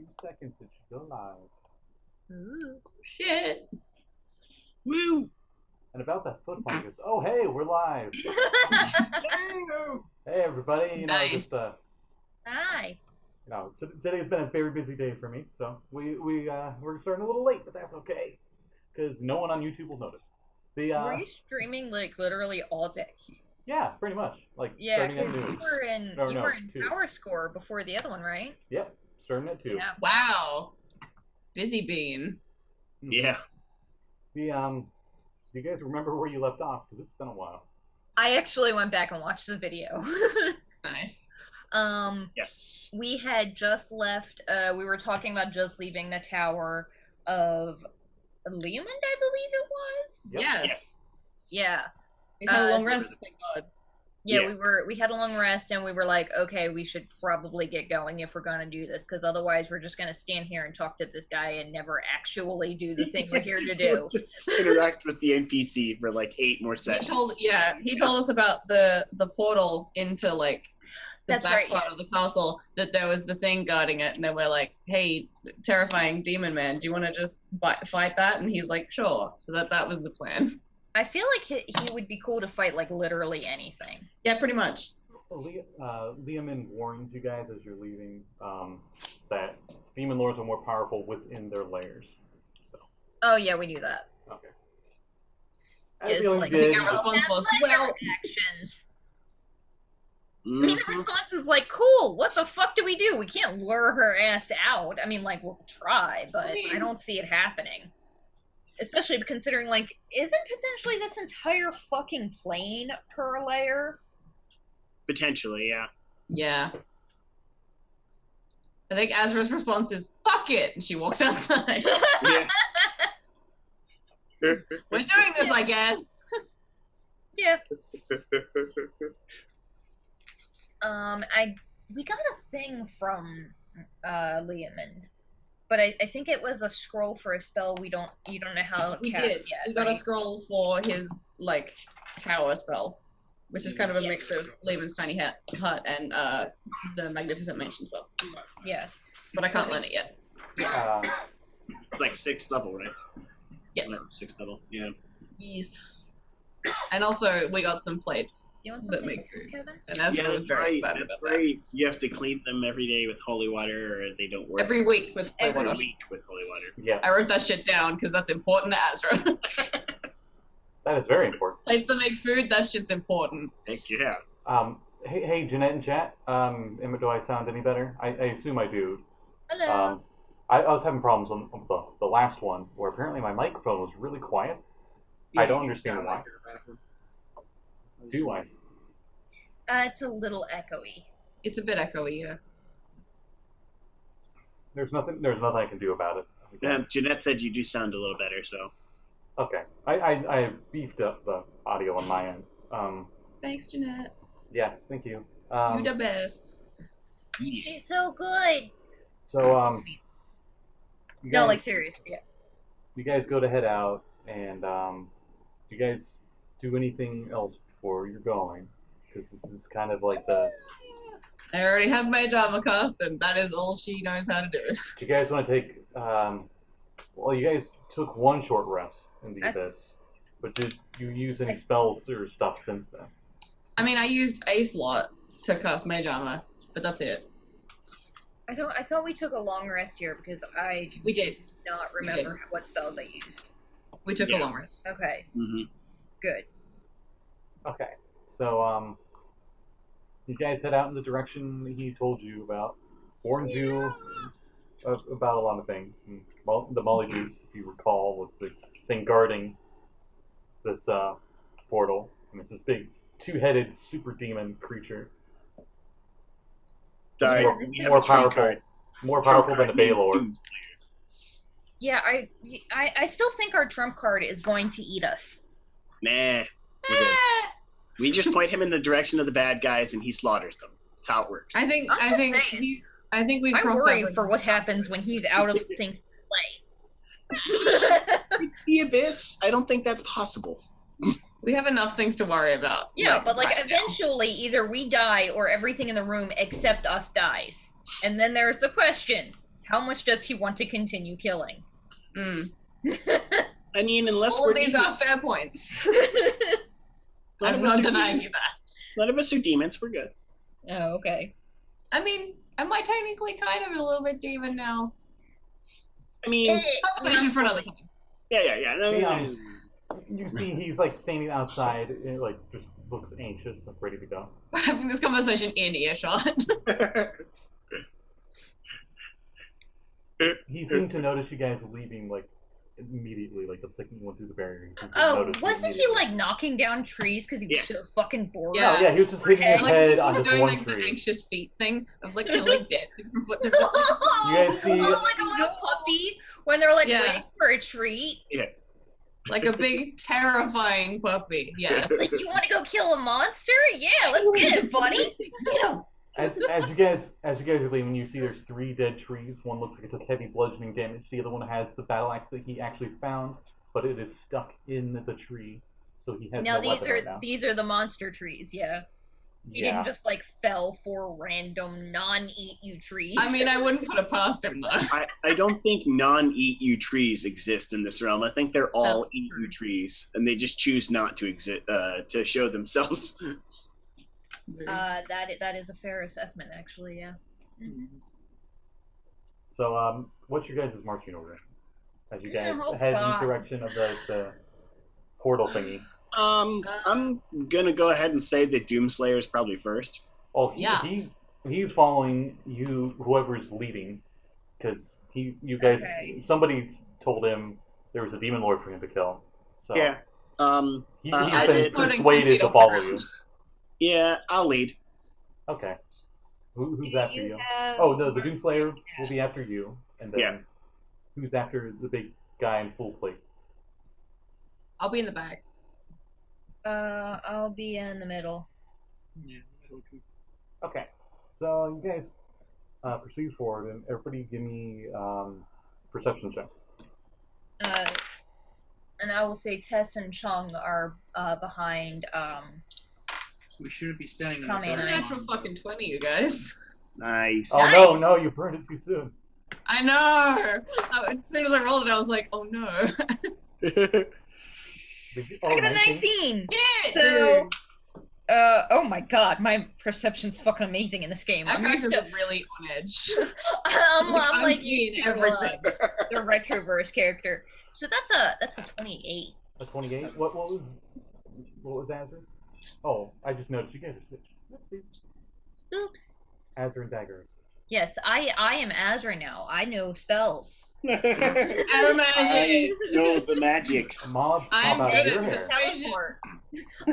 few seconds it should go live. Ooh, shit. Woo! And about that foot fungus. Oh, hey, we're live. Hey, everybody. You know, Nice. just Hi. you know, today's been a very busy day for me, so we're starting a little late, but that's okay, because no one on YouTube will notice. Were you streaming like literally all day? Yeah, pretty much. Like Yeah, starting at because noon. you were in 2. Power Score before the other one, right? Yep, starting at 2. Yeah. Wow. Busy bean. Yeah. Do you guys remember where you left off? Because it's been a while. I actually went back and watched the video. Nice. Yes. We had just left. We were talking about just leaving the tower of Leomund, I believe it was. Yep. Yes. Yeah. We had a long so- rest, thank God. Yeah, Yeah. we had a long rest and we were like, okay, we should probably get going if we're gonna do this, because otherwise we're just gonna stand here and talk to this guy and never actually do the thing we're here to do. We'll just interact with the NPC for like 8 more He seconds. told us about the portal into like the That's back right, part yeah. of the castle, that there was the thing guarding it, and then we're like, hey, terrifying demon man, do you want to just fight that? And he's like, sure. So that was the plan. I feel like he would be cool to fight like literally anything. Yeah, pretty much. Leomund warns you guys as you're leaving that demon lords are more powerful within their layers. So, Oh yeah, we knew that. okay. Yes, feel you like- I think did. our response was, That's like well, our actions. I mean, the Mhm. response is like, cool, what the fuck do? We can't lure her ass out. I mean, like, we'll try, but I don't see it happening. Especially considering, like, isn't potentially this entire fucking plane her layer? Potentially, yeah. yeah. I think Azra's response is, fuck it, and she walks outside. Yeah. We're doing this, I guess. Yeah. We got a thing from Leomund, but I think it was a scroll for a spell you don't know how to We cast did. yet. We got a right? scroll for his, like, tower spell, which is kind of a Yeah. mix of Leomund's Tiny Hut and the Magnificent Mansion spell. Yeah. But I can't learn it yet. Like 6th level, right? Yes. No, 6th level. Yeah. Yes. And also, we got some plates You want that something, make food. Kevin? And Azra Yeah, was that's very right. excited That's about right. You have to clean them every day with holy water, or they don't work. that. Every week with plate Every water. week with holy water. Yeah, I wrote that shit down because that's important to Azra. that is very important. Plates that make food, that shit's important. Heck yeah. Hey, Jeanette and chat. Emma, do I sound any better? I assume I do. Hello. I was having problems on the last one, where apparently my microphone was really quiet. I don't understand why. Do I? It's a little echoey. It's a bit echoey, yeah. There's nothing I can do about it. Jeanette said you do sound a little better, so. Okay. I beefed up the audio on my end. Thanks, Jeanette. Yes, thank you. You the best. She's so good. So, you No, guys- like serious, yeah. you guys go to head out, and do you guys do anything else before you're going? Because this is kind of like the. I already have my Dharma cast, and that is all she knows how to do. Do you guys want to take? Well, you guys took one short rest in the abyss, but did you use any spells or stuff since then? I mean, I used a slot to cast Mage Armor, but that's it. I thought we took a long rest here because I We did. did not remember what spells I used. We took a Yeah. long rest. Okay, Mm-hmm. good. Okay, so you guys head out in the direction he told you about. Warns you about a lot of things. And, well, the Molly Goose, if you recall, was the thing guarding this portal, and it's this big two-headed super demon creature. Sorry. More- we have more a trump powerful. card. More Trump powerful than a card. Baylord. Yeah, I still think our trump card is going to eat us. Nah. We're good. We just point him in the direction of the bad guys, and he slaughters them. That's how it works. I think I'm just saying. we've I'm crossed worried that for bridge. what happens when he's out of things to play. The abyss. I don't think that's possible. We have enough things to worry about. Yeah, but like right now. eventually either we die or everything in the room except us dies. And then there's the question, How much does he want to continue killing? I mean, unless All we're of these demons, are fair points. none I'm of us not are denying demons. you that. None of us are demons. We're good. Oh, okay. I mean, am I technically kind of a little bit demon now? I mean, Conversation for another time. yeah. No, Yeah. You see, he's like standing outside, and, like just looks anxious, like ready to go. We're having this conversation in earshot. He seemed to notice you guys leaving like immediately, like the second you went through the barrier. He seemed to Oh, notice you wasn't he immediately. like knocking down trees because he was Yes. so fucking bored? Yeah. No, yeah, he was just hitting his Like, head he's on this doing one like the tree. anxious feet thing of like kind of like dancing from foot to foot. You guys see- Oh, like a little puppy when they're like Yeah. waiting for a treat. Like a big terrifying puppy. Yeah. Like, you want to go kill a monster? Yeah, let's get it, buddy. Get him. As you guys are leaving, you see there's 3 dead trees. One looks like it took heavy bludgeoning damage. The other one has the battle axe that he actually found, but it is stuck in the tree, so he has Now no weapon right now. these are the monster trees, yeah. He didn't just like fell for random non-eat you trees. I mean, I wouldn't put it past him though. I don't think non-eat-you trees exist in this realm. I think they're all That's eat-you true. trees, and they just choose not to exist to show themselves. that is a fair assessment, actually. Yeah. So, what's your guys' marching order? As you guys Oh, head in God. the direction of the portal thingy. I'm gonna go ahead and say that Doomslayer is probably first. Oh, Yeah. he's following you, whoever's leading, because you guys, Okay. somebody's told him there was a demon lord for him to kill. So Yeah. he's I been just putting 10 persuaded feet to off the follow you. ground. Yeah, I'll lead. Okay. Who's after you? have- Oh, no, the Doomslayer will be after you, and then Yeah. who's after the big guy in full plate? I'll be in the back. I'll be in the middle. Okay. So you guys proceed forward, and everybody give me perception checks. And I will say Tess and Chung are behind. We shouldn't be standing in Kame the and dark. I. Natural fucking 20, you guys. Nice. Oh Nice. no, you burned it too soon. I know. As soon as I rolled it, I was like, oh no. I got a 19. Yeah, So, dude. oh my god, my perception's fucking amazing in this game. That I'm character's used to, really on edge. I'm like seeing used to everything. the retroverse character. So that's a 28. A 28. What was Azra? Oh, I just noticed you guys are switched. Oopsies. Oops. Azra and Dagger. Yes, I am Azra now. I know spells. Air magic. No, the magics. Mods pop I'm out good of your at hair. persuasion. Teleport.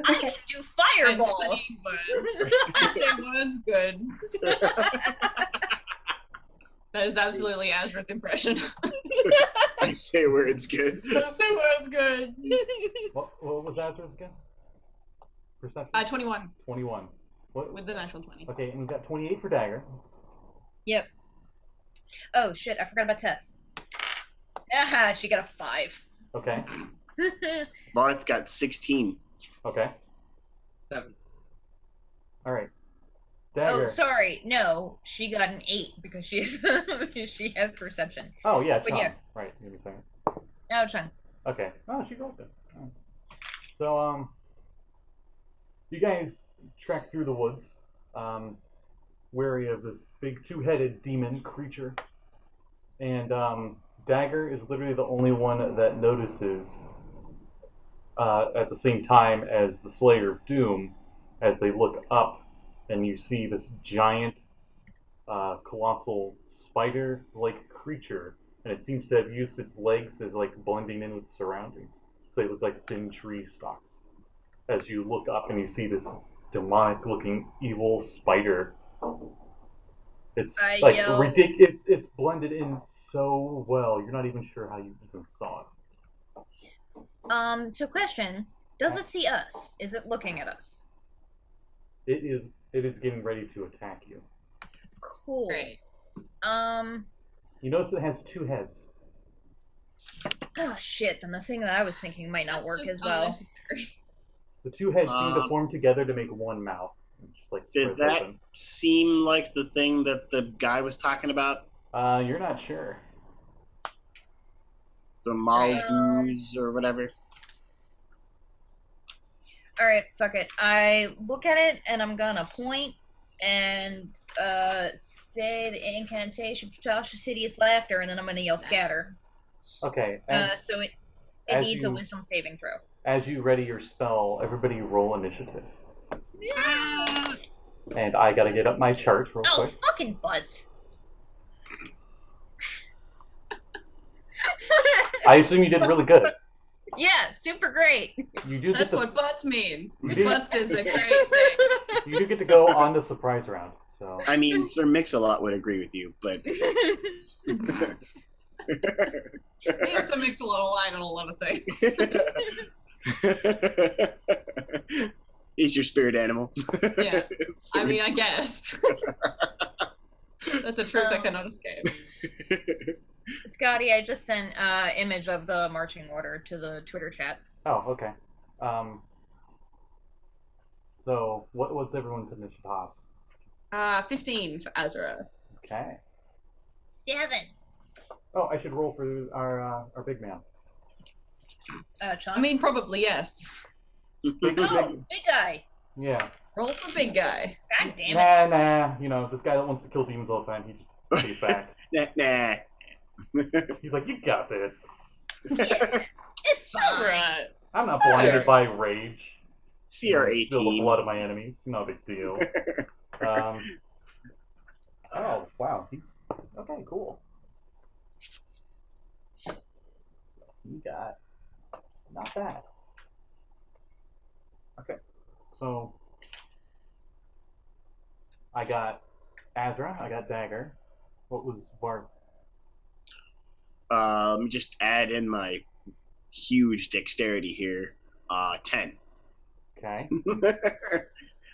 I can do I'm fireballs. saying words. I say words good. That is absolutely Azra's impression. I say words good. I say words good. What was Azra's again? Perception? 21 21. What? with the natural 20. Okay, and you got 28 for Dagger. Yep. Oh shit, I forgot about Tess. Aha, she got a 5. Okay. Varth got 16. Okay. 7. All right. Dagger. Oh, sorry. No, she got an 8 because she has perception. Oh yeah, But Chum. yeah. Right. Give me a second. Oh, Chung. Okay. Oh, she rolled it. Oh. So you guys trek through the woods, wary of this big 2-headed demon creature, and Dagger is literally the only one that notices at the same time as the Slayer of Doom, as they look up, and you see this giant, colossal spider-like creature, and it seems to have used its legs as like blending in with the surroundings, so they look like thin tree stalks. As you look up and you see this demonic-looking evil spider. It's I like yell- ridiculous. It's blended in so well. You're not even sure how you even saw it. So question. Does it see us? Is it looking at us? It is getting ready to attack you. Cool. Great. You notice it has 2 heads. Oh shit, then the thing that I was thinking might not That's work just as well. unnecessary. The 2 heads seem to form together to make one mouth. It's just like Does spreads that open. seem like the thing that the guy was talking about? You're not sure. The Malgus or whatever. Alright, fuck it. I look at it and I'm gonna point and say the incantation for Tasha's hideous laughter, and then I'm gonna yell scatter. Okay. So it as needs a you- wisdom saving throw. As you ready your spell, everybody roll initiative. Yeah. And I gotta get up my chart real Oh, quick. fucking butts. I assume you did really good. Yeah, super great. You do get That's to, what butts means. You did- Butts is a great thing. you do get to go on the surprise round. So I mean, Sir Mix-a-Lot would agree with you, but He also makes a little line on a lot of things. he's your spirit animal. Yeah. I mean, I guess. That's a truth I cannot escape. Scotty, I just sent image of the marching order to the Twitter chat. oh, okay. So what's everyone's initiative? 15 for Azra. Uh, Okay. 7. Oh, I should roll for our big man. Chunk. I mean, probably yes. oh, big guy. Yeah. Roll for big guy. God damn it. Nah. You know, this guy that wants to kill demons all the time, he just stays back. Nah. He's like, you got this. Yeah, it's fine. Alright. I'm not blinded by rage. Spill the CR18. blood of my enemies. No big deal. Oh, wow. He's okay, cool. So he got not bad. Okay. So I got Azra, I got Dagger. What was Varth? Just add in my huge dexterity here. 10. Okay.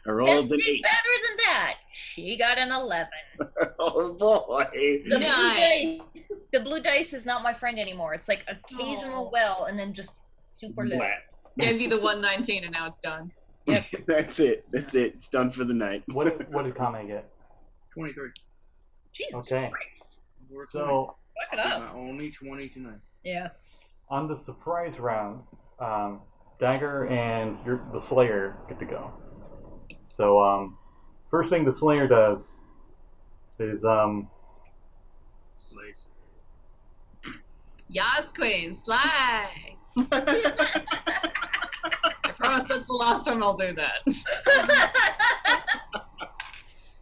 I rolled an Tested 8. better than that. She got an 11. Oh boy. The Nice. blue dice is not my friend anymore. It's like occasional Oh. well and then just super low. Gave you the 119 and now it's done. That's it. It's done for the night. What did Kame get? 23. Jesus Okay. Christ. We're So Fuck it up. my only 20 tonight. Yeah. on the surprise round, Dagger and the Slayer get to go. So first thing the Slayer does is Slays. Yas, Queen, fly! I promise that's the last time I'll do that.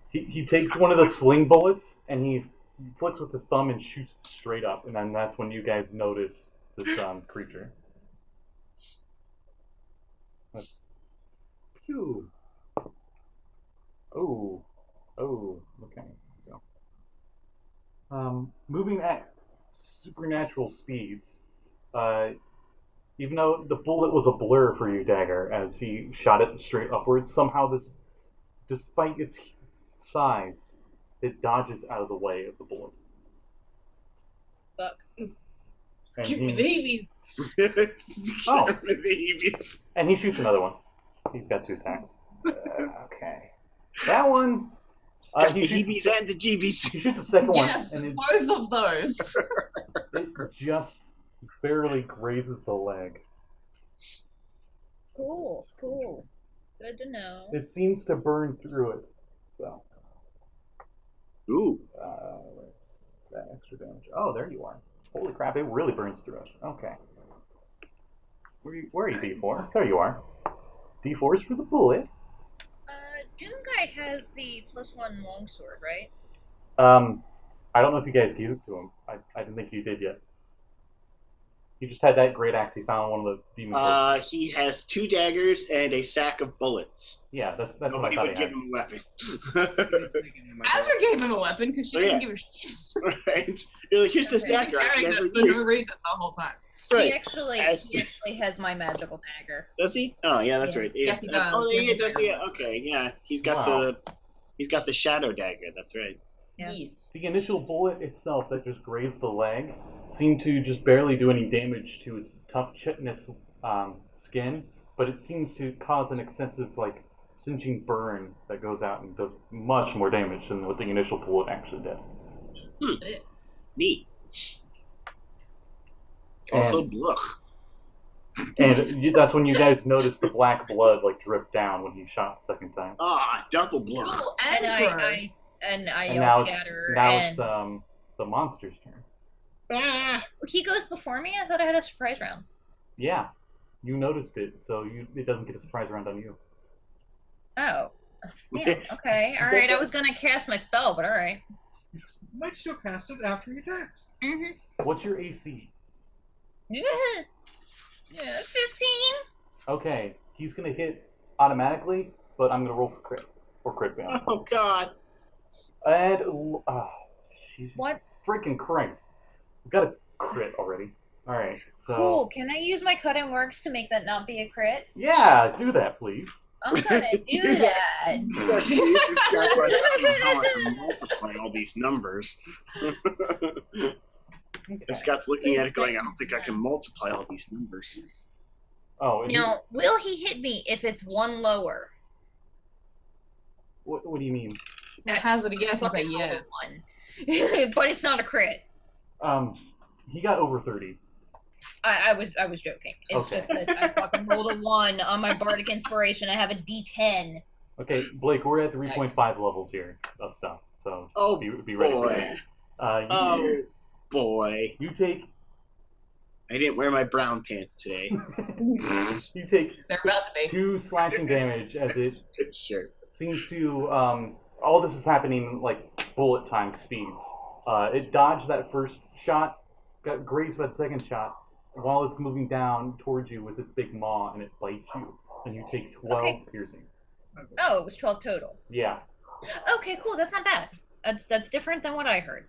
he takes one of the sling bullets and he flicks with his thumb and shoots it straight up, and then that's when you guys notice this creature. That's pew. Oh, okay. So, moving at supernatural speeds, even though the bullet was a blur for you, Dagger, as he shot it straight upwards, somehow this, despite its size, it dodges out of the way of the bullet. Fuck. And Give me the he, heebies. Oh. Heebies. and he shoots another one. He's got 2 attacks. Okay. That one, Got he the shoots heebies the- and the jeebies. he shoots the second one, Yes, and both of those. it just barely grazes the leg. Cool. Good to know. It seems to burn through it. So, Ooh. where's that extra damage? Oh, there you are. Holy crap, it really burns through it. Okay. Where are you, D4? There you are. D4 is for the bullet. Doom Guy has the +1 longsword, right? I don't know if you guys gave it to him. I didn't think you did yet. He just had that great axe he found on one of the demon corpses. He has 2 daggers and a sack of bullets. Yeah, that's what I Nobody thought would he give had. him a weapon. Azra gave him a weapon because she Oh, doesn't yeah. give a shit. Right? You're like, here's this Okay. dagger I Carrying never that for no used. reason the whole time. Right. He actually has my magical dagger. Does he? Oh, yeah, that's Yeah. right. Yes, he does. Oh, He yeah, has a does he? dagger. Okay, yeah. He's got Wow. the shadow dagger. That's right. Yeah. Yes. The initial bullet itself that just grazed the leg seemed to just barely do any damage to its tough chitinous skin, but it seems to cause an excessive, singeing burn that goes out and does much more damage than what the initial bullet actually did. Neat. And- Also, blech. And that's when you guys notice the black blood like drip down when he shot the second time. Ah, double blech. Cool, And and I And yell now scatter. it's and the monster's turn. Ah, he goes before me. I thought I had a surprise round. Yeah, you noticed it, so it doesn't get a surprise round on you. Oh, damn. Okay, all right. I was gonna cast my spell, but all right. You might still cast it after he attacks. Mhm. What's your AC? Yeah, 15. Okay, he's gonna hit automatically, but I'm gonna roll for crit fail. oh God. And Jesus What? freaking Christ, we've got a crit already. All right, so Cool. Can I use my cut and works to make that not be a crit? yeah, do that, please. I'm gonna do Do that. This guy's like, I don't know how I can multiply all these numbers. Okay. Scott's looking at it going, I don't think I can multiply all these numbers. Oh, and Now, will he hit me if it's one lower? what do you mean? hazard a guess and say Fucking rolled a yes. one. But it's not a crit. He got over 30. I was joking. It's Okay. just that I fucking rolled a 1 on my bardic inspiration. I have a D10. Okay, Blake, we're at 3.5 levels here of stuff, so Oh, be ready for boy. this. Oh, boy. You take I didn't wear my brown pants today. you take They're about to be. 2 slashing damage as it Sure. seems to all this is happening like bullet time speeds. It dodged that first shot, got grazed by the second shot, while it's moving down towards you with its big maw, and it bites you, and you take 12 Okay. piercing. Oh, it was 12 total. Yeah. Okay, cool. That's not bad. That's different than what I heard.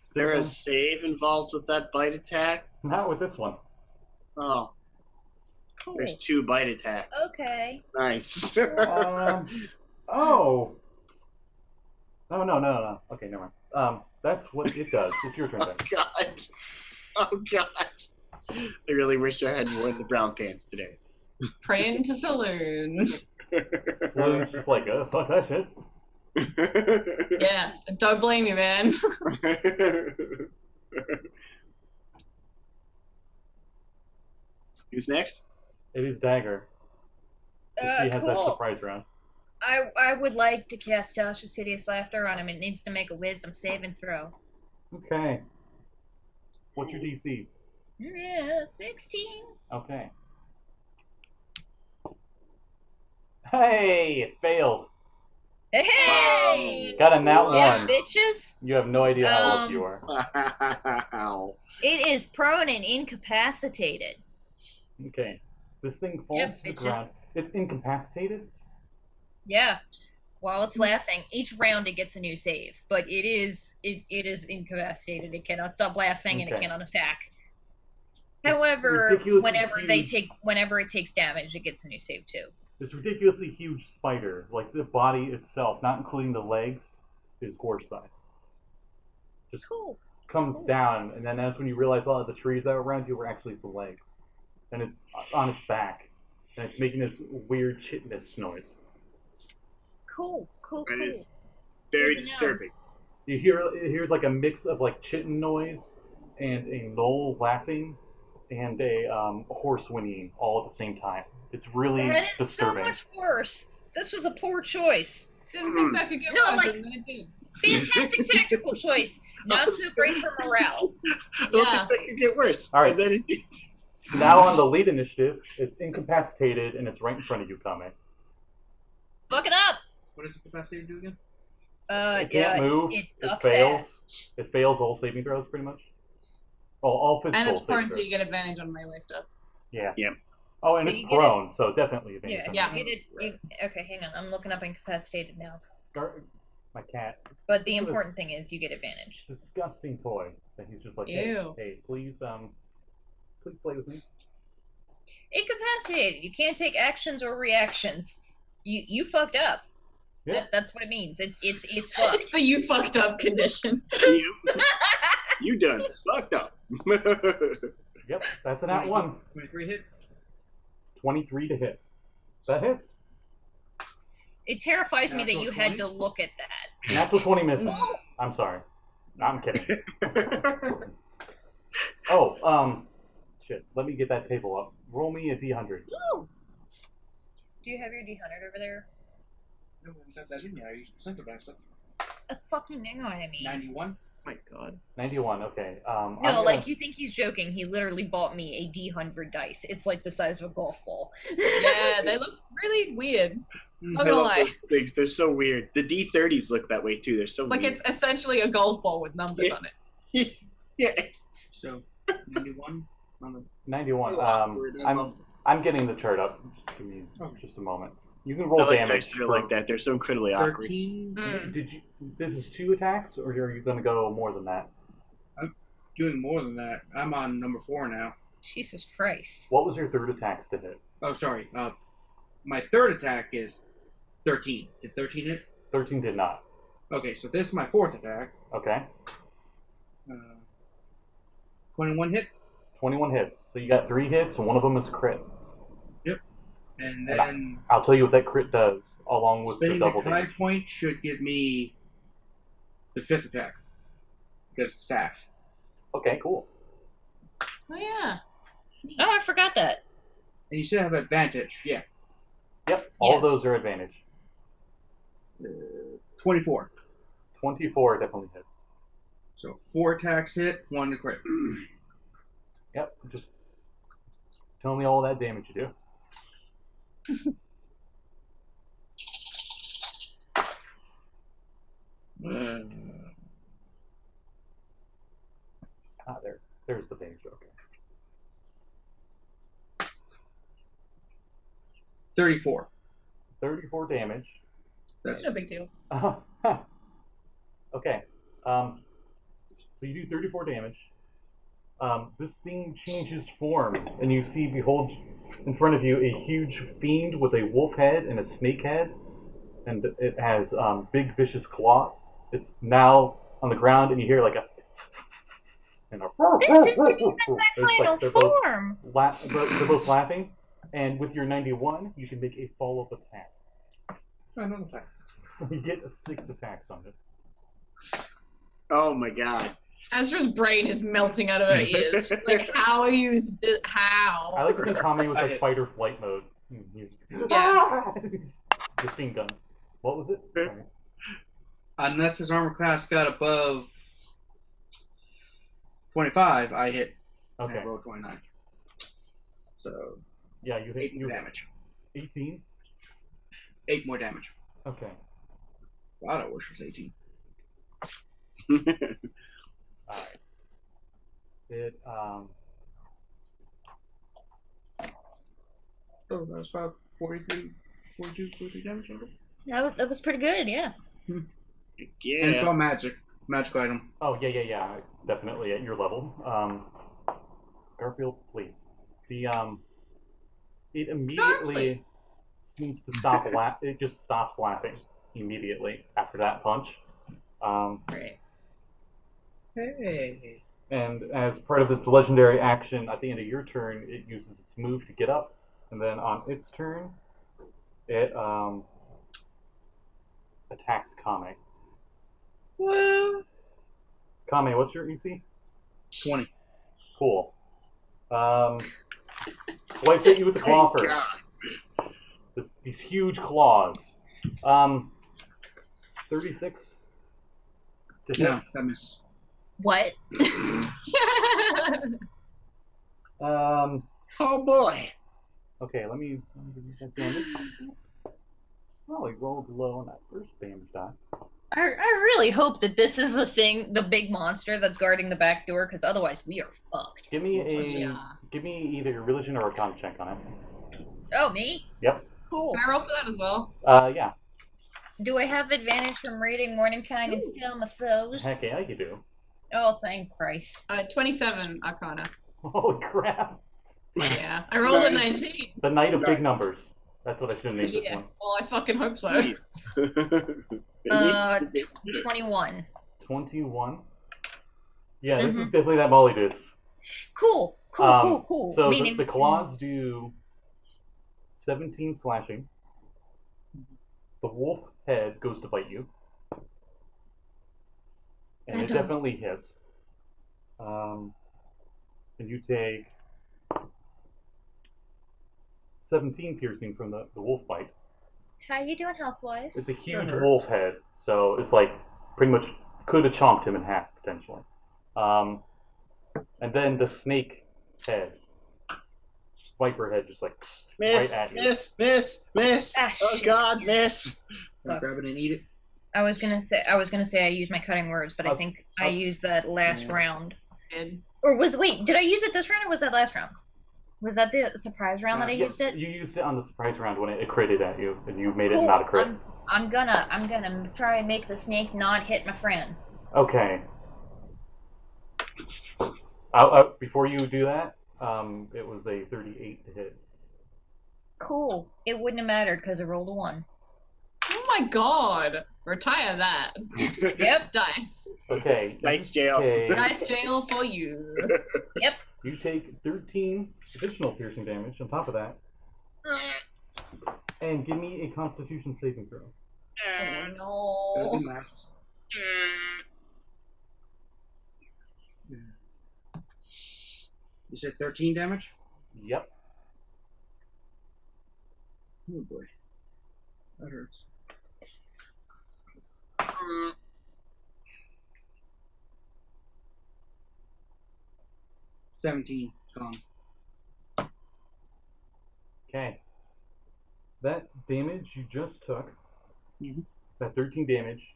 Is there a save involved with that bite attack? Not with this one. Oh, Cool. there's 2 bite attacks. Okay. Nice. Oh. No. Okay, never mind. That's what it does. It's your turn Oh then. God. Oh God. I really wish I had worn the brown pants today. Praying to saloon. Saloon's just like, fuck that shit. Yeah, don't blame you, man. Who's next? It is Dagger. She has that Cool. surprise round. I would like to cast Tasha's Hideous Laughter on him. It needs to make a wisdom saving throw. Okay. What's your DC? Yeah, 16. Okay. Hey, it failed. Hey! Got a nat Yeah, 1. bitches. You have no idea how lucky you are. Wow. It is prone and incapacitated. Okay. This thing falls Yep, to the it's ground. just- It's incapacitated? Yeah. While it's laughing, each round it gets a new save, but it is incapacitated. It cannot stop laughing and it Okay. cannot attack. It's However, ridiculously whenever it takes damage, it gets a new save too. This ridiculously huge spider, like the body itself, not including the legs, is gore size. Just Cool. comes down, and then that's when you realize all of the trees that were around you were actually its legs. And it's on its back, and it's making this weird chitinous noise. Cool. That is very Good to know. disturbing. It hears like a mix of like chitin noise and a knoll laughing and a horse whinnying all at the same time. It's really That is disturbing. so much worse. This was a poor choice. Didn't think that could get No, worse, like- and then it did. Fantastic tactical choice. Not so great for morale. I don't Yeah. think that could get worse. All right. And then it did. Now on the lead initiative, it's incapacitated and it's right in front of you, Kame. Fuck it up. What does the capacity do again? It can't move. It It sucks fails. ass. It fails all saving throws, pretty much. All physical And it's saving prone, so throws. you get advantage on melee stuff. Yeah. Yep. Oh, and Do it's you get prone, so definitely advantage. Yeah, on Yeah. that. You get it. Okay, hang on. I'm looking up incapacitated now. My cat. But the important thing is you get advantage. Disgusting toy that he's just like, hey, Ew. please play with me. Incapacitated. You can't take actions or reactions. You fucked up. Yeah. That's what it means. It's fucked. It's the you fucked up condition. You done fucked up. Yep, that's an at 1. 23 hit. 23 to hit. That hits. It terrifies me that Natural you had 20? to look at that. Natural 20 misses. I'm sorry. I'm kidding. Oh, shit. Let me get that table up. Roll me a d100. Woo! Do you have your D100 over there? No, that's that in here. I used to center back stuff. A fucking hang on, I mean. 91. My God. 91, okay. I'm No, gonna- like, you think he's joking. He literally bought me a D100 dice. It's like the size of a golf ball. Yeah, they look really weird. Not I gonna love lie. those things. They're so weird. The D30s look that way too. They're so Like weird. it's essentially a golf ball with numbers Yeah. on it. Yeah. So 91. On the 91. So awkward, I love I'm getting the chart up. Just give me just a moment. You can roll I like damage. dice that are like that. They're so incredibly awkward. 13. Mm. Did you? This is 2 attacks, or are you going to go more than that? Doing more than that. I'm on number 4 now. Jesus Christ. What was your third attack to hit? Oh, sorry. My third attack is 13. Did 13 hit? 13 did not. Okay, so this is my fourth attack. Okay. 21 hit. 21 hits. So you got 3 hits, and one of them is crit. And then I'll tell you what that crit does, along with the spending the double high damage. point should give me the fifth attack. Because it's staff. Okay, cool. Oh yeah. Oh, I forgot that. And you still have advantage. Yeah. Yep, all Yeah. of those are advantage. 24. 24 definitely hits. So 4 attacks hit, 1 to crit. Yep, just tell me all that damage you do. There's the damage. Okay. 34. 34 damage. That's No big deal. Okay. So you do 34 damage. This thing changes form, and you see, behold, in front of you, a huge fiend with a wolf head and a snake head, and it has big, vicious claws. It's now on the ground, and you hear like a and a. This isn't even my It's final they're both form. they're both laughing, and with your 91, you can make a follow-up attack. another attack. So you get 6 attacks on this. Oh my God. Azra's brain is melting out of her ears. She's like, how are you? How? I like to think Kame was I like hit. fight or flight mode. Yeah. Machine gun. What was it? Sorry. Unless his armor class got above 25, I hit. And Okay. I rolled 29. So Yeah, you hit 8 more you damage. 18. 8 more damage. Okay. God, I wish it was 18. Alright. It So that was about 42 damage total. That was pretty good, yeah. And it's Yeah. all magic. Magical item. oh yeah. Definitely at your level. Garfield, please. The it immediately Garfield. seems to stop it just stops laughing immediately after that punch. Great. Hey. And as part of its legendary action, at the end of your turn, it uses its move to get up, and then on its turn, it attacks Kame. Well, Kame, what's your EC? 20. Cool. Swipes at you with the claw Thank first. God. These huge claws. 36 to hit. No, that misses. What? Oh boy. Okay, let me give you that damage. Oh, he rolled low on that first damage die. I really hope that this is the big monster that's guarding the back door, because otherwise we are fucked. Give me Yeah. give me either a religion or a con check on it. Oh, me? Yep. Cool. Can I roll for that as well? Yeah. Do I have advantage from reading Mordenkainen and Still my foes? Heck yeah, you do. Oh, thank Christ. 27 Arcana. Holy crap! Yeah, I rolled a Nice. 19. The Knight of Big Numbers. That's what I should have named this Yeah. one. Well, I fucking hope so. 21. 21. Yeah, this is definitely that Molly disc. Cool. Cool. So Meaning, the claws do 17 slashing. The wolf head goes to bite you. And it Phantom. definitely hits. And you take 17 piercing from the wolf bite. How you doing health-wise? It's a huge wolf head, so it's like pretty much could have chomped him in half potentially. And then the snake head, viper head, just like Miss, right at you. miss. Ah, Oh shit. God, miss. Fuck. Grab it and eat it. I was gonna say I used my cutting words, but I think I used that last round. Did. Or did I use it this round or was that last round? Was that the surprise round that I used it? You used it on the surprise round when it critted at you, and you made Cool. it not a crit. I'm gonna try and make the snake not hit my friend. Okay. Before you do that, it was a 38 to hit. Cool. It wouldn't have mattered because I rolled a 1. Oh my god! Retire that. Yep. Dice. Okay. Dice jail. Dice jail for you. Yep. You take 13 additional piercing damage on top of that, and give me a Constitution saving throw. Oh Gotta no. do math. You said 13 damage? Yep. Oh boy. That hurts. 17 gone. Okay. That damage you just took, Mhm. that 13 damage,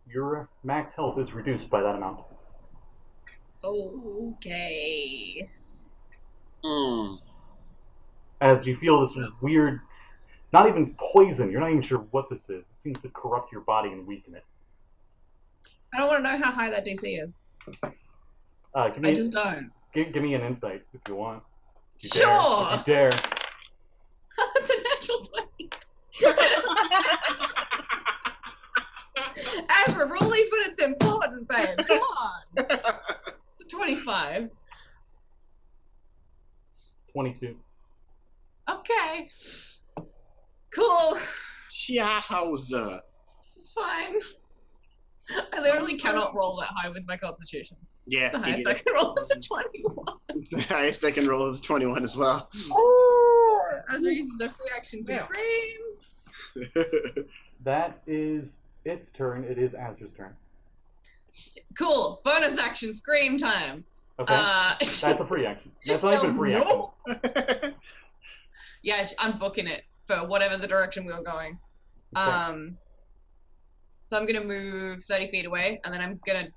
your max health is reduced by that amount. Okay. As you feel this weird, not even poison, you're not even sure what this is. It seems to corrupt your body and weaken it. I don't want to know how high that DC is. Give me I just don't. give me an insight if you want. If you Sure. If you dare. That's a natural 20. Azra, roll these when it's important, babe. Come on. It's a 25. 22. Okay. Cool. Yowza. This is fine. I literally cannot roll that high with my constitution. Yeah. The you highest get I can roll is a 21. The highest I can roll is 21 as well. Oh! Azra uses a free action to Yeah. scream. That is its turn. It is Azra's turn. Cool. Bonus action scream time. Okay. That's a free action. That's not even a free action. Yeah, I'm booking it for whatever the direction we were going. Okay. So I'm gonna move 30 feet away, and then I'm gonna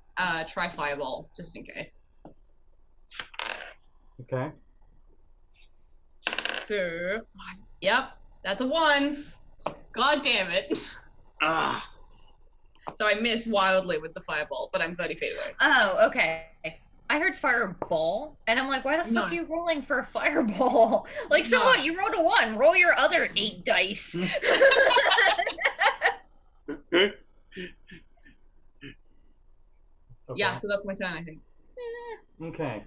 try fireball just in case. Okay. So, yep, that's a 1. God damn it! Ah. So I miss wildly with the fireball, but I'm 30 feet away. Oh, okay. I heard fireball, and I'm like, why the fuck No. are you rolling for a fireball? Like, so No. what? You rolled a 1. Roll your other 8 dice. Okay. Yeah, so that's my turn, I think. Okay.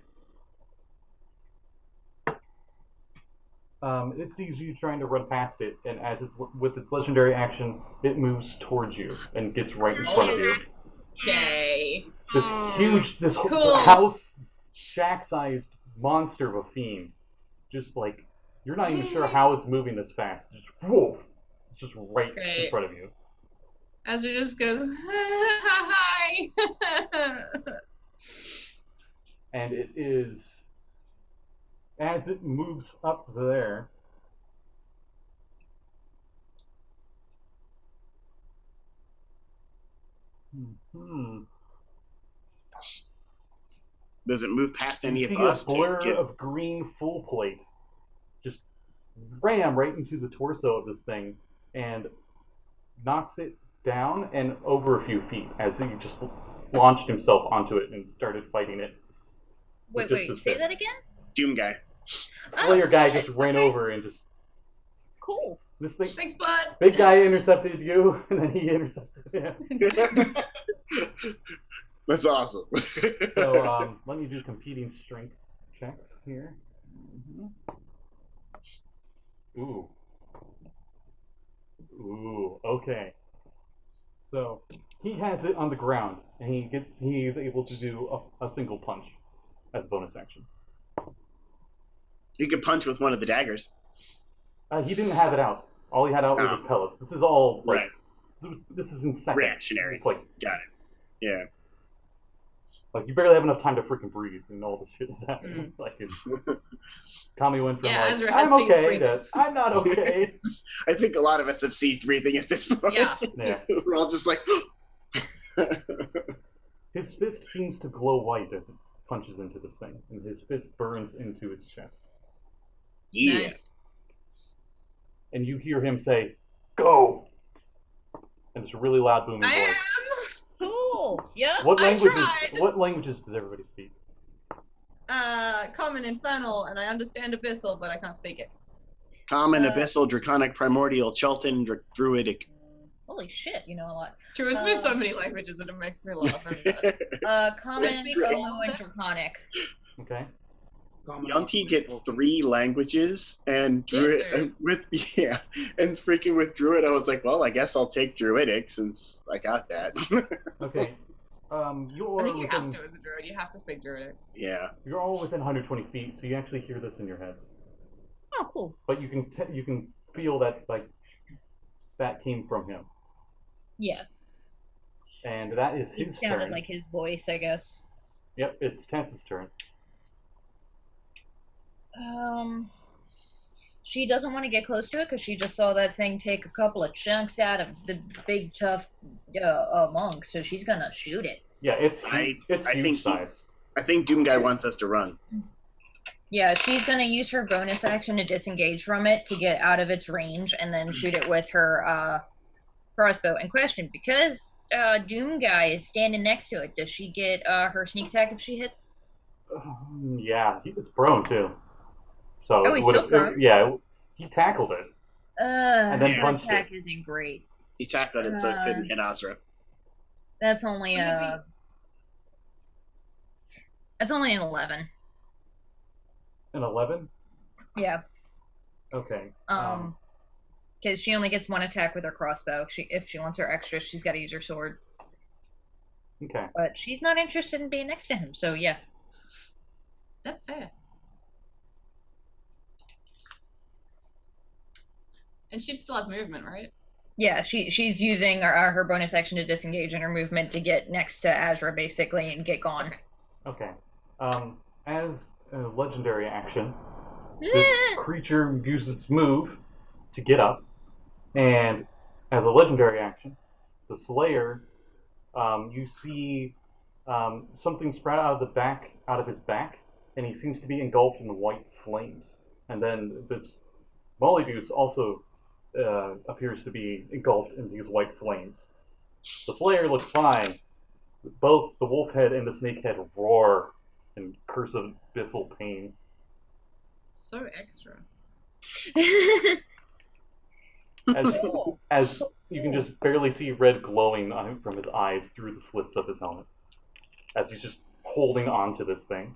It sees you trying to run past it, and as it's with its legendary action, it moves towards you and gets right in front of you. Okay. This huge, this Cool. house, shack-sized monster of a fiend. Just like, you're not even sure how it's moving this fast. Just whoa, it's just right in Great. front of you. Azra just goes, hi! And it is, as it moves up there, Does it move past any you of see us? a blur to get... of green full plate just ram right into the torso of this thing and knocks it down and over a few feet as he just launched himself onto it and started fighting it. with Wait, just his say that fists. again? Doom guy. Slayer guy shit, just ran okay. over and just Cool. this thing. Thanks, bud. Big guy intercepted you, and then he intercepted him. That's awesome. So let me do competing strength checks here. Ooh, okay. So he has it on the ground, and he's able to do a single punch as a bonus action. You could punch with one of the daggers. He didn't have it out. All he had out was his pellets. This is all like this is in seconds. Reactionary. It's like Got it. Yeah. Like you barely have enough time to freaking breathe, and all this shit is happening. Like Kame went from like Azra has I'm ceased okay breathing. to I'm not okay. I think a lot of us have ceased breathing at this point. Yeah. We're all just like. His fist seems to glow white as it punches into this thing, and his fist burns into its chest. Yeah. Nice. And you hear him say, "Go!" And it's a really loud, booming I voice. am. Cool. Yeah. What I languages? tried. What languages does everybody speak? Common Infernal, and I understand Abyssal, but I can't speak it. Common, Abyssal, Draconic, Primordial, Chelton, Druidic. Holy shit, you know a lot. Druid speaks so many languages, and it makes me laugh. Common, speak all Olu, of and them? Draconic. Okay. Yunti get 3 languages, and Druid Did and freaking with Druid, I was like, well, I guess I'll take Druidic since I got that. Okay. You're I think you within, have to as a druid. You have to speak Druidic. Yeah. you're all within 120 feet, so you actually hear this in your heads. Oh, cool. But you can feel that like that came from him, Yeah. and that is It his sounded turn. like his voice, I guess. Yep, it's Tess's turn. She doesn't want to get close to it because she just saw that thing take a couple of chunks out of the big tough monk, so she's gonna shoot it. Yeah, it's I huge think size. I think Doom Guy wants us to run. Yeah, she's gonna use her bonus action to disengage from it to get out of its range, and then shoot it with her crossbow. And question: because Doom Guy is standing next to it, does she get her sneak attack if she hits? Yeah, it's prone too. So Oh, he's still prone? he tackled it. And then her punched attack it. isn't great. He tackled it so it couldn't hit Azra. That's only an 11. An 11. Yeah. Okay. Because she only gets one attack with her crossbow. If she wants her extra, she's got to use her sword. Okay. But she's not interested in being next to him, so yeah. That's fair. And she'd still have movement, right? Yeah, she's using her bonus action to disengage in her movement to get next to Azra, basically, and get gone. Okay. As a legendary action, this creature uses its move to get up, and as a legendary action, the Slayer, you see something sprout out of his back, and he seems to be engulfed in white flames. And then this Mollygoose also appears to be engulfed in these white flames. The Slayer looks fine. Both the wolf head and the snake head roar in cursive abyssal pain. So extra. As you can just barely see red glowing from his eyes through the slits of his helmet. As he's just holding on to this thing.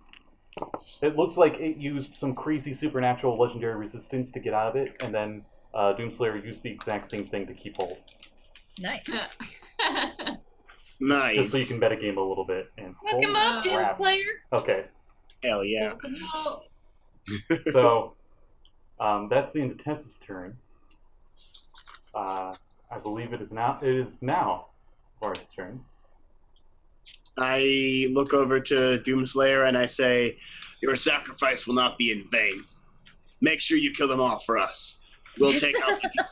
It looks like it used some crazy supernatural legendary resistance to get out of it, and then Doomslayer used the exact same thing to keep hold. Nice. Nice. Just so you can metagame a little bit. And Look him up, crap. Doomslayer. Okay, Hell yeah. so that's the end of Tessa's turn. I believe it is now Varth's turn. I look over to Doomslayer and I say, your sacrifice will not be in vain. Make sure you kill them all for us. We'll take out the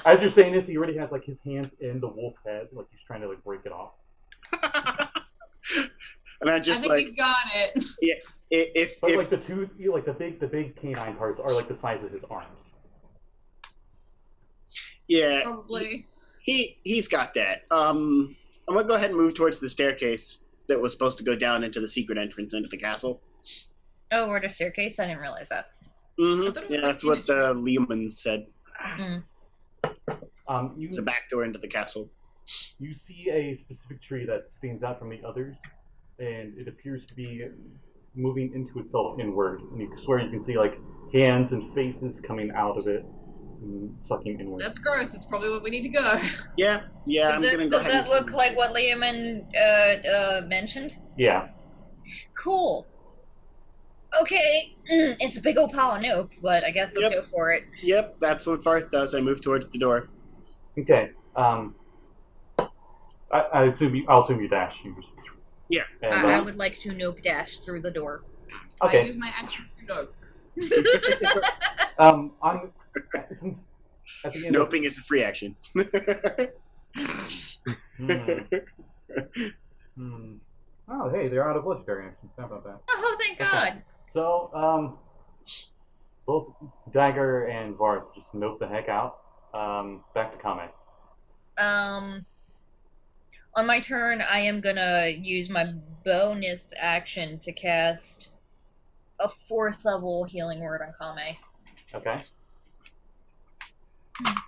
As you're saying this, he already has like his hands in the wolf head, like he's trying to like break it off. And I I just think like, he's got it. if Like the big canine parts are like the size of his arms. yeah, Probably. he's got that. I'm gonna go ahead and move towards the staircase that was supposed to go down into the secret entrance into the castle. Oh, we're the staircase? I didn't realize that. Mm-hmm. I thought it was Yeah, like that's what the Leomans said. It's a back door into the castle. You see a specific tree that stands out from the others, and it appears to be moving into itself inward. And you swear you can see like hands and faces coming out of it. sucking inward. That's gross. It's probably where we need to go. Yeah, I'm gonna go Does ahead that and look like what Liaman mentioned? Yeah. Cool. Okay, it's a big old pile of nope, but I guess let's go for it. Yep, that's what Varth does. I move towards the door. Okay. I'll assume you dash. Yeah. And, I would like to nope dash through the door. I okay. use my action to go. I'm since at the end. Noping is a free action. Oh, hey, they're out of legendary actions. How about that? Oh, thank God. So, both Dagger and Varth just nope the heck out. Back to Kame. On my turn, I am gonna use my bonus action to cast a 4th level healing word on Kame. Okay.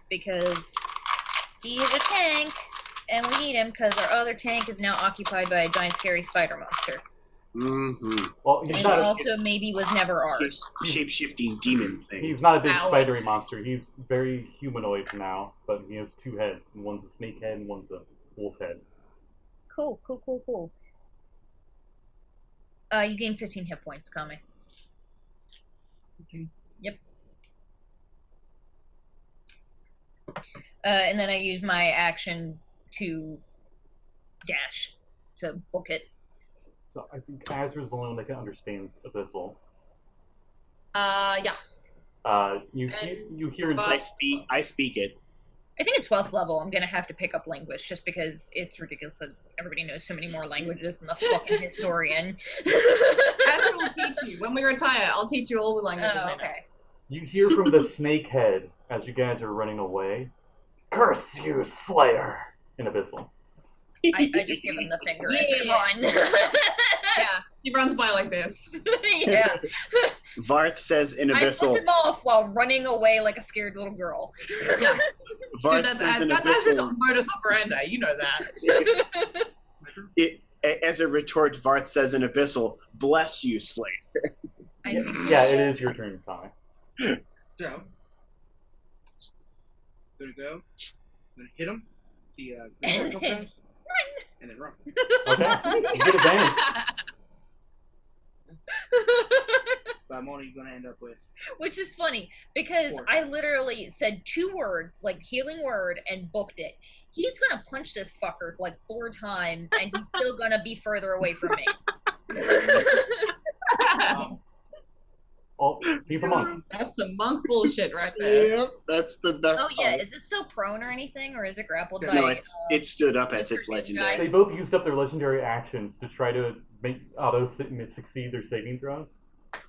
Because he is a tank, and we need him because our other tank is now occupied by a giant scary spider monster. Mm-hmm. Well, he's And not also maybe was never ours. Shape-shifting demon thing. He's not a big Ow. spidery monster. He's very humanoid now, but he has 2 heads. And one's a snake head and one's a wolf head. Cool. You gain 15 hit points, Kame. Okay. Yep. And then I use my action to dash to book it. So I think Azra's the only one that understands Abyssal. Yeah. You hear in but- I speak it. I think it's 12th level. I'm gonna have to pick up language just because it's ridiculous that everybody knows so many more languages than the fucking historian. Azra will teach you. When we retire, I'll teach you all the languages I know. Okay. You hear from the snake head as you guys are running away. Curse you, Slayer! In Abyssal. I just give him the finger as Yeah. I run. Yeah, she runs by like this. Yeah. Varth says in I flip Abyssal. him off while running away like a scared little girl. Yeah. Varth Dude, that's says in Azra's Abyssal. modus operandi. You know that. As a retort, Varth says in Abyssal, "Bless you, Slayer." Yeah, it is your turn, Kame. So, gonna go. Gonna hit him. The critical pass, and then run. Okay, you get advantage. But I'm only gonna end up with. Which is funny because 4 I dice. literally said 2 words, like healing word, and booked it. He's gonna punch this fucker like 4 times, and he's still gonna be further away from me. Oh, he's a monk. That's some monk bullshit right there. Yep, that's the best. Oh yeah, part. is it still prone or anything, or is it grappled No, by? No, it stood up as its Mr. legendary. They both used up their legendary actions to try to make auto succeed their saving throws.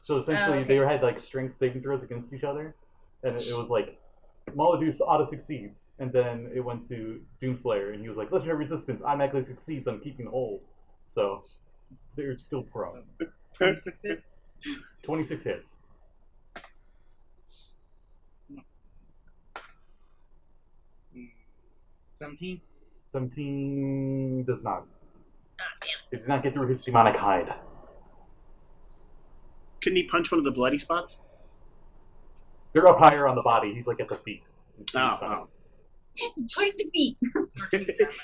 So essentially, okay. they had like strength saving throws against each other, and it was like Molodus auto succeeds, and then it went to Doomslayer, and he was like legendary resistance automatically succeeds on keeping hold. So they're still prone. 26 hit. 26 hits. No. 17. 17 does not. Ah, damn. It does not get through his demonic hide. Couldn't he punch one of the bloody spots? They're up higher on the body. He's like at the feet. Oh. Point the beat. 13 damage.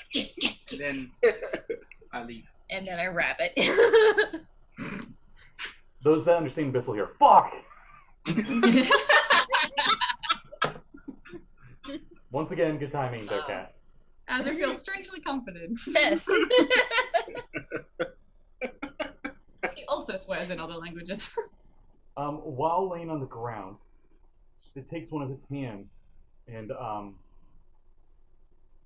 And then I leave. And then I wrap it. Those that understand Abyssal here, fuck! Once again, good timing there, Cat. Azra feels strangely comforted. Test. He also swears in other languages. While laying on the ground, it takes one of its hands and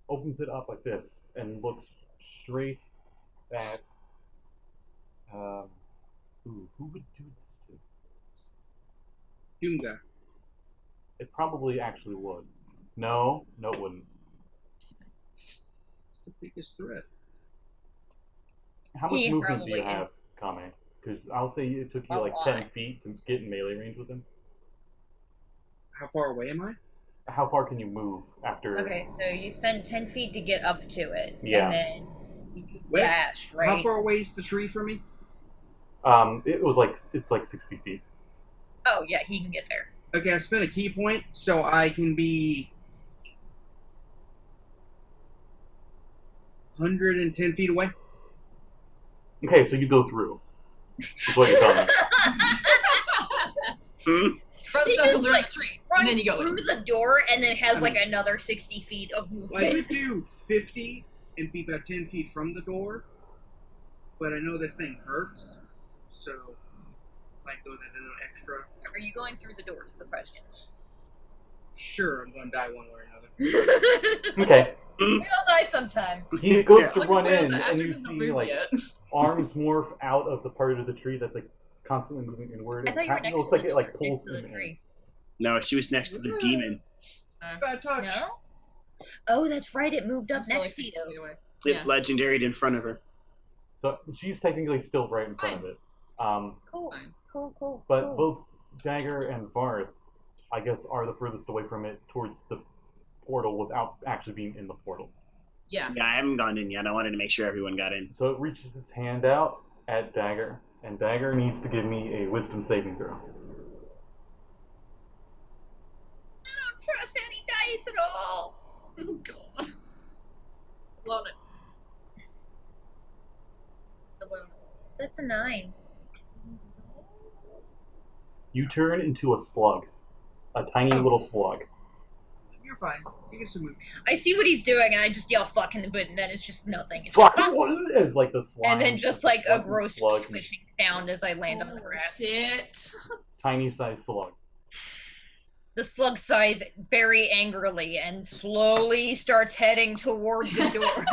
opens it up like this and looks straight at who would do this to? Doomga. It probably actually would. No, it wouldn't. It's the biggest threat. How much He movement do you probably have, is. Kame? Because I'll say it took you A like lot. 10 feet to get in melee range with him. How far away am I? How far can you move after? Okay, so you spend 10 feet to get up to it. Yeah. And then you Wait, dash, right? How far away is the tree from me? It's like 60 feet. Oh, yeah, he can get there. Okay, I spent a key point, so I can be 110 feet away. Okay, so you go through. That's what you're telling me. Run He circles just, around like, the tree, and Runs then you go through in. the door and then has I like mean- another 60 feet of Well, I movement. could do 50 and be about 10 feet from the door, but I know this thing hurts, so might go that little extra. Are you going through the door? Is the question. Sure, I'm going to die one way or another. We Okay. all die sometime. He goes Yeah. to Like, run well, in, the and Azra you doesn't see move like yet. arms morph out of the part of the tree that's like constantly moving inward. I thought you were It next looks to like the it like door, pulls next to the him in. tree. No, she was next to the demon. Bad touch. No? Oh, that's right. It moved I'm up still, next to like, you. 60 feet away. It legendaried in front of her. So she's technically still right in front of it. Cool. Fine. Cool. But both Dagger and Varth, I guess, are the furthest away from it towards the portal without actually being in the portal. Yeah. Yeah, I haven't gone in yet. I wanted to make sure everyone got in. So it reaches its hand out at Dagger, and Dagger needs to give me a wisdom saving throw. I don't trust any dice at all. Oh god. Blown it. That's a 9. You turn into a slug. A tiny little slug. You're fine. You can still move. I see what he's doing, and I just yell "fucking," but then it's just nothing. It's Fuck! just, As like the slime. and then just like a slug- gross slug, swishing sound as I land on the grass. Shit. tiny sized slug. The slug sighs very angrily and slowly starts heading towards the door.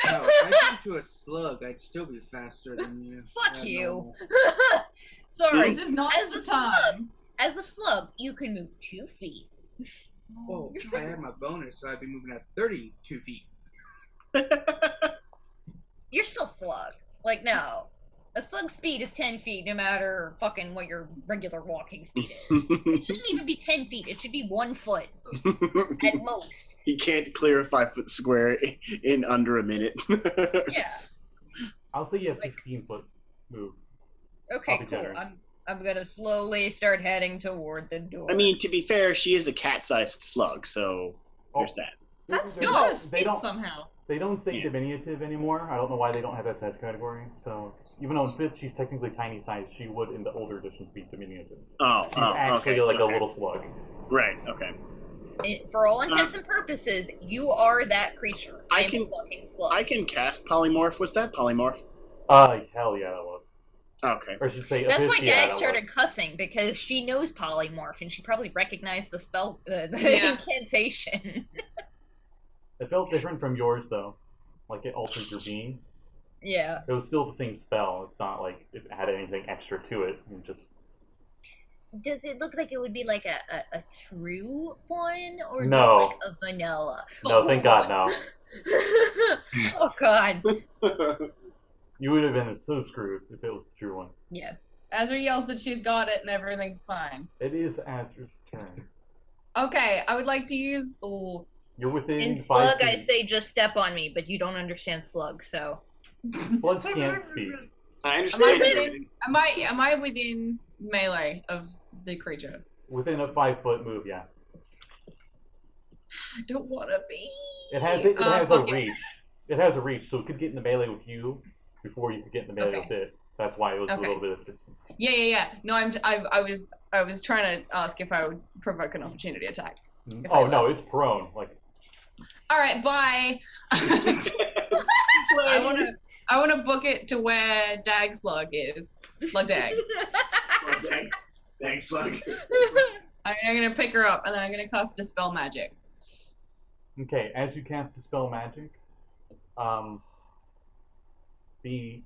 No, if I came to a slug, I'd still be faster than you. Fuck At you. normal. Sorry. This is not As the a slug. time. As a slug, you can move 2 feet. Well, I had my bonus, so I'd be moving at 32 feet. You're still slug. Like, no. A slug speed is 10 feet, no matter fucking what your regular walking speed is. It shouldn't even be 10 feet. It should be 1 foot at most. He can't clear a 5-foot square in under a minute. Yeah. I'll say you have 15-foot move. I'll Okay, be cool. generous. I'm gonna slowly start heading toward the door. I mean, to be fair, she is a cat-sized slug, so there's that. That's They- good. They don't. Somehow. They don't say Yeah. diminutive anymore. I don't know why they don't have that size category. So even though in 5th she's technically tiny size, she would in the older editions be diminutive. Oh, She's actually okay. like a okay. little slug. Right, okay. For all intents and purposes, you are that creature. I I'm a can- fucking slug. I can cast polymorph. Was that polymorph? Hell yeah, that was. Okay. Or I should say That's abyss, why yeah, Dag that started was. cussing, because she knows polymorph and she probably recognized the spell, the Yeah. incantation. It felt different from yours though. Like it altered your being. Yeah. It was still the same spell. It's not like it had anything extra to it. It just Does it look like it would be like a true one, or No. just like a vanilla? no, thank God no. Oh God. You would have been so screwed if it was the true one. Yeah. Azra yells that she's got it and everything's fine. It is Azra's turn. Okay, I would like to use. Oh, You're within In 5 slug, I feet. say just step on me, but you don't understand slug, so. Slugs can't speak. I am I understand. within? Am I within melee of the creature? Within a 5-foot move, yeah. I don't want to be. It has a fuck it. reach. It has a reach, so it could get in the melee with you before you could get in the melee Okay. with it. That's why it was Okay. a little bit of distance. Yeah. No, I was trying to ask if I would provoke an opportunity attack. If Oh I no, left. it's prone. Like All right, bye. I want to book it to where Dag Slug is. Slug Dag. Thanks, slug. I'm gonna pick her up and then I'm gonna cast Dispel Magic. okay, as you cast Dispel Magic, the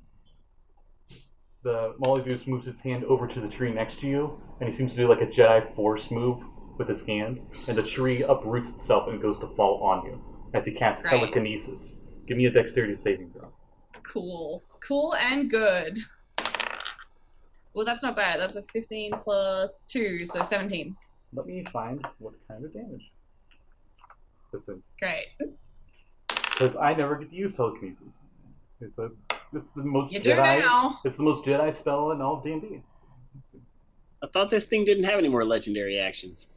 Mollygoose moves its hand over to the tree next to you, and he seems to do like a Jedi Force move with his hand, and the tree uproots itself and goes to fall on you as he casts Great. Telekinesis. Give me a Dexterity saving throw. Cool and good. Well, that's not bad. That's a 15 plus 2, so 17. Let me find what kind of damage this is, Great. because I never get to use Telekinesis. It's the most You do Jedi. now. It's the most Jedi spell in all of D&D. I thought this thing didn't have any more legendary actions.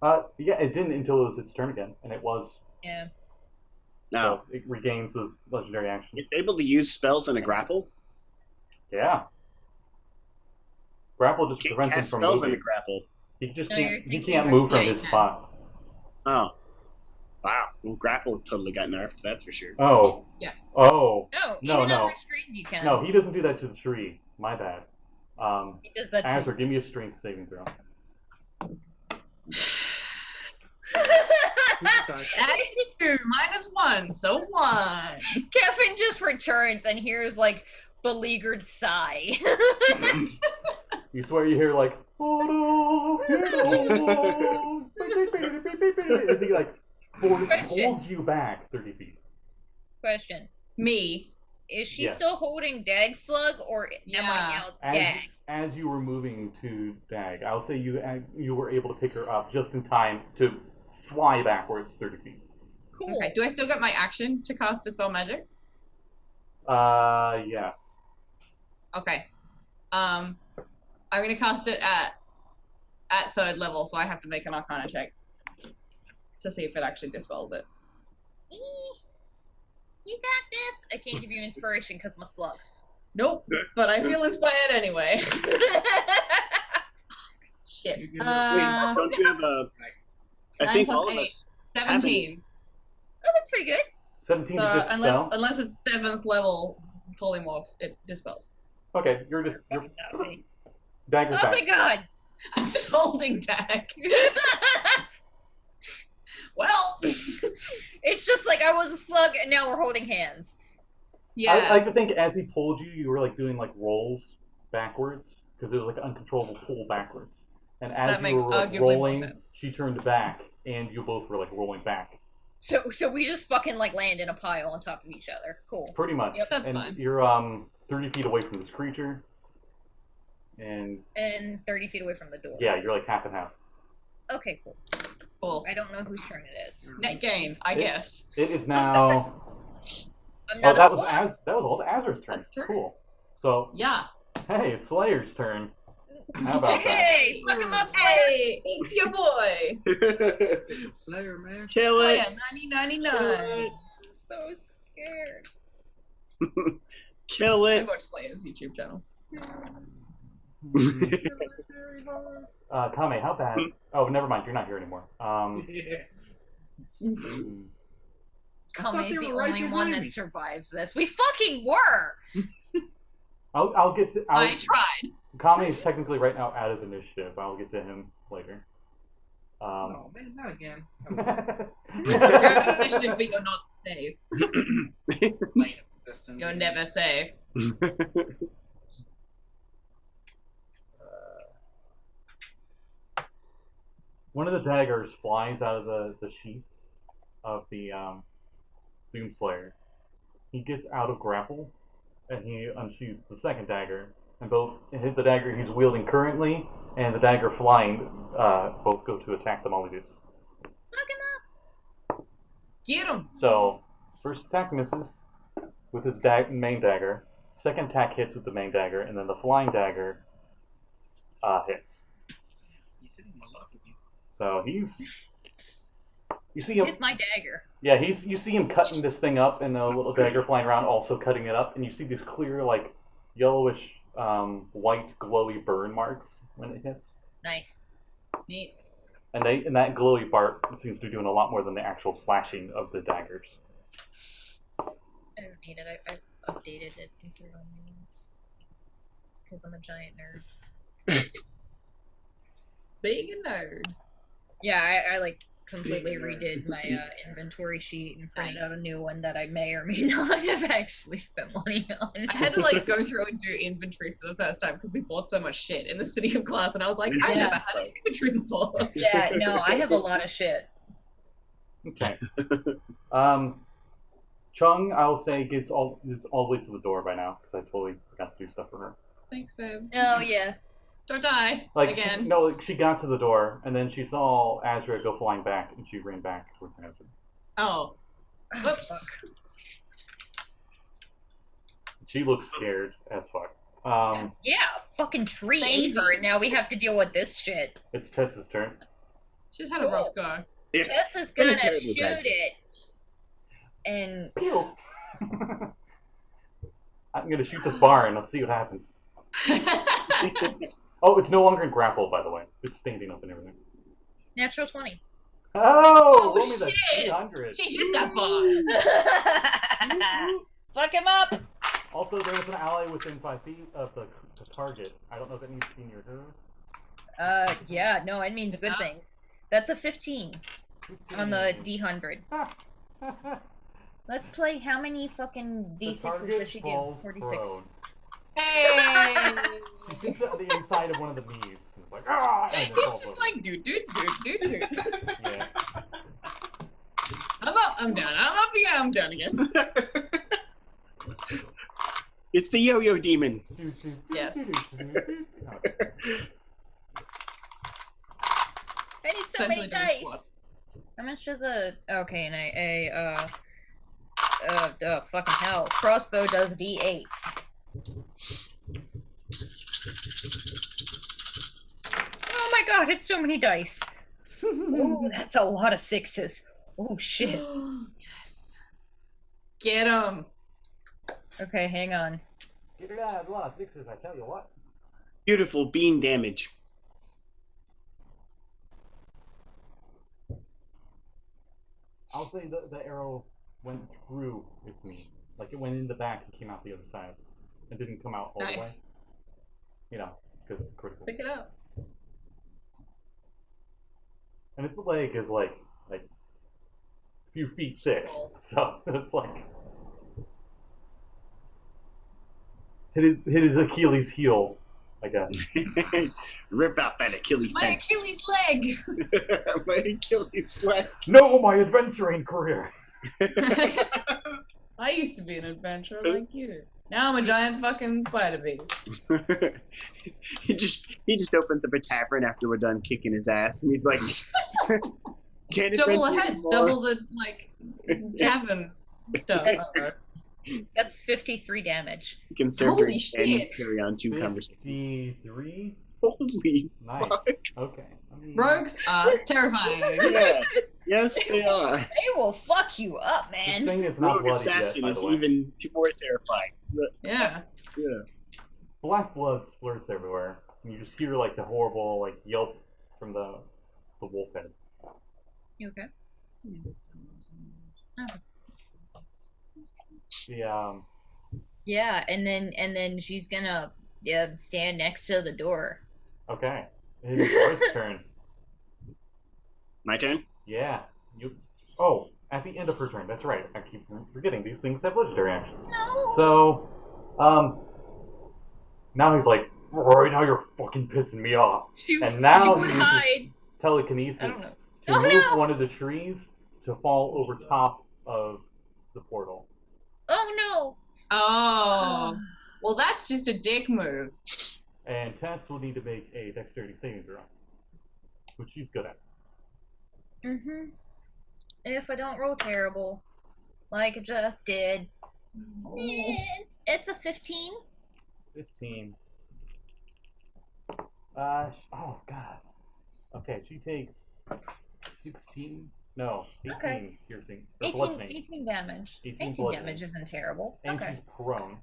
Yeah, it didn't until it was its turn again, and it was. Yeah. No. So it regains those legendary actions. It's able to use spells in a grapple? Yeah. Grapple just Can't prevents him cast from spells in a moving. grapple. He just No, can't. you're He thinking can't of move from playing his that. spot. Oh. Wow. Well, grapple totally got nerfed, that's for sure. Oh. Yeah. Oh. No, No, even no. unrestrained you can. No, he doesn't do that to the tree. My bad. He does that Azra, too. give me a strength saving throw. That's 2, -1, so 1. Kevin just returns and hears like beleaguered sigh. You swear you hear like, oh no, as he like pulls you back 30 feet. Question: Me. Is she Yes. still holding Dag Slug, or am I Yeah. now Dag? As you were moving to Dag, I'll say you were able to pick her up just in time to fly backwards 30 feet. Cool. Okay. Do I still get my action to cast Dispel Magic? Yes. Okay. I'm gonna cast it at 3rd level, so I have to make an Arcana check to see if it actually dispels it. You got this. I can't give you inspiration because I'm a slug. Nope. But I feel inspired anyway. Shit. Wait, don't you have a... I 9 think plus all of 8. us... 17. Oh, that's pretty good. 17 to So dispel. unless it's 7th level polymorph, it dispels. Okay, you're Dagger's Oh back. my god. I'm just holding tag. Well, It's just like I was a slug and now we're holding hands. yeah. I like to think as he pulled you, you were like doing like rolls backwards because it was like an uncontrollable pull backwards. And as That you makes were like, arguably more rolling, sense. she turned back, and you both were like rolling back. So we just fucking like land in a pile on top of each other. Cool. Pretty much. Yep. That's and fine. you're 30 feet away from this creature, and And 30 feet away from the door. yeah, you're like half and half. Okay, cool. Cool. I don't know whose turn it is. Net gain, I Yeah. guess. It is now. I'm Oh, not that a was slug. that was all Azra's turn. That's true. Cool. So Yeah. hey, it's Slayer's turn. How about that? Hey, fuck him up, Slayer. Hey, it's your boy. Slayer, man. Kill it! Slayer 9099. So scared. Kill I it! watch Slayer's YouTube channel. Kame, how bad? Oh, never mind. You're not here anymore. Yeah. I thought Kame's they the were right only one behind that me. survives this. We fucking were! I'll get to. I tried. Kame is technically right now out of initiative. I'll get to him later. Oh man, not again. You're out of initiative, but you're not safe. Resistance. You're never safe. One of the daggers flies out of the sheath of the Doomslayer. He gets out of grapple, and he unsheathes the second dagger. And both the dagger he's wielding currently and the dagger flying both go to attack the Mollygoose. Fuck him up! Get him. So, first attack misses with his main dagger. Second attack hits with the main dagger, and then the flying dagger hits. He's sitting my luck with you. So you see him. It's my dagger. Yeah, you see him cutting this thing up, and the little dagger flying around, also cutting it up, and you see these clear, like yellowish, white, glowy burn marks when it hits. Nice. Neat. And that glowy part seems to be doing a lot more than the actual slashing of the daggers. I don't need it. I updated it because I'm a giant nerd. Being a nerd. Yeah, I like completely redid my inventory sheet and printed Nice. out a new one that I may or may not have actually spent money on. I had to like go through and do inventory for the first time because we bought so much shit in the City of Glass, and I was like, I've Yeah. never had an inventory before. Yeah, no, I have a lot of shit. Okay. Chung, I'll say, is all the way to the door by now, because I totally forgot to do stuff for her. Thanks, babe. Oh yeah. Don't die again. She got to the door, and then she saw Azra go flying back, and she ran back towards Azra. Oh. Whoops. She looks scared as fuck. Yeah, fucking tree Thanks. ate her, and now we have to deal with this shit. It's Tess's turn. She's had a rough go. Yeah. Tess is Been a gonna terrible shoot bad it, and Pew. I'm gonna shoot this bar and let's see what happens. Oh, it's no longer in grapple, by the way. It's standing up and everything. natural 20. Oh, roll me the shit! 300. She hit that bar. Fuck him up! Also, there was an ally within 5 feet of the target. I don't know if that needs to be near her. Yeah, no, it means good things. That's a 15 on the D100. Let's play how many fucking The D6s target does she do? falls 46. prone. Hey! She sits at the inside of one of the knees. It's like, ah! And then He's falls just over. like, dude. Yeah. I'm up, I'm down. I'm up again, I'm down again. It's the yo-yo demon. Yes. I need so Essentially many doing dice. squats. How much does a okay, and fucking hell. Crossbow does D8. Oh my god, it's so many dice. Ooh, that's a lot of 6s. Oh shit. Yes. Get him. Okay, hang on. Get it out of lot of 6s, I tell you what. Beautiful bean damage. I'll say the arrow went through its knee. Like it went in the back and came out the other side. It didn't come out all the way. Nice. You know, because it's critical. Pick it up. And its leg is like a few feet thick. So it's like hit his Achilles heel, I guess. Rip out that Achilles My tendon. Achilles leg. My Achilles leg. No, my adventuring career. I used to be an adventurer like you. Now I'm a giant fucking spider beast. he just opens up a tavern after we're done kicking his ass, and he's like, "Can't Double the adventure heads, anymore." double the tavern stuff. That's 53 damage. You can serve Holy and shit. carry on 2 conversations. 53? Holy Nice. fuck. Okay. I mean, Rogues are terrifying. Yeah. Yes, they are. They will fuck you up, This man. thing is not Rogue bloody yet, Assassin by is the way. even more terrifying. Yeah. Yeah. Black blood splurts everywhere. And you just hear like the horrible like yelp from the wolf head. You okay? The Yeah, and then she's gonna stand next to the door. okay. It is Varth's turn. My turn? Yeah. You. Oh, at the end of her turn. That's right. I keep forgetting these things have legendary actions. No. So, now he's like, right now you're fucking pissing me off. And now he uses hide. telekinesis I don't know. to Oh, move no. one of the trees to fall over top of the portal. Oh no. Oh. Well, that's just a dick move. And Tess will need to make a dexterity saving throw, which she's good at. Mhm. If I don't roll terrible, like I just did, it's a 15. 15. Oh god. Okay, she takes 16. No, 18 Okay. piercing. 18 damage. 18 18 bludgeoning. damage isn't terrible. And Okay. she's prone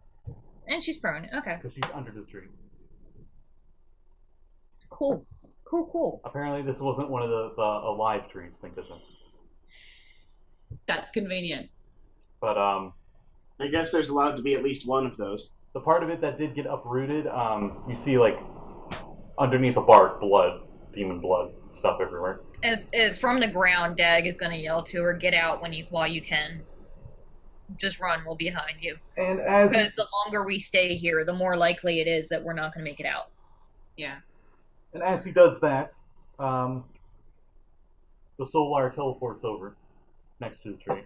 And she's prone. Okay. because she's under the tree. Cool. Cool. Apparently, this wasn't one of the alive trees. Thank goodness. That's convenient. But I guess there's allowed to be at least one of those. the part of it that did get uprooted, you see like underneath the bark, blood, demon blood, stuff everywhere. As from the ground, Dag is gonna yell to her, "Get out while you can. Just run. We'll be behind you." And as Because the longer we stay here, the more likely it is that we're not gonna make it out. Yeah. And as he does that, the Solar teleports over next to the tree.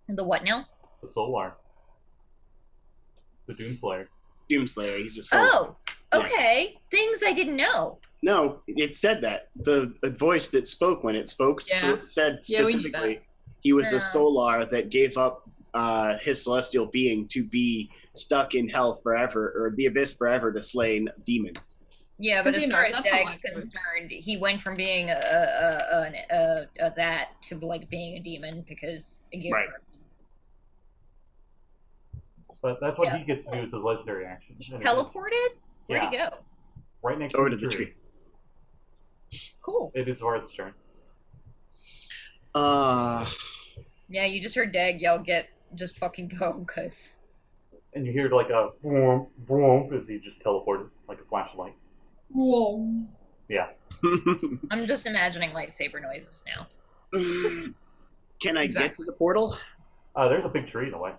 The what now? The Solar. The Doomslayer. Doomslayer, he's a soul. Oh, okay. Things I didn't know. No, it said that. The voice that spoke when it spoke Yeah. said Yeah, we knew specifically he was Yeah. a solar that gave up his celestial being to be stuck in hell forever, or the abyss forever, to slay demons. Yeah, but 'Cause, as you know, far as that's how Dag's life goes. concerned, he went from being a that to like being a demon because it gave Right. her. But that's what Yeah. he gets to do as his legendary action. He And it is teleported? Where'd he go? right next Over to to the tree. Cool. It is Varth's turn. Yeah, you just heard Dag yell, just fucking go, cause And you hear like a boom, boom as he just teleported, like a flashlight. Whoa. Yeah. I'm just imagining lightsaber noises now. Can I get Exactly. to the portal? There's a big tree in the way.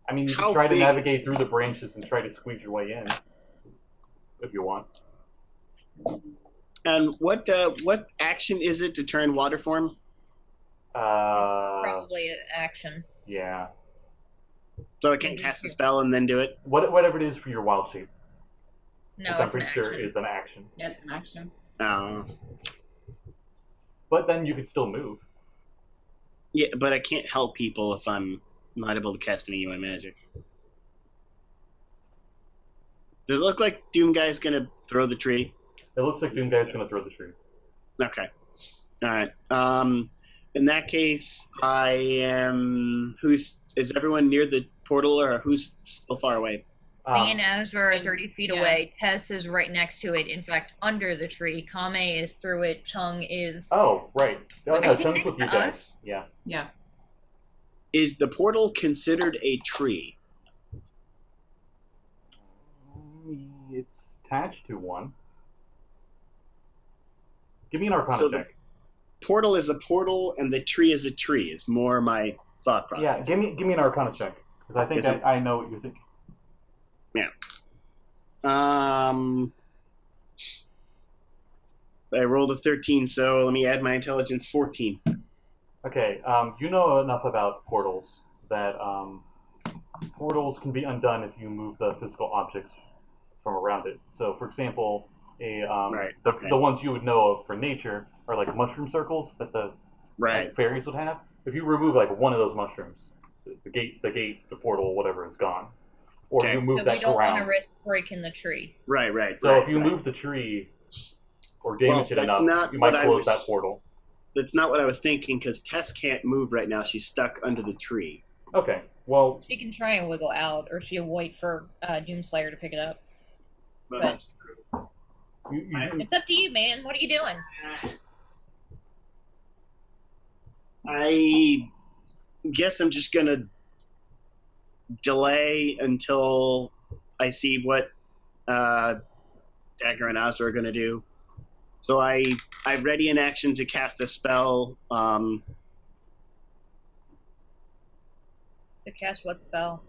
I mean, you How can try to big? navigate through the branches and try to squeeze your way in, if you want. And what action is it to turn water form? Probably an action. Yeah. So I can't cast a spell and then do it? Whatever it is for your wild shape, No, which I'm it's an pretty sure action. is an action. Yeah, it's an action. Oh. But then you could still move. Yeah, but I can't help people if I'm not able to cast any UI magic. Does it look like Doom Guy's gonna throw the tree? It looks like Doom Guy's going to throw the tree. Okay. Alright. In that case, I am... Is everyone near the portal, or who's still far away? Me and Azra are 30 feet yeah. away. Tess is right next to it. In fact, under the tree. Kame is through it. Chung is. Oh, right. Oh, Wait, no, he's Chung's next with you to guys. us? Yeah. Yeah. Is the portal considered a tree? It's attached to one. Give me an Arcana So check. Portal is a portal, and the tree is a tree, is more my thought Yeah, process. give me an Arcana check. Because I think Is it- I know what you're thinking. I rolled a 13, so let me add my intelligence 14. Okay, you know enough about portals that portals can be undone if you move the physical objects from around it. So, for example, Right, okay. the ones you would know of for nature are like mushroom circles that the Right. like, fairies would have. If you remove like one of those mushrooms, the gate, the portal, whatever is gone. Or Okay. you move So we that don't want around. to risk breaking the tree. Right. So if you move the tree or damage it that's enough, not you might what I close was- that portal. That's not what I was thinking, because Tess can't move right now. She's stuck under the tree. Okay, well, She can try and wiggle out, or she'll wait for Doomslayer to pick it up. But But- you It's up to you, man. What are you doing? I guess I'm just going to delay until I see what Dagger and Azra are going to do. So I ready an action to cast a spell. To cast what spell?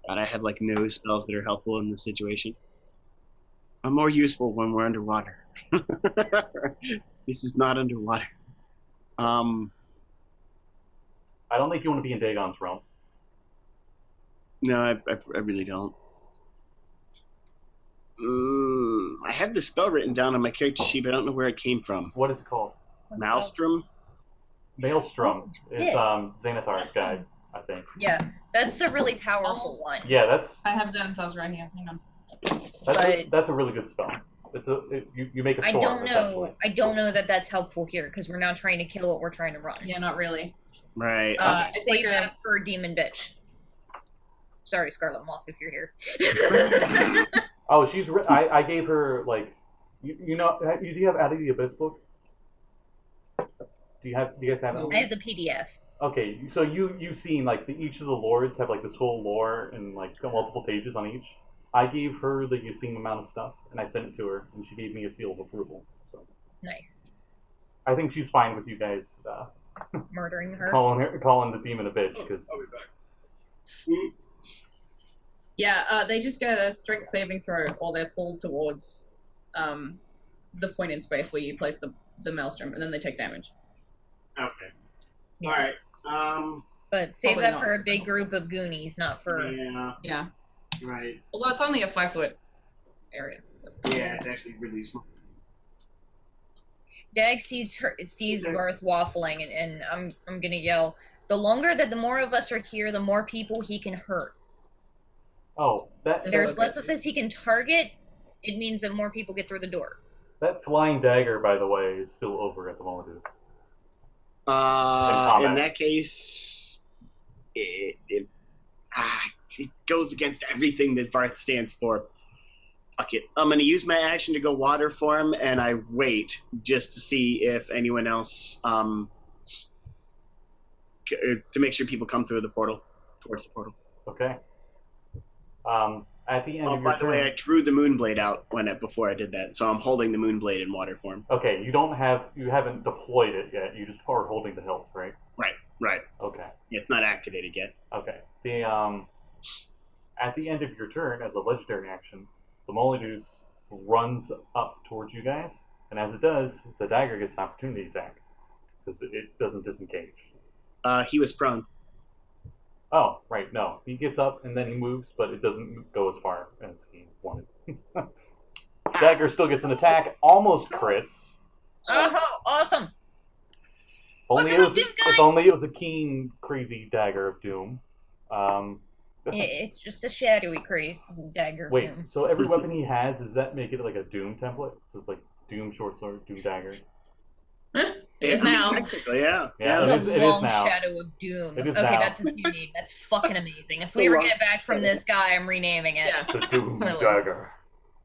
God, I have like no spells that are helpful in this situation. I'm more useful when we're underwater. This is not underwater. I don't think you want to be in Dagon's realm. No, I really don't. I have the spell written down on my character sheet, but I don't know where it came from. What is it called? What spell? Maelstrom? Maelstrom is shit. Xanathar's That's guide, I think. Yeah, that's a really powerful one. Yeah, that's I have Xanathar's right here. Hang on. that's a really good spell. You make a I storm don't essentially. know. I don't know that that's helpful here because we're not trying to kill it. We're trying to run. Yeah, not really. Right. It's like Save a. that for Demon Bitch. Sorry, Scarlet Moth, if you're here. Oh, I gave her like, you know, do you have Out of the Abyss book? Do you guys have it? I have the PDF. Okay, so you've seen like each of the lords have like this whole lore and like multiple pages on each. I gave her the same amount of stuff and I sent it to her and she gave me a seal of approval. So Nice. I think she's fine with you guys Murdering her. calling the demon a bitch because I'll be back. Yeah, they just get a strength saving throw while they're pulled towards the point in space where you place the maelstrom, and then they take damage. Okay. Yeah. Alright. But save Probably that not for a so big group of Goonies, not for. Yeah. Yeah. Right. Although it's only a 5-foot area. Yeah, it's actually really small. Dag sees Varth waffling, and I'm gonna yell. The longer that the more of us are here, the more people he can hurt. Oh, There's less of us he can target. It means that more people get through the door. that flying dagger, by the way, is still over at the moment. In that case, it goes against everything that Varth stands for. Fuck it. I'm going to use my action to go water form, and I wait just to see if anyone else, to make sure people come through the portal, towards the portal. Okay. At the end of your by the turn, way, I drew the moonblade out before I did that, so I'm holding the moonblade in water form. Okay, you haven't deployed it yet. You just are holding the hilt, right? Right. Okay. It's not activated yet. Okay. At the end of your turn, as a legendary action, the Molyneux runs up towards you guys, and as it does, the dagger gets an opportunity attack because it doesn't disengage. He was prone. Oh, right. No, he gets up and then he moves, but it doesn't go as far as he wanted. Dagger still gets an attack, almost crits. Oh, awesome! If only it was a keen, crazy dagger of doom. It's just a shadowy crazy dagger of Wait, doom. so every weapon he has, does that make it like a doom template? So it's like doom short sword, doom dagger. It is now. Technically, yeah. Yeah, it is now. Shadow of Doom. It is okay, now. that's his new name. That's fucking amazing. If we ever get back from this guy, I'm renaming it. Yeah. The doom Totally. dagger.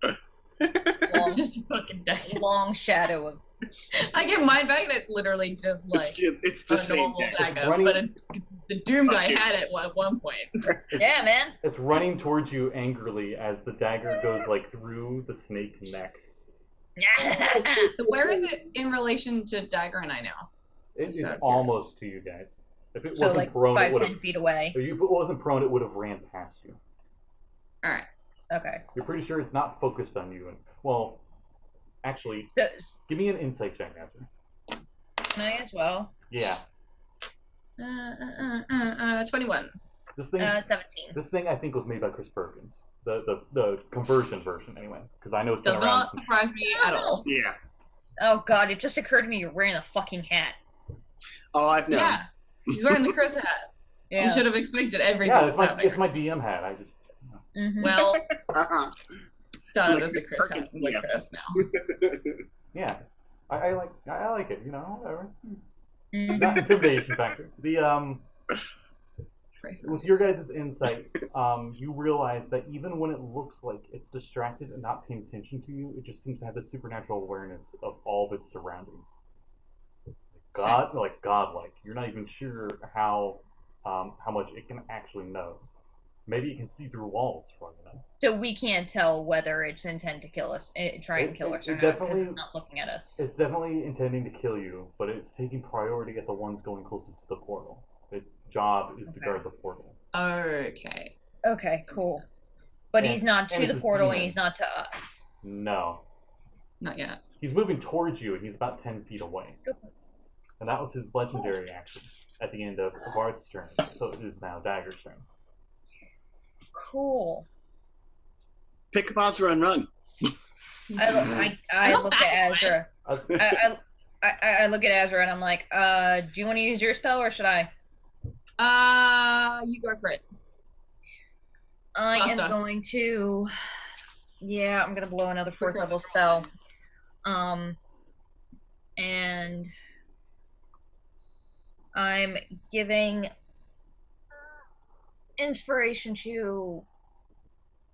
Long, Just a fucking dagger. long shadow of. I get mine back, and it's literally just like It's the a same normal dagger. dagger, running- but the Doom guy had it at one point. Yeah, man. It's running towards you angrily as the dagger goes like through the snake neck. Where is it in relation to Dagger and I now? It is So almost to you guys. If it So wasn't like prone, it would 5-10 have. feet away. If it wasn't prone, it would have ran past you. All right. Okay. You're pretty sure it's not focused on you. Well, actually, So give me an insight check, Azra. can I as well? Yeah, 21. this thing. 17. This thing I think was made by Chris Perkins. The conversion version, anyway, because I know it's been Does around. not surprise me at all. Yeah. Oh god, it just occurred to me you're wearing a fucking hat. Oh, I've known. Yeah, he's wearing the Chris hat. Yeah. You should have expected everything Yeah, that's happening. it's my DM hat. I just. Mhm. Well, Uh-uh. started Like as the Chris hat Perkins, with yeah. Chris now. Yeah, I like it. You know, whatever. Mhm. Not intimidation factor. With your guys' insight, you realize that even when it looks like it's distracted and not paying attention to you, it just seems to have this supernatural awareness of all of its surroundings. Godlike. You're not even sure how much it can actually know. Maybe it can see through walls, for all you know. So we can't tell whether it's intent to kill us, trying to kill us or not, because it's not looking at us. It's definitely intending to kill you, but it's taking priority at the ones going closest to the portal. Its job is to guard the portal. Okay. Okay, cool. But he's not and to the it's a portal and demon. he's not to us. No. Not yet. He's moving towards you, and he's about 10 feet away. Good. And that was his legendary action at the end of Varth's turn. So it is now Dagger's turn. Cool. Pick up Azra and run. I look at Azra. I look at Azra and I'm like, do you want to use your spell or should I? You go for it. I am Basta. going to. Yeah, I'm gonna blow another 4th level spell. And I'm giving inspiration to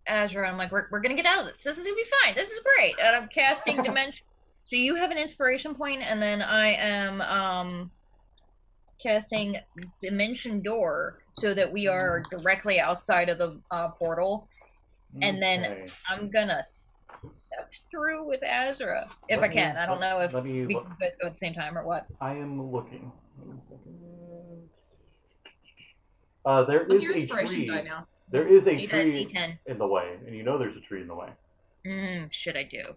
Azra. I'm like, we're gonna get out of this. This is gonna be fine. This is great. And I'm casting dimension. So you have an inspiration point, and then I am casting Dimension Door so that we are directly outside of the portal. And then Okay. I'm gonna step through with Azra if I can. I don't know if Let me we look. can both go at the same time or what. I am looking. There What's is your a inspiration tree. die now? There is a D10, tree D10. in the way, and you know there's a tree in the way. Should I do?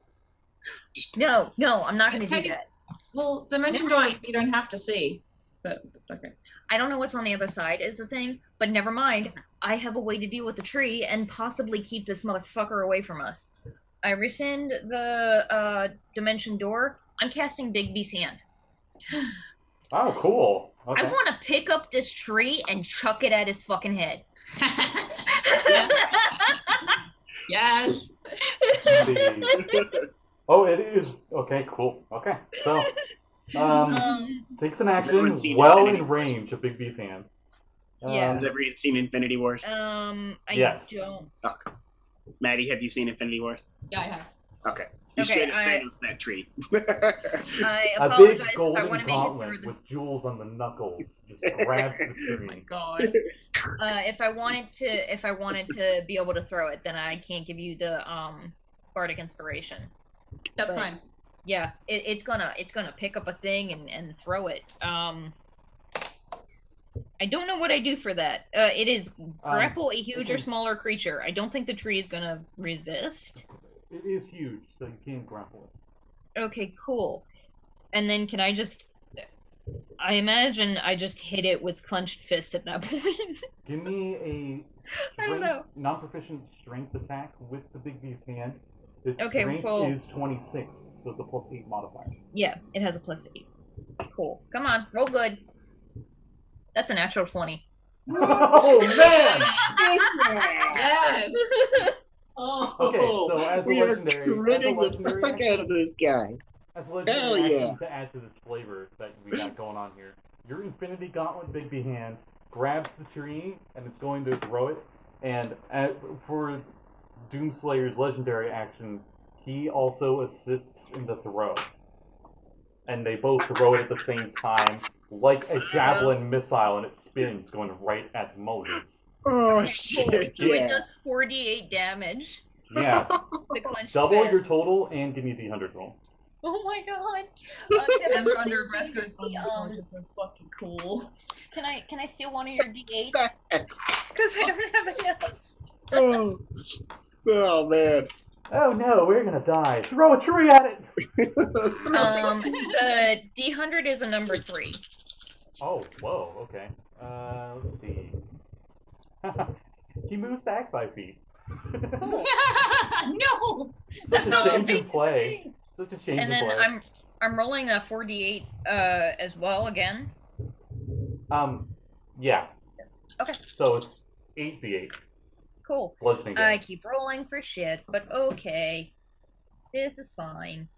No, I'm not gonna do Take it- that. Well, Dimension Door, you don't have to see. But, okay. I don't know what's on the other side is the thing, but never mind. I have a way to deal with the tree and possibly keep this motherfucker away from us. I rescind the dimension door. I'm casting Bigby's hand. Oh, cool. Okay. I want to pick up this tree and chuck it at his fucking head. Yes. Oh, it is. Okay, cool. Okay. So, takes an action everyone seen well Infinity in Wars? range of Bigby's hand. Yeah. Has everyone seen Infinity Wars? I Yes. don't. Okay. Maddie, have you seen Infinity Wars? Yeah, I have. Okay. You Okay, straight up I- Thanos that tree. I A apologize big if I golden want to make it gauntlet through the. with jewels on the knuckles just grabs the Oh my tree. god. If I wanted to be able to throw it, then I can't give you the bardic inspiration. That's But- fine. Yeah, it's gonna pick up a thing and throw it. I don't know what I do for that. It is grapple a huge or smaller creature. I don't think the tree is gonna resist. It is huge, so you can't grapple it. Okay, cool. And then can I just? I imagine I just hit it with clenched fist at that point. Give me a I don't know. non-proficient strength attack with the Big B's hand. Its Okay, strength well- is 26, so it's a +8 modifier. Yeah, it has a +8. Cool. Come on, roll good. That's a natural 20. Oh man! Yes. Oh, Okay, so as a we are legendary critting the action- fuck out of this guy. As a legendary Hell action yeah. to add to this flavor that we got going on here, your Infinity Gauntlet Big B hand grabs the tree and it's going to throw it. And for Doomslayer's legendary action, he also assists in the throw. And they both throw it at the same time, like a javelin missile, and it spins going right at the mulligans. Oh Cool. shit! So it Yeah. does 48 damage. Yeah, The clenched double fist. your total and give me the 100 roll. Oh my god. Ezra under breath goes, oh my god, just so fucking cool. Can I steal one of your d8s? Because I don't have enough. Oh. Oh man. Oh no, we're gonna die. Throw a tree at it! The d100 is a number 3. Oh, whoa, okay. Let's see. He moves back 5 feet. No! Such That's a not change a in play. Such a change And in then play. I'm rolling a 48 as well again. Yeah. Okay. So it's 8d8. Cool. Bludgeoning I damage. keep rolling for shit, but okay. This is fine.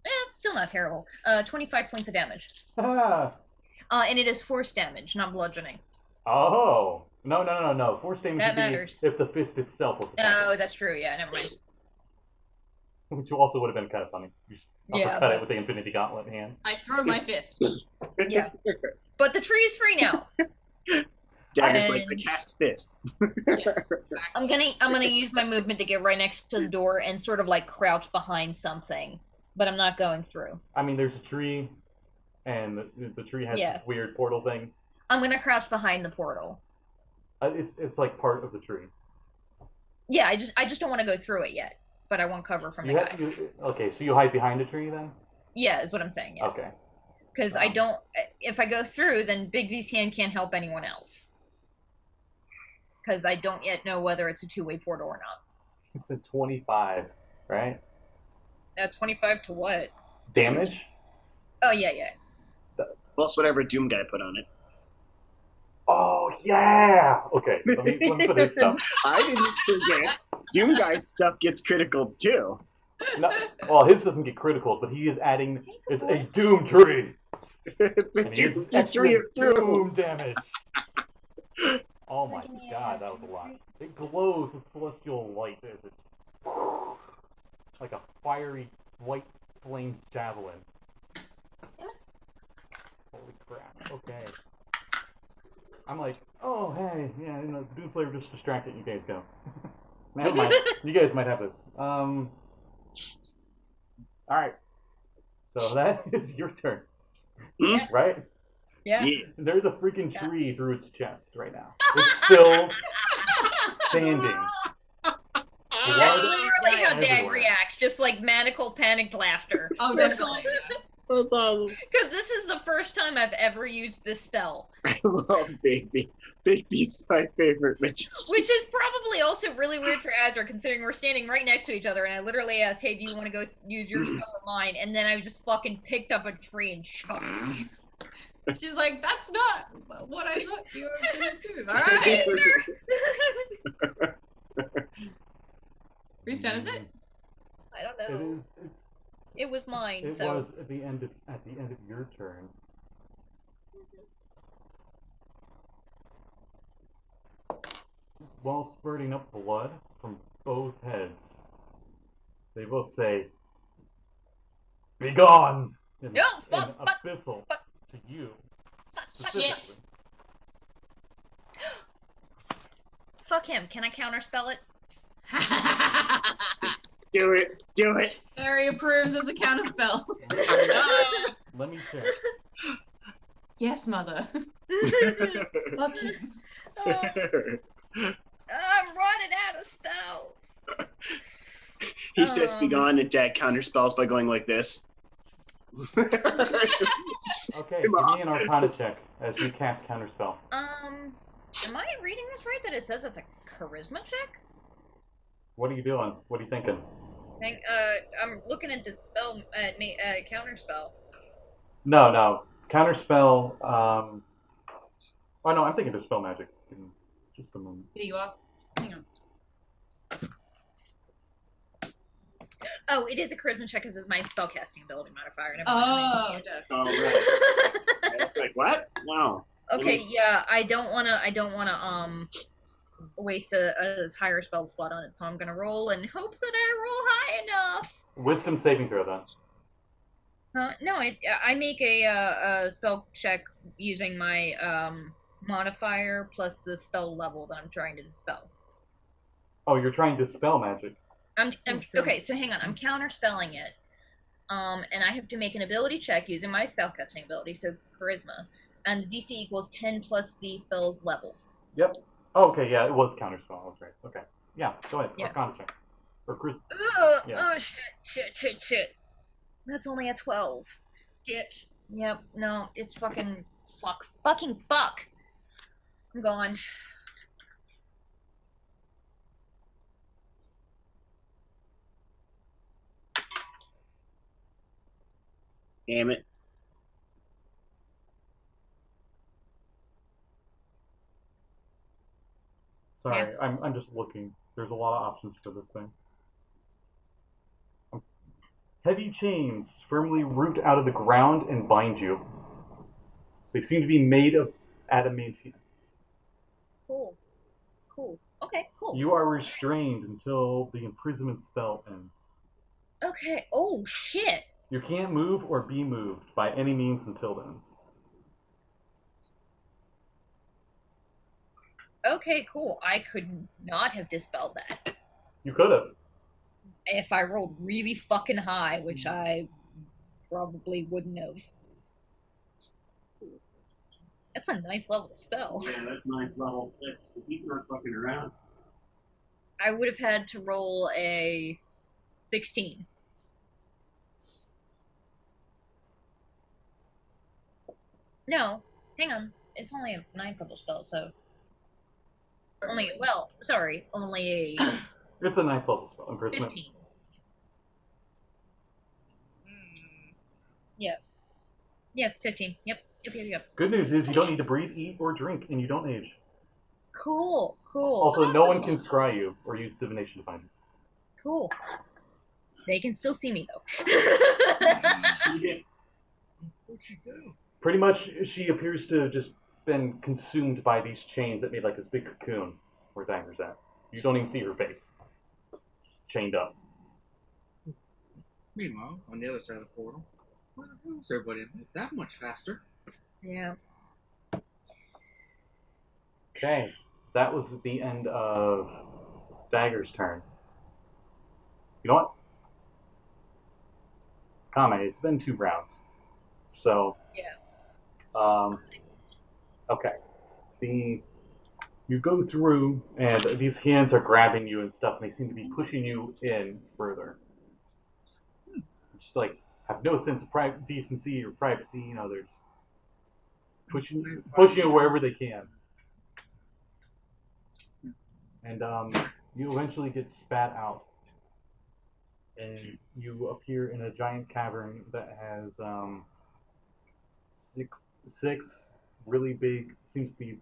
It's still not terrible. 25 points of damage. Ah. And it is force damage, not bludgeoning. Oh. No. Force damage That would be matters. if the fist itself was attacking. Oh, that's true. Yeah, never mind. Which also would have been kind of funny. You just Yeah, uppercut but- it with the Infinity Gauntlet hand. I throw my fist. Yeah. But the tree is free now. Dagger's like the And- cast fist. Yes. I'm gonna use my movement to get right next to the door and sort of like crouch behind something, but I'm not going through. I mean, there's a tree, and the tree has Yeah. this weird portal thing. I'm gonna crouch behind the portal. It's like part of the tree. Yeah, I just don't want to go through it yet, but I want cover from the guy. Okay, so you hide behind a tree then? Yeah, is what I'm saying. Yeah, Okay. because I don't. If I go through, then Big V's hand can't help anyone else. Because I don't yet know whether it's a two-way portal or not. It's a 25, right? 25 to what? Damage? Oh yeah. Plus whatever Doom guy put on it. Oh, yeah! Okay, let me put his stuff. I didn't forget. Doom guy's stuff gets critical too. No, well, his doesn't get critical, but he is adding, it's a doom tree! And he Doom, gets extra tree of doom. doom damage! Oh my god, that was a lot. It glows with celestial light as it's like a fiery white flame javelin. Holy crap, okay. I'm like, oh hey, yeah, you know, Doomslayer just distracted, you guys go. Never mind, you guys might have this. Alright. So that is your turn. Hmm? Right? Yeah. Yeah. There's a freaking tree through its chest right now. It's still standing. That's literally how Dag Everywhere. reacts, just like maniacal panicked laughter. Oh, definitely. That's awesome. Because this is the first time I've ever used this spell. Oh, baby. Bigby's my favorite magician. Which is probably also really weird for Azra, considering we're standing right next to each other, and I literally asked, hey, do you want to go use your spell or mine? And then I just fucking picked up a tree and shot it. She's like, that's not what I thought you were gonna do. Alright. Whose turn is it? I don't It know. is. It was mine, It so... was at the end of your turn. While spurting up blood from both heads, they both say, "Be gone!" In No, abyssal to you. Specifically. Fuck him. Can I counterspell it? Do it. Do it. Harry approves of the counterspell. Let me check. Yes, mother. Fuck you. I'm running out of spells. He says be gone, and Dad counterspells by going like this. Okay, give me an Arcana check as you cast Counterspell. Am I reading this right that it says it's a charisma check? What are you doing? What are you thinking? I'm looking at this spell, counterspell. No. Counterspell, oh no, I'm thinking of spell magic. Just a moment. Here you are. Hang on. Oh, it is a charisma check because it's my spellcasting ability modifier. Never Oh, mind. Oh, right. It's like, what? Wow. Okay, yeah, I don't wanna waste a higher spell slot on it, so I'm gonna roll and hope that I roll high enough. Wisdom saving throw then. No, I make a spell check using my modifier plus the spell level that I'm trying to dispel. Oh, you're trying to spell magic. Okay, so hang on. I'm counterspelling it. And I have to make an ability check using my spellcasting ability, so charisma. And the DC equals 10 plus the spell's level. Yep. Oh, okay, yeah, it was Counterspell. That's right. Okay. Yeah, go ahead. Yeah. Arcana check. Or charisma. Yeah. Oh, shit. That's only a 12. Dit. Yep, no, it's fucking fuck. Fucking fuck. I'm gone. Damn it. Sorry, I'm just looking. There's a lot of options for this thing. Heavy chains firmly root out of the ground and bind you. They seem to be made of adamantium. Cool. Okay, cool. You are restrained until the imprisonment spell ends. Okay, oh shit. You can't move or be moved by any means until then. Okay, cool. I could not have dispelled that. You could have. If I rolled really fucking high, which I probably wouldn't have. That's a 9th level spell. Yeah, that's 9th level. He's not fucking around. I would have had to roll a 16. No, hang on. It's only a 9th level spell, so... Only a... It's a 9th level spell. Imprisonment. 15. Yeah, 15. Yep. Good news is you don't need to breathe, eat, or drink, and you don't age. Cool. Also, no one can scry you or use divination to find you. Cool. They can still see me, though. What'd she do? Pretty much, she appears to have just been consumed by these chains that made like this big cocoon where Dagger's at. You don't even see her face. Chained up. Meanwhile, on the other side of the portal, where the hell is everybody that much faster? Yeah. Okay, that was the end of Dagger's turn. You know what? Kame, it's been 2 rounds. So, Yeah. Okay. You go through, and these hands are grabbing you and stuff, and they seem to be pushing you in further. Just like, have no sense of decency or privacy, they're just pushing you wherever they can. and you eventually get spat out, and you appear in a giant cavern that has six really big, seems to be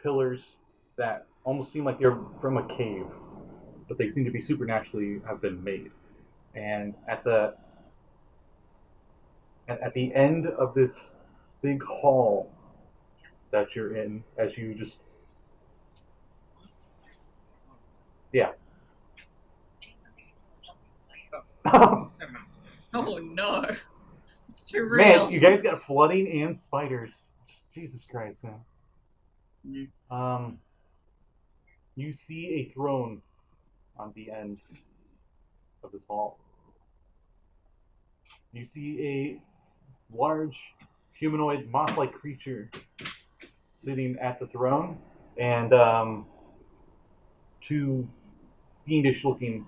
pillars that almost seem like they're from a cave, but they seem to be supernaturally have been made. And at the end of this big hall that you're in, as you just Oh no. It's too real. man, you guys got flooding and spiders. Jesus Christ, man. You see a throne on the end of this hall. You see a large humanoid moth-like creature sitting at the throne, and two fiendish-looking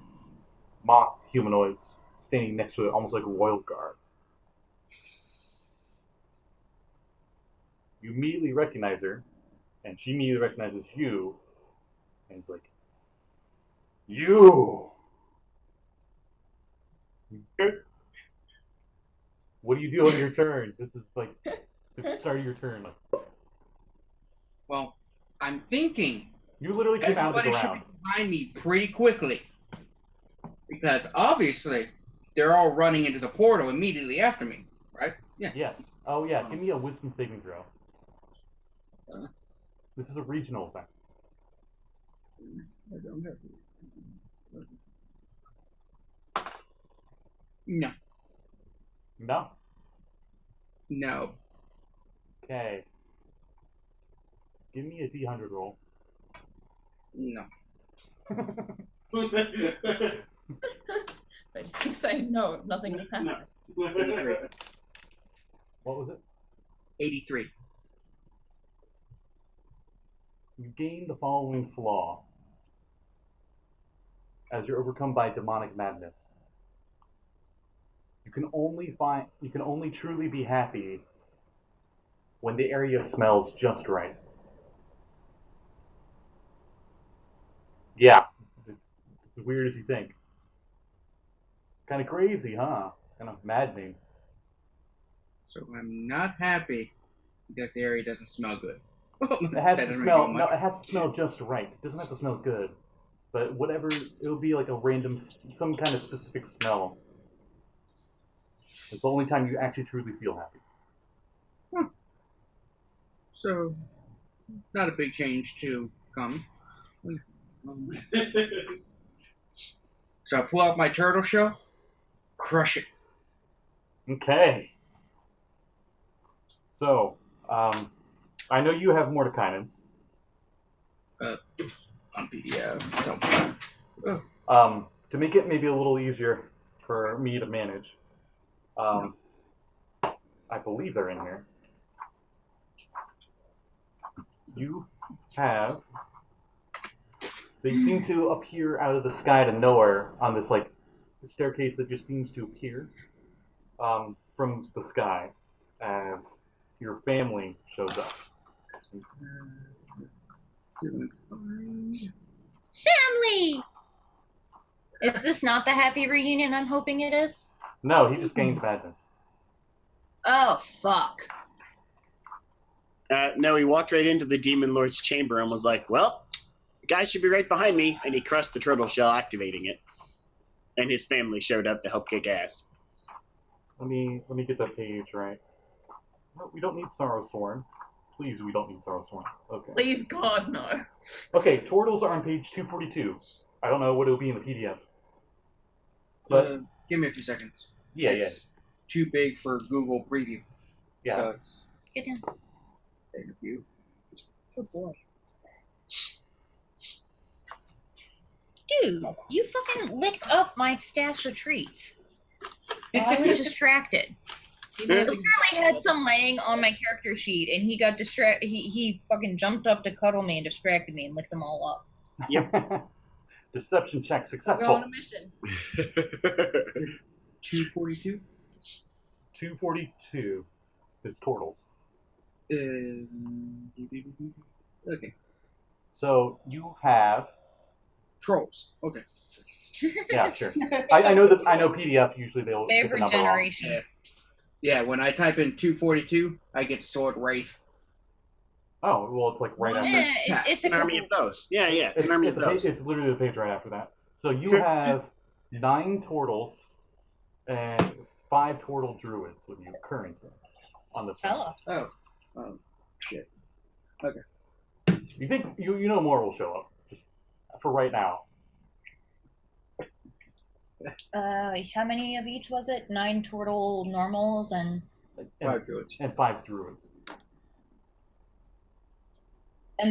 moth humanoids standing next to it, almost like royal guards. You immediately recognize her, and she immediately recognizes you, and it's like, you! What do you do on your turn? This is like the start of your turn. Well, I'm thinking You literally came out of the everybody should ground. be behind me pretty quickly. Because obviously, they're all running into the portal immediately after me, right? Yeah. Yes. Oh yeah, give me a wisdom saving throw. This is a regional effect. No. No? No. Okay. Give me a D100 roll. No. I just keep saying no, nothing will happen. 83. What was it? 83. You gain the following flaw. As you're overcome by demonic madness. You can only truly be happy when the area smells just right. Yeah, it's as weird as you think. Kind of crazy, huh? Kind of maddening. So I'm not happy because the area doesn't smell good. It has to smell. No, it has to smell just right. It doesn't have to smell good, but whatever. It'll be like a random, some kind of specific smell. It's the only time you actually truly feel happy. Huh. So, not a big change to come. So I pull out my turtle shell, crush it. Okay. So, I know you have Mordekainen's. On PDF. So, To make it maybe a little easier for me to manage, I believe they're in here. You have. They seem to appear out of the sky to nowhere on this like staircase that just seems to appear from the sky as your family shows up. Family! Is this not the happy reunion I'm hoping it is? No, he just gained madness. Oh, fuck. No, he walked right into the Demon Lord's chamber and was like, well, the guy should be right behind me. And he crushed the turtle shell, activating it. And his family showed up to help kick ass. Let me get that page right. No, we don't need Sorrowsworn. Please, we don't need Sorrowsworn. Okay. Please, God, no. Okay, Tortles are on page 242. I don't know what it'll be in the PDF. But give me a few seconds. yeah, It's too big for Google Preview. yeah. Get down. Thank you. Good boy. Dude, you fucking licked up my stash of treats. I was distracted. He I knows literally had some laying on my character sheet, and he got distracted. He fucking jumped up to cuddle me and distracted me and licked them all up. Yep. Deception check Go successful. on a mission. 242? 242 is Tortles. Okay. So you have. Trolls. Okay. Yeah, sure. I know that. I know PDF usually they'll get the Favorite number wrong. generation. Yeah. Yeah, when I type in 242, I get Sword Wraith. Oh, well, it's like right after. Eh, it's It's a an army of those. Yeah, it's an army of those. It's literally the page right after that. So you have 9 Tortles and 5 Tortle Druids with you currently on this one. Oh. Oh, shit. You think you know more will show up just for right now? How many of each was it? 9 Tortle normals and 5 Druids. And 5 Druids.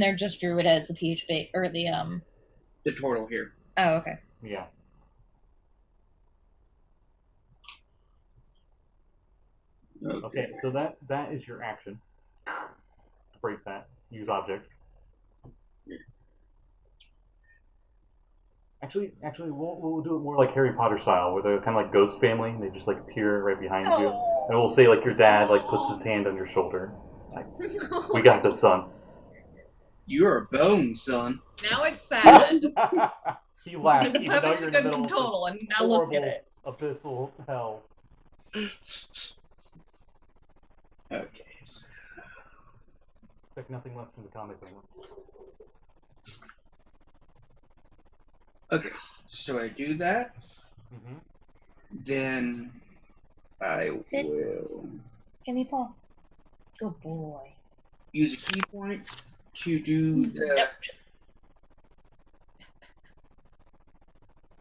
they're just Druid as the PHB or the The Tortle here. Oh, okay. Yeah. Okay, so that is your action. Break that. Use object. Actually, we'll do it more like Harry Potter style, where they're kind of like Ghost Family. They just like appear right behind you, and we'll say like your dad like puts his hand on your shoulder, like, "We got this, son." You're a bone, son. Now it's sad. He laughs, It's a even though perfectly you're in the good middle of total, this and now look at horrible it. abyssal hell. Okay. Expect nothing less from the comic anymore. Okay, so I do that. Mm-hmm. Then I Sit. will Give me Paul. Good boy. use a key point to do the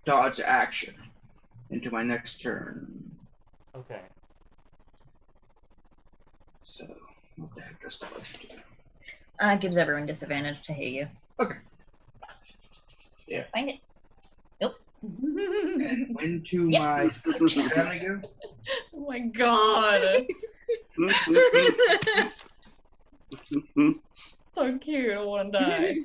dodge action into my next turn. Okay. So, what the heck does dodge do? It gives everyone disadvantage to hit you. Okay. Yeah. Find it. And into Yep. my Dagger. Oh my god. So cute, I wanna die.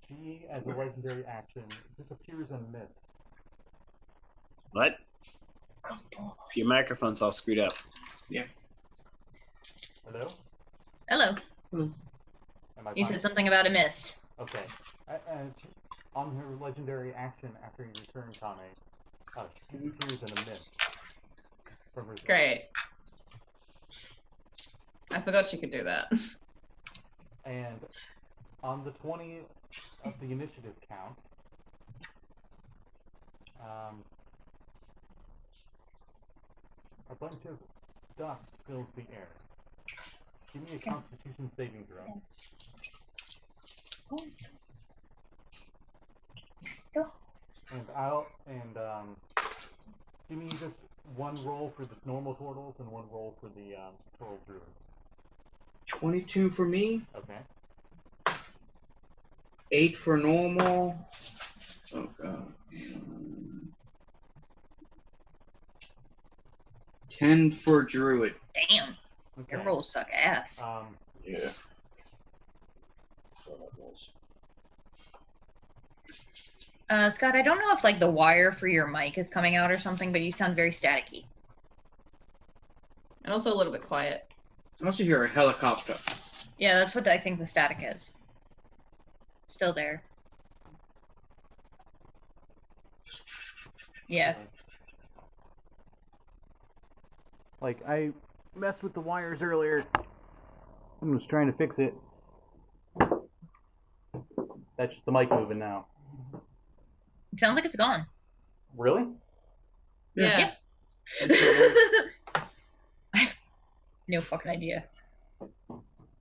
She, as a legendary action, disappears in mist. What? Good boy. Your microphone's all screwed up. Hello? Hello. Am I You fine? said something about a mist. Okay. On her legendary action after you return Kame, she appears in a mist from her. Great. I forgot she could do that. And on the 20 of the initiative count, a bunch of dust fills the air. Give me a Constitution saving throw. Go. And give me just one roll for the normal turtles and one roll for the turtle druids. 22 for me, Okay. 8 for normal. Oh god. 10 for Druid. Damn. Okay. Your rolls suck ass. Yeah. Scott, I don't know if like the wire for your mic is coming out or something, but you sound very staticky. And also a little bit quiet. I also hear a helicopter. Yeah, that's what I think the static is. Still there. Yeah. Like, I messed with the wires earlier. I'm just trying to fix it. That's just the mic moving now. It sounds like it's gone. Really? Yeah. I have no fucking idea. Oh,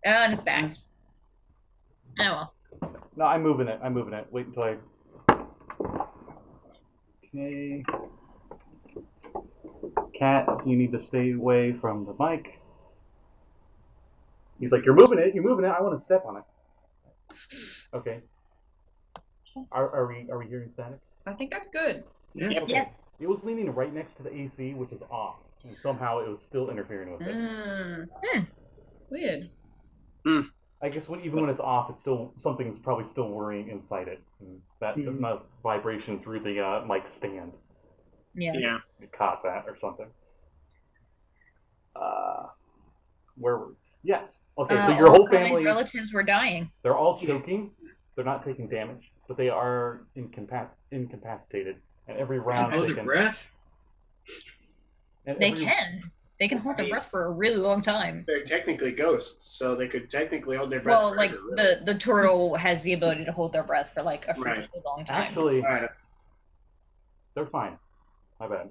and it's back. Oh well. No, I'm moving it. Wait until I... Okay. Cat, you need to stay away from the mic. He's like, you're moving it. I want to step on it. Okay. Are we hearing static? I think that's good. Yeah. Okay. Yeah. It was leaning right next to the AC, which is off, and somehow it was still interfering with it. Weird. I guess even when it's off, it's still something's probably still whirring inside it. And that the vibration through the mic stand. Yeah. It caught that or something. Where were we? Yes. Okay, so your whole all Kame's family, relatives were dying. they're all choking. They're not taking damage, but they are incapacitated. And every round Hold they their can. breath. And They every, can. They can hold their breath for a really long time. They're technically ghosts, so they could technically hold their breath. Well, like forever, really. the turtle has the ability to hold their breath for like a Right. really long time. Actually, Alright. they're fine. My bad.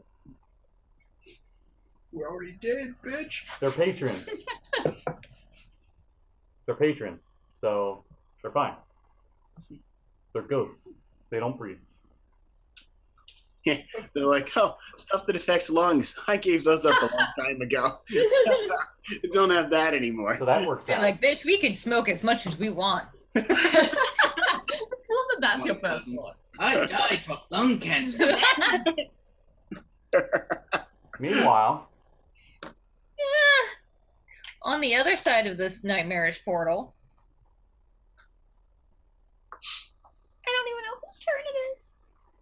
We're already dead, bitch. They're patrons. They're patrons, so they're fine. They're ghosts. They don't breathe. They're like, oh, stuff that affects lungs. I gave those up a long time ago. Don't have that anymore. So that works They're out. like, bitch, we can smoke as much as we want. I love that that's your first one. I died from lung cancer. Meanwhile, On the other side of this nightmarish portal, I don't even know whose turn it is.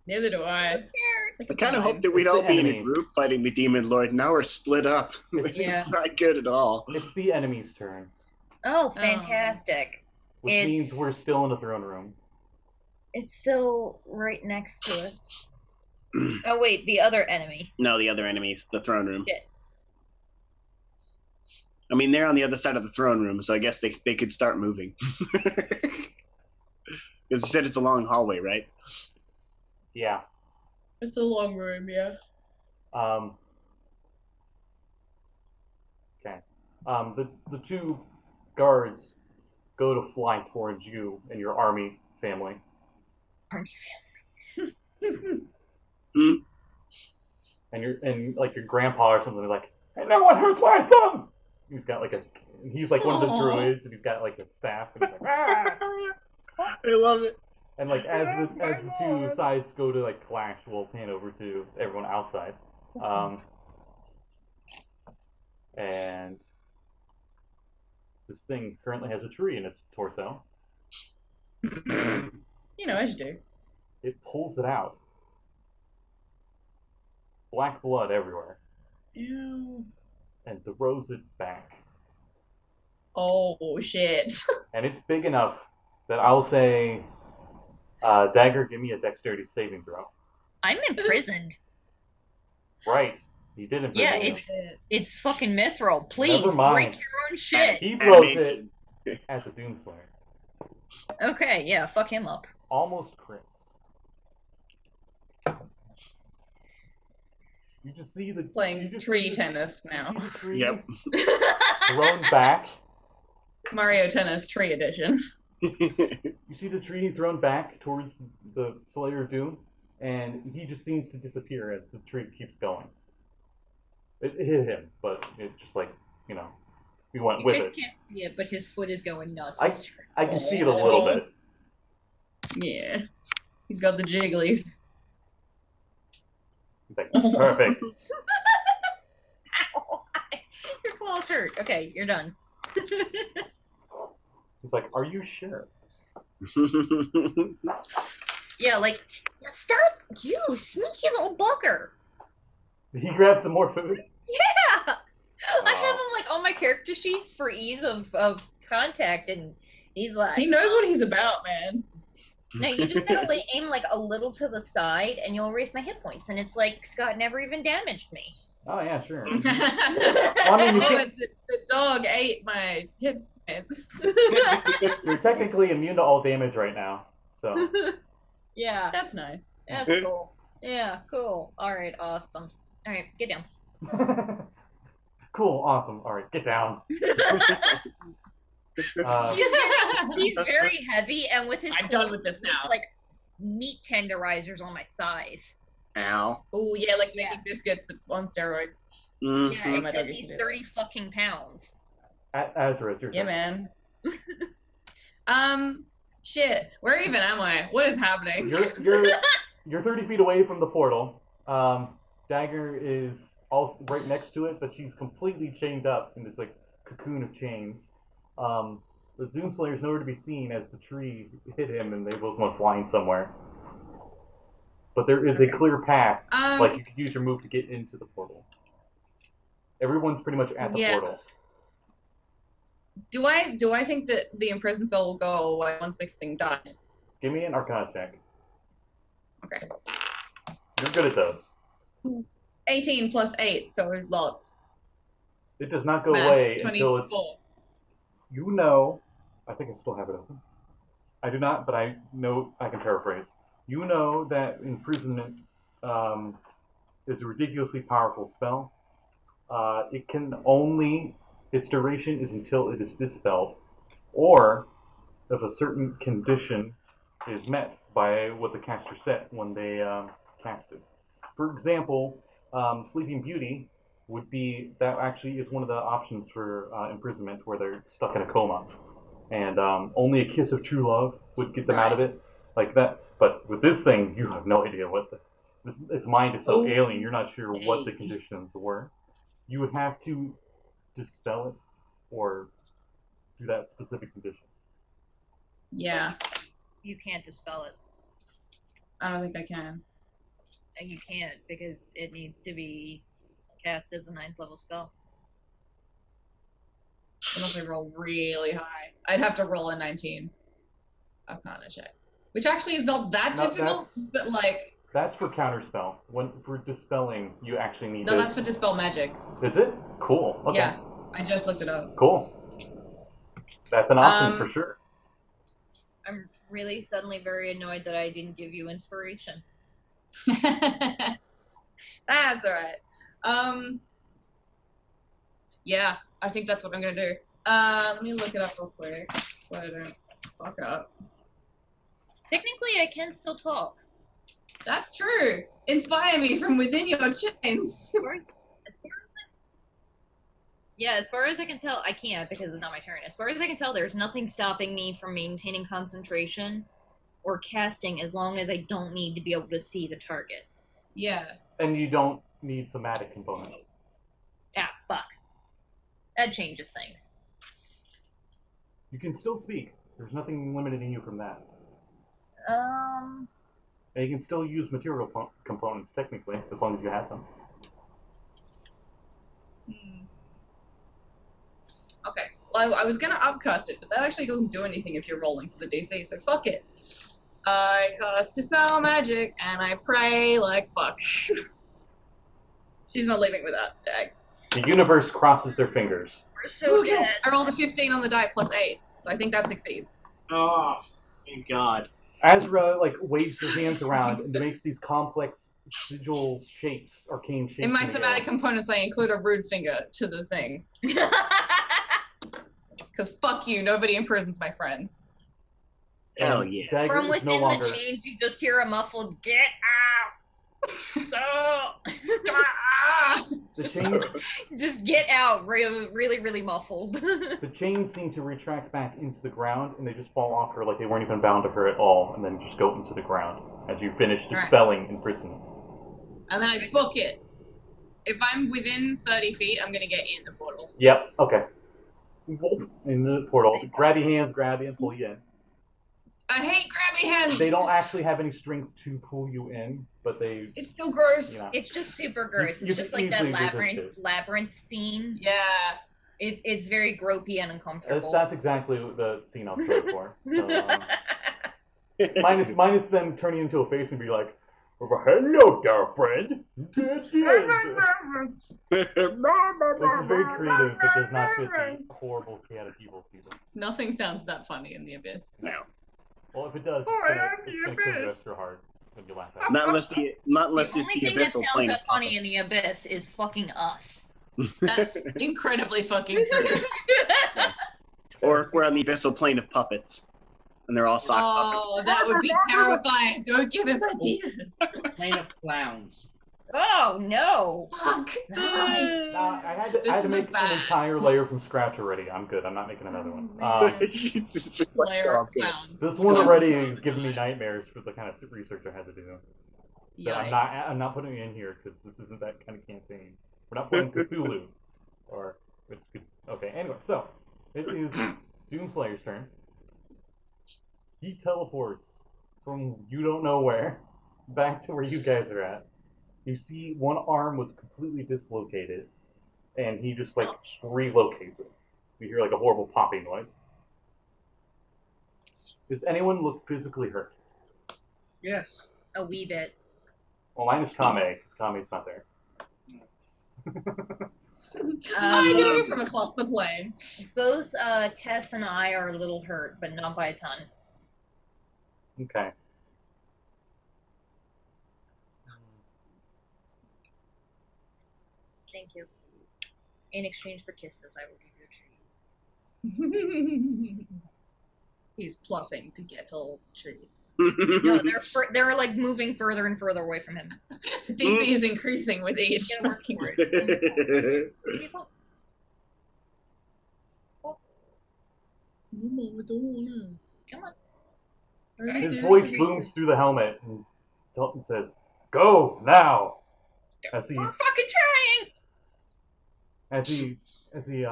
Neither do I. I'm scared. I kind of hoped that we'd It's all the be in a enemy. group fighting the demon lord. Now we're split up. It's Yeah. not good at all. it's the enemy's turn, Oh, fantastic. which It's- means we're still in the throne room. It's still right next to us. Oh, wait, the other enemy. No, the other enemies, the throne room. Shit. I mean, they're on the other side of the throne room, so I guess they could start moving. Because you said it's a long hallway, right? Yeah. It's a long room, yeah. Okay. The two guards go to fly towards you and your army family. Hmm? And like your grandpa or something like, hey, no one hurts my son. He's got like he's like one of the Aw. druids, and he's got like a staff, and he's like, ah! I love it. And like as the two sides go to like clash, we'll pan over to everyone outside. And this thing currently has a tree in its torso. You know, as you do. It pulls it out. Black blood everywhere, Ew. and throws it back. Oh, shit. And it's big enough that I'll say, Dagger, give me a dexterity saving throw. I'm imprisoned. Right. He did imprison Yeah, you. it's fucking mithril. Please, Never mind. break your own shit. He throws Amazing. it at the Doomslayer. Okay, yeah, fuck him up. Almost crits. You just see the Playing you just tree see the- tennis you now. see the tree Yep. thrown back. Mario Tennis Tree Edition. You see the tree thrown back towards the Slayer of Doom, and he just seems to disappear as the tree keeps going. It hit him, but it just like, you know, he went You with guys it. can't see it, but his foot is going nuts. I can see it a little bit. Yeah. He's got the jigglies. He's like, perfect. Ow! Your claws hurt. Okay, you're done. He's like, are you sure? Yeah, like, stop, you sneaky little bugger. He grabs some more food. Yeah! I have Wow. him, like, on my character sheets for ease of contact, and he's like... He knows what he's about, man. No, you just gotta like, aim, like, a little to the side, and you'll erase my hit points, and it's like, Scott never even damaged me. Oh, yeah, sure. Oh, mean, you can't- the dog ate my hit points. You're technically immune to all damage right now, so. Yeah, That's nice. that's cool. Yeah, cool. Alright, awesome. Alright, get down. Cool, awesome. All right, get down. He's very heavy, and with his I'm done claws, with this he has, now. like, meat tenderizers on my thighs. Ow. Oh, yeah, like making biscuits, but on steroids. Mhm. Yeah, my except dog used he's to do that. 30 fucking pounds. Azra, it's your Yeah, turn. man. Shit. Where even am I? What is happening? You're 30 feet away from the portal. Dagger is also right next to it, but she's completely chained up in this like cocoon of chains. The Doomslayer's nowhere to be seen as the tree hit him, and they both went flying somewhere. But there is a clear path, like you could use your move to get into the portal. Everyone's pretty much at the Yeah. portal. Do I think that the imprisoned spell will go away once this thing dies? Give me an Arcana check. Okay. You're good at those. 18 plus 8, so lots. It does not go Math, away 24. until it's. You know, I think I still have it open. I do not, but I know I can paraphrase. You know that imprisonment is a ridiculously powerful spell. It can only, its duration is until it is dispelled, or if a certain condition is met by what the caster set when they cast it. For example, Sleeping Beauty would be, that actually is one of the options for imprisonment where they're stuck in a coma. And only a kiss of true love would get them out of it, like that. But with this thing, you have no idea what its mind is so alien. You're not sure what the conditions were. You would have to dispel it or do that specific condition. Yeah, You can't dispel it. I don't think I can. And you can't because it needs to be cast as a 9th level spell. Unless I roll really high. I'd have to roll a 19. Arcana check. Which actually is not that difficult, but like... That's for counterspell. For dispelling, you actually need No, that's for dispel magic. Is it? Cool. Okay. Yeah, I just looked it up. Cool. That's an option for sure. I'm really suddenly very annoyed that I didn't give you inspiration. That's alright. Yeah, I think that's what I'm gonna do. Let me look it up real quick so I don't fuck up. Technically, I can still talk. That's true. Inspire me from within your chains. Yeah, as far as I can tell, I can't because it's not my turn. As far as I can tell, there's nothing stopping me from maintaining concentration or casting as long as I don't need to be able to see the target. Yeah. And you don't need somatic components. Ah, fuck. That changes things. You can still speak. There's nothing limiting you from that. And you can still use material components, technically, as long as you have them. Okay. Well, I was gonna upcast it, but that actually doesn't do anything if you're rolling for the DC, so fuck it. I cast Dispel Magic, and I pray like fuck. She's not leaving without Dag. The universe crosses their fingers. We're so dead. I rolled a 15 on the die plus 8, so I think that succeeds. Oh, thank God. Azra waves her hands around and makes these complex sigil shapes, arcane shapes. In my somatic components, I include a rude finger to the thing. Because fuck you, nobody imprisons my friends. Hell yeah. Dagger From is within no longer... the chains, you just hear a muffled, "Get out!" The chains... Just get out, really, really, really muffled. The chains seem to retract back into the ground, and they just fall off her like they weren't even bound to her at all, and then just go into the ground as you finish dispelling imprisonment. And then I book it. If I'm within 30 feet, I'm gonna get in the portal. Yep, okay. In the portal. Grabby hands, grab you, and pull you in. I hate grabby hands! They don't actually have any strength to pull you in, but they... It's still gross. You know, It's just super gross. You It's just like that easily resist it. labyrinth scene. Yeah. It's very gropey and uncomfortable. That's exactly the scene I was going for. So, minus them turning into a face and be like, "Hello there, friend." Which is very creative, but does not fit the horrible, chaotic evil people. Nothing sounds that funny in the Abyss. No. Well, if it does, it's gonna kill you extra hard when you laugh at it. Not unless The it's only the thing that abyssal sounds plane that of funny in the abyss is fucking us. That's incredibly fucking true. Or if we're on the abyssal plane of puppets. And they're all sock puppets. Oh, that would be terrifying. Don't give him ideas. Plane of clowns. Oh no! Fuck. I had to This is make bad. an entire layer from scratch already. I'm good. I'm not making another one. It's just like, Layer oh, of good. clowns. This one already is giving me nightmares for the kind of research I had to do. But Yikes. I'm not putting it in here because this isn't that kind of campaign. We're not playing Cthulhu, or it's good. Okay. Anyway, so it is Doomslayer's turn. He teleports from you don't know where back to where you guys are at. You see one arm was completely dislocated, and he just relocates it. You hear like a horrible popping noise. Does anyone look physically hurt? Yes. A wee bit. Well, mine is Kame, because Kame's not there. I knew you from across the plane. Both Tess and I are a little hurt, but not by a ton. Okay. Thank you. In exchange for kisses, I will give you a treat. He's plotting to get all the treats. No, they're like moving further and further away from him. DC is increasing with each. Get work for it. Come on. His voice booms through the helmet, and Dalton says, "Go now!" As he We're fucking trying. as he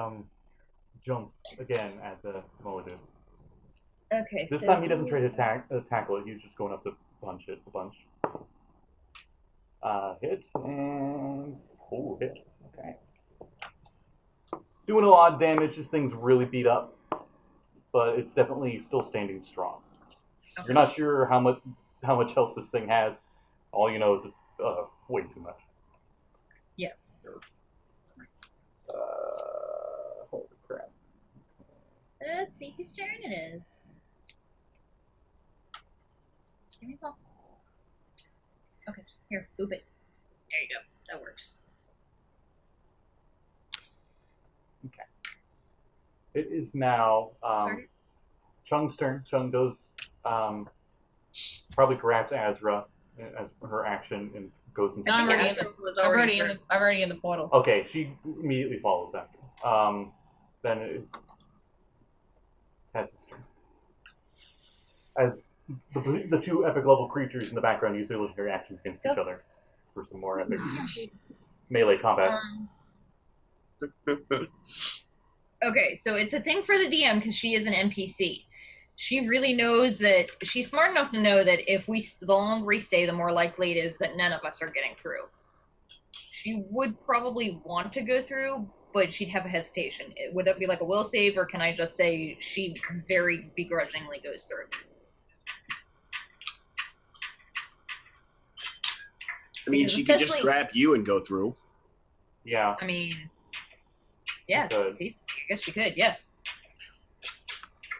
jumps again at the Molotov. Okay. This so time he doesn't try to tackle it. He's just going up to punch it a bunch. Hit and hit. Okay. Doing a lot of damage. This thing's really beat up, but it's definitely still standing strong. Okay. You're not sure how much health this thing has. All you know is it's way too much. Yeah. Holy crap. Let's see whose turn it is. Give me a ball. Okay, here, boop it. There you go. That works. Okay. It is now Chung's turn. Chung goes, probably grabs Azra as her action and goes into. No, I'm the already I'm already in the portal. Okay, she immediately follows after. Then it's Tess's turn. As the two epic level creatures in the background use their legendary actions against each other for some more epic melee combat. Okay, so it's a thing for the DM because she is an NPC. She really knows that she's smart enough to know that the longer we stay, the more likely it is that none of us are getting through. She would probably want to go through, but she'd have a hesitation. Would that be like a will save, or can I just say she very begrudgingly goes through? I mean, Because she could just especially- grab you and go through. Yeah. I mean, yeah, Good. I guess she could, yeah.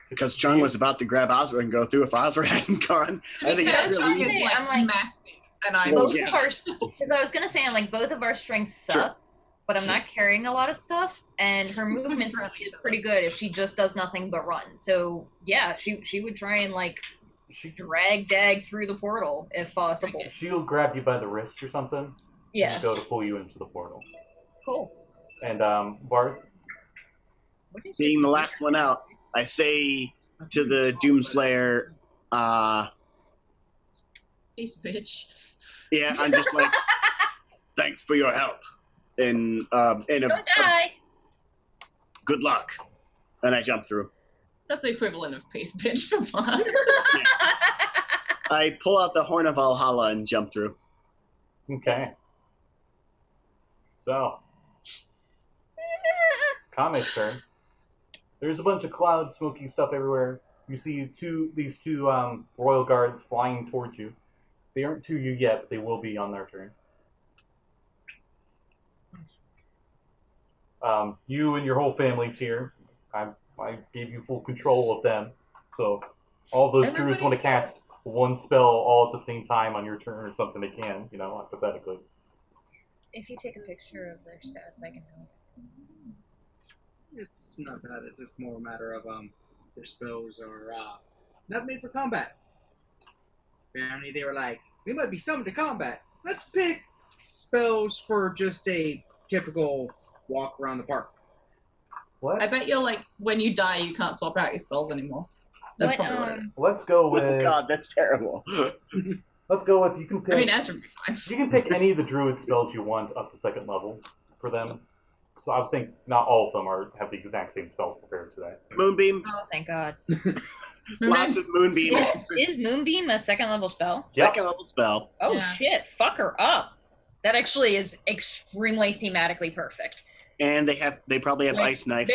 Because Chung was about to grab Azra and go through if Azra hadn't gone. To I be think fair, that's Chung really is easy. like I'm like- maxing, and I'm Well, Both yeah. of our, because I was gonna say, I'm like, both of our strengths suck, Sure. but I'm not carrying a lot of stuff, and her movement speed is pretty good if she just does nothing but run. So yeah, she would try and like drag Dag through the portal if possible. She'll grab you by the wrist or something. Yeah, And go to pull you into the portal. cool. And Varth, What is Being the last one out, I say to the Doomslayer, Peace, bitch. yeah, I'm just like, thanks for your help. And Don't die. good luck. And I jump through. That's the equivalent of peace, bitch for fun. I pull out the Horn of Valhalla and jump through. okay. So, Kame's turn. There's a bunch of cloud smoking stuff everywhere. You see these two royal guards flying towards you. They aren't to you yet, but they will be on their turn. You and your whole family's here. I gave you full control of them. So all those druids want to cast one spell all at the same time on your turn or something, they can, hypothetically. If you take a picture of their stats, I can help. It's not that. It's just more a matter of their spells are not made for combat. Apparently, they were like, we might be summoned to combat. Let's pick spells for just a typical walk around the park. What? I bet you're like, when you die, you can't swap out your spells anymore. That's What, probably what it is. Let's go with. Oh god, that's terrible. Let's go with. You can pick. I mean, Azra would be fine. You can pick any of the druid spells you want up to second level for them. So I think not all of them have the exact same spells prepared today. Moonbeam. Oh, thank God. Lots of Moonbeam. Is Moonbeam a second level spell? Second level spell. Oh Yeah. shit, fuck her up. That actually is extremely thematically perfect. And they probably have Like, Ice Knife.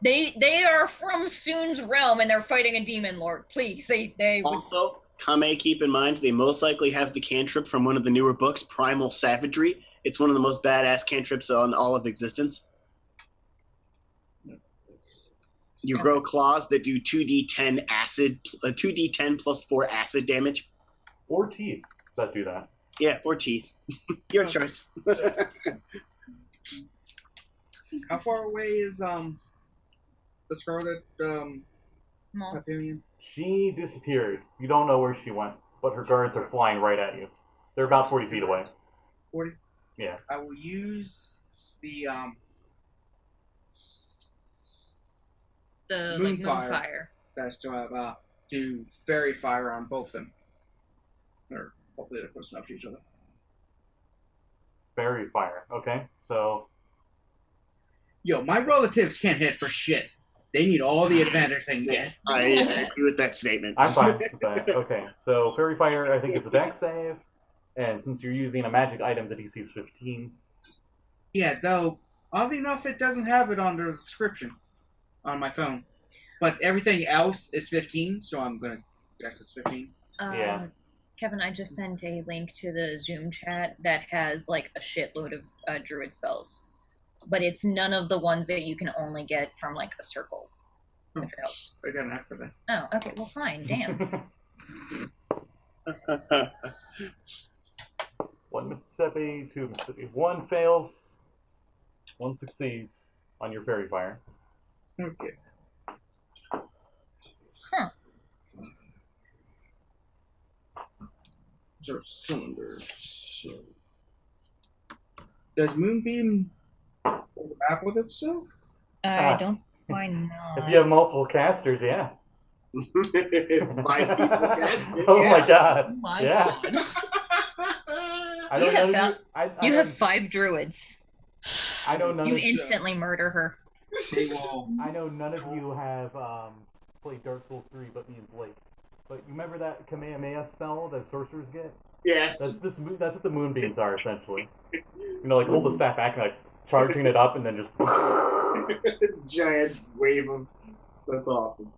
They are from Soon's realm and they're fighting a demon lord. Please, they would... Also, Kame, keep in mind, they most likely have the cantrip from one of the newer books, Primal Savagery. It's one of the most badass cantrips on all of existence. You grow claws that do 2d10 acid, 2d10 plus 4 acid damage. Or teeth that do that. Yeah, or teeth. Your choice. How far away is the Scarlet Moth. Aphelion? She disappeared. You don't know where she went, but her guards are flying right at you. They're about 40 feet away. 40? Yeah. I will use the Moonfire. that's to have do fairy fire on both of them. Or hopefully they're close enough to each other. Fairy fire. Okay, so Yo, my relatives can't hit for shit. They need all the advantage they can get. I agree with that statement. I'm fine with that. Okay, so fairy fire I think is a dex save, and since you're using a magic item, the DC is 15. Yeah, though, oddly enough, it doesn't have it on the description on my phone. But everything else is 15, so I'm going to guess it's 15. Yeah. Kevin, I just sent a link to the Zoom chat that has like a shitload of druid spells. But it's none of the ones that you can only get from like a circle. If it helps. I got an app for that. Oh, okay, well fine, damn. 1 Mississippi, 2 Mississippi. 1 fails, 1 succeeds on your fairy fire. Okay. Huh. So cylinder. So. Does Moonbeam overlap with itself? I don't why not. If you have multiple casters, yeah. 5 people can. Oh my god. Oh my yeah. god. I don't You know. have You have 5 druids. I know none You of instantly murder her. They will. I know none of you have played Dark Souls 3, but me and Blake. But you remember that Kamehameha spell that sorcerers get? Yes. That's what the moonbeams are essentially. You know, like hold the staff back and like charging it up and then just. Giant wave of. That's awesome.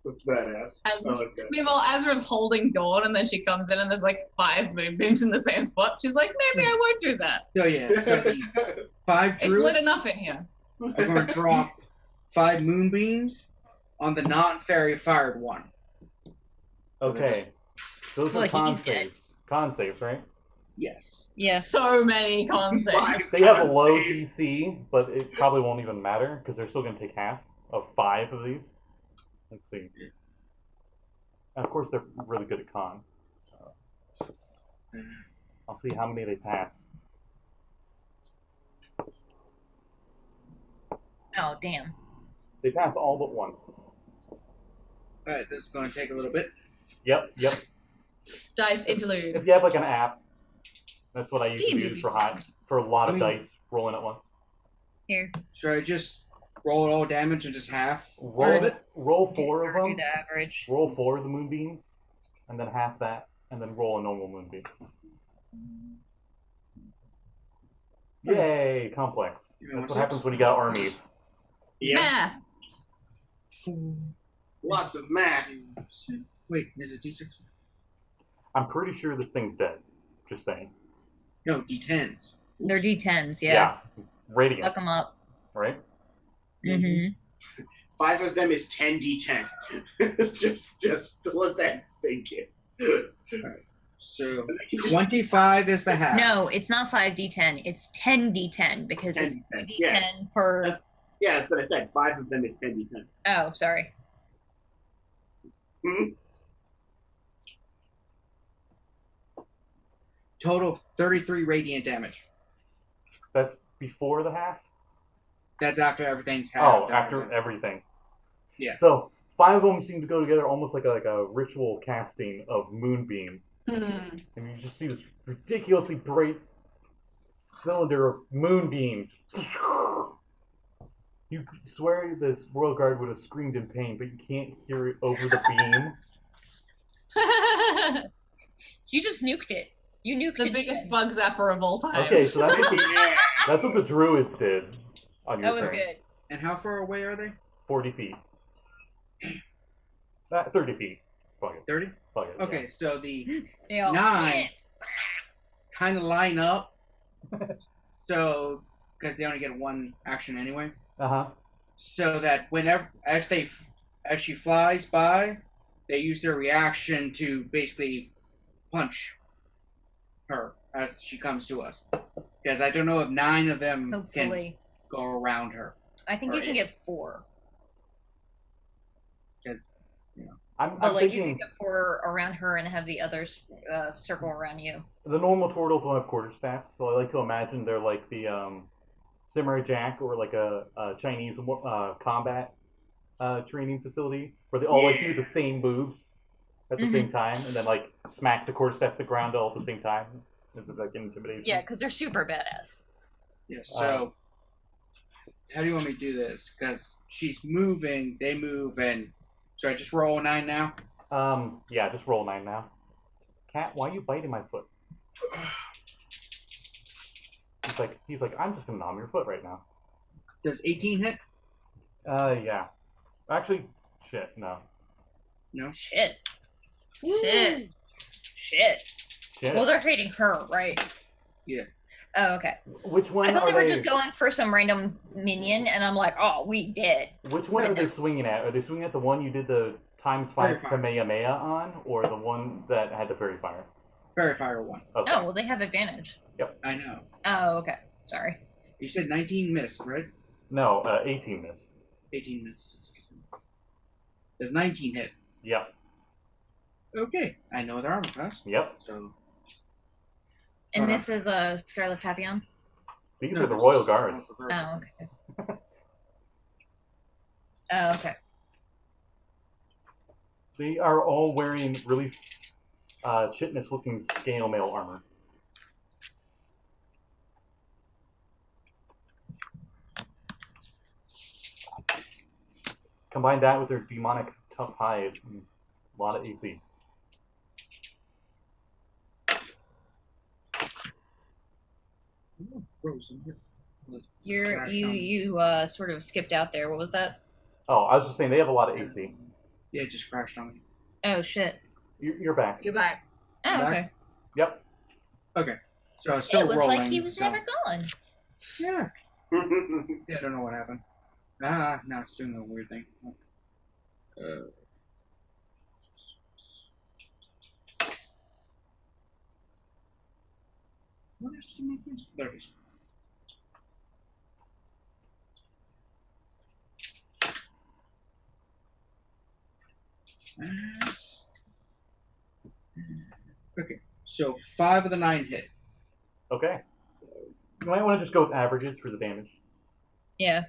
That's badass. I like that. Meanwhile, Azra's holding Dawn, and then she comes in, and there's like 5 moonbeams in the same spot. She's like, maybe I won't do that. So yeah, so the 5 It's druids lit enough in here. are going to drop 5 moonbeams on the non-fairy fired one. Okay. Those are Well, con he's dead. saves. Con saves, right? Yes. Yeah. So many concepts. They have a low DC, but it probably won't even matter because they're still going to take half of 5 of these. Let's see. And of course, they're really good at con. So I'll see how many they pass. Oh, damn. They pass all but 1. Alright, this is going to take a little bit. Yep. Dice interlude. If you have like an app, that's what I usually D&D. use for a lot of I mean- dice rolling at once. Here. Should I just roll all damage and just half all of it? Roll 4 of Do them. the average. Roll 4 of the moonbeams, and then half that, and then roll a normal moonbeam. Yay, complex. Give me That's one what happens when you got armies. Yeah. Math. Lots of math. Wait, is it D6? I'm pretty sure this thing's dead. Just saying. No, D10s. They're D10s, yeah. Radiant, Fuck them up. right? Mm-hmm. 5 of them is 10d10. just to let that sink in. So 25 is the half. No, it's not 5d10. It's 10d10 because it's 10d10, 2d10 yeah. per. Yeah, that's what I said. 5 of them is 10d10. Oh, sorry. Hmm? Total of 33 radiant damage. That's before the half? That's after everything's halved. Oh, after everything. Yeah. So 5 of them seem to go together almost like a ritual casting of moonbeam. Hmm. And you just see this ridiculously bright cylinder of moonbeam. You swear this Royal Guard would have screamed in pain, but you can't hear it over the beam. You just nuked it. You nuked The it. biggest bug zapper of all time. Okay, so that's what the Druids did on your That was turn. good. And how far away are they? 40 feet. 30 feet. Fuck it. 30? Fuck it. Okay, so the Yeah. 9 kind of line up. So, because they only get one action anyway. Uh-huh. So that whenever, as she flies by, they use their reaction to basically punch her as she comes to us. Because I don't know if 9 of them Hopefully. can go around her. I think you can get 4. Because, I'm But like you thinking can get 4 around her and have the others circle around you. the normal Tortles will have quarterstaffs, so I like to imagine they're like the Samurai Jack or like a Chinese combat training facility where they all like do the same moves at the same time and then like smack the quarterstaff to the ground all at the same time. Is it like intimidation? Yeah, because they're super badass. yeah, so how do you want me to do this? Because she's moving, they move, and so I just roll a 9 now? Yeah, just roll 9 now. Cat, why are you biting my foot? He's like, I'm just gonna nom your foot right now. Does 18 hit? Yeah. Actually, shit, no. No? Shit. Shit. Shit. Shit. Well, they're hating her, right? Yeah. Oh, okay. Which one I thought are they were just going for some random minion, and I'm like, oh, we did. Which one are they swinging at? Are they swinging at the one you did the ×5 Kamehameha on, or the one that had the fairy fire? Fairy fire 1. Okay. Oh, well, they have advantage. I know. Oh, okay. Sorry. You said 19 missed, right? No, 18 missed. 18 missed. Does 19 hit? Yep. Okay. I know their armor class. Yep. So. And this is a Scarlet Papillon? These are the Royal Guards. Oh, okay. Oh, okay. They are all wearing really chitness-looking scale mail armor. Combine that with their demonic tough hide, and a lot of AC. Frozen. You sort of skipped out there. What was that? Oh, I was just saying they have a lot of AC. Yeah, it just crashed on me. Oh, shit. You're back. You're back. Oh, Back? okay. Yep. Okay. So I was still It was rolling. like he was so. never gone. Yeah. Yeah, I don't know what happened. Now it's doing a weird thing. What is this? There it is. Okay, so 5 of the 9 hit. Okay. You might want to just go with averages for the damage. Yeah.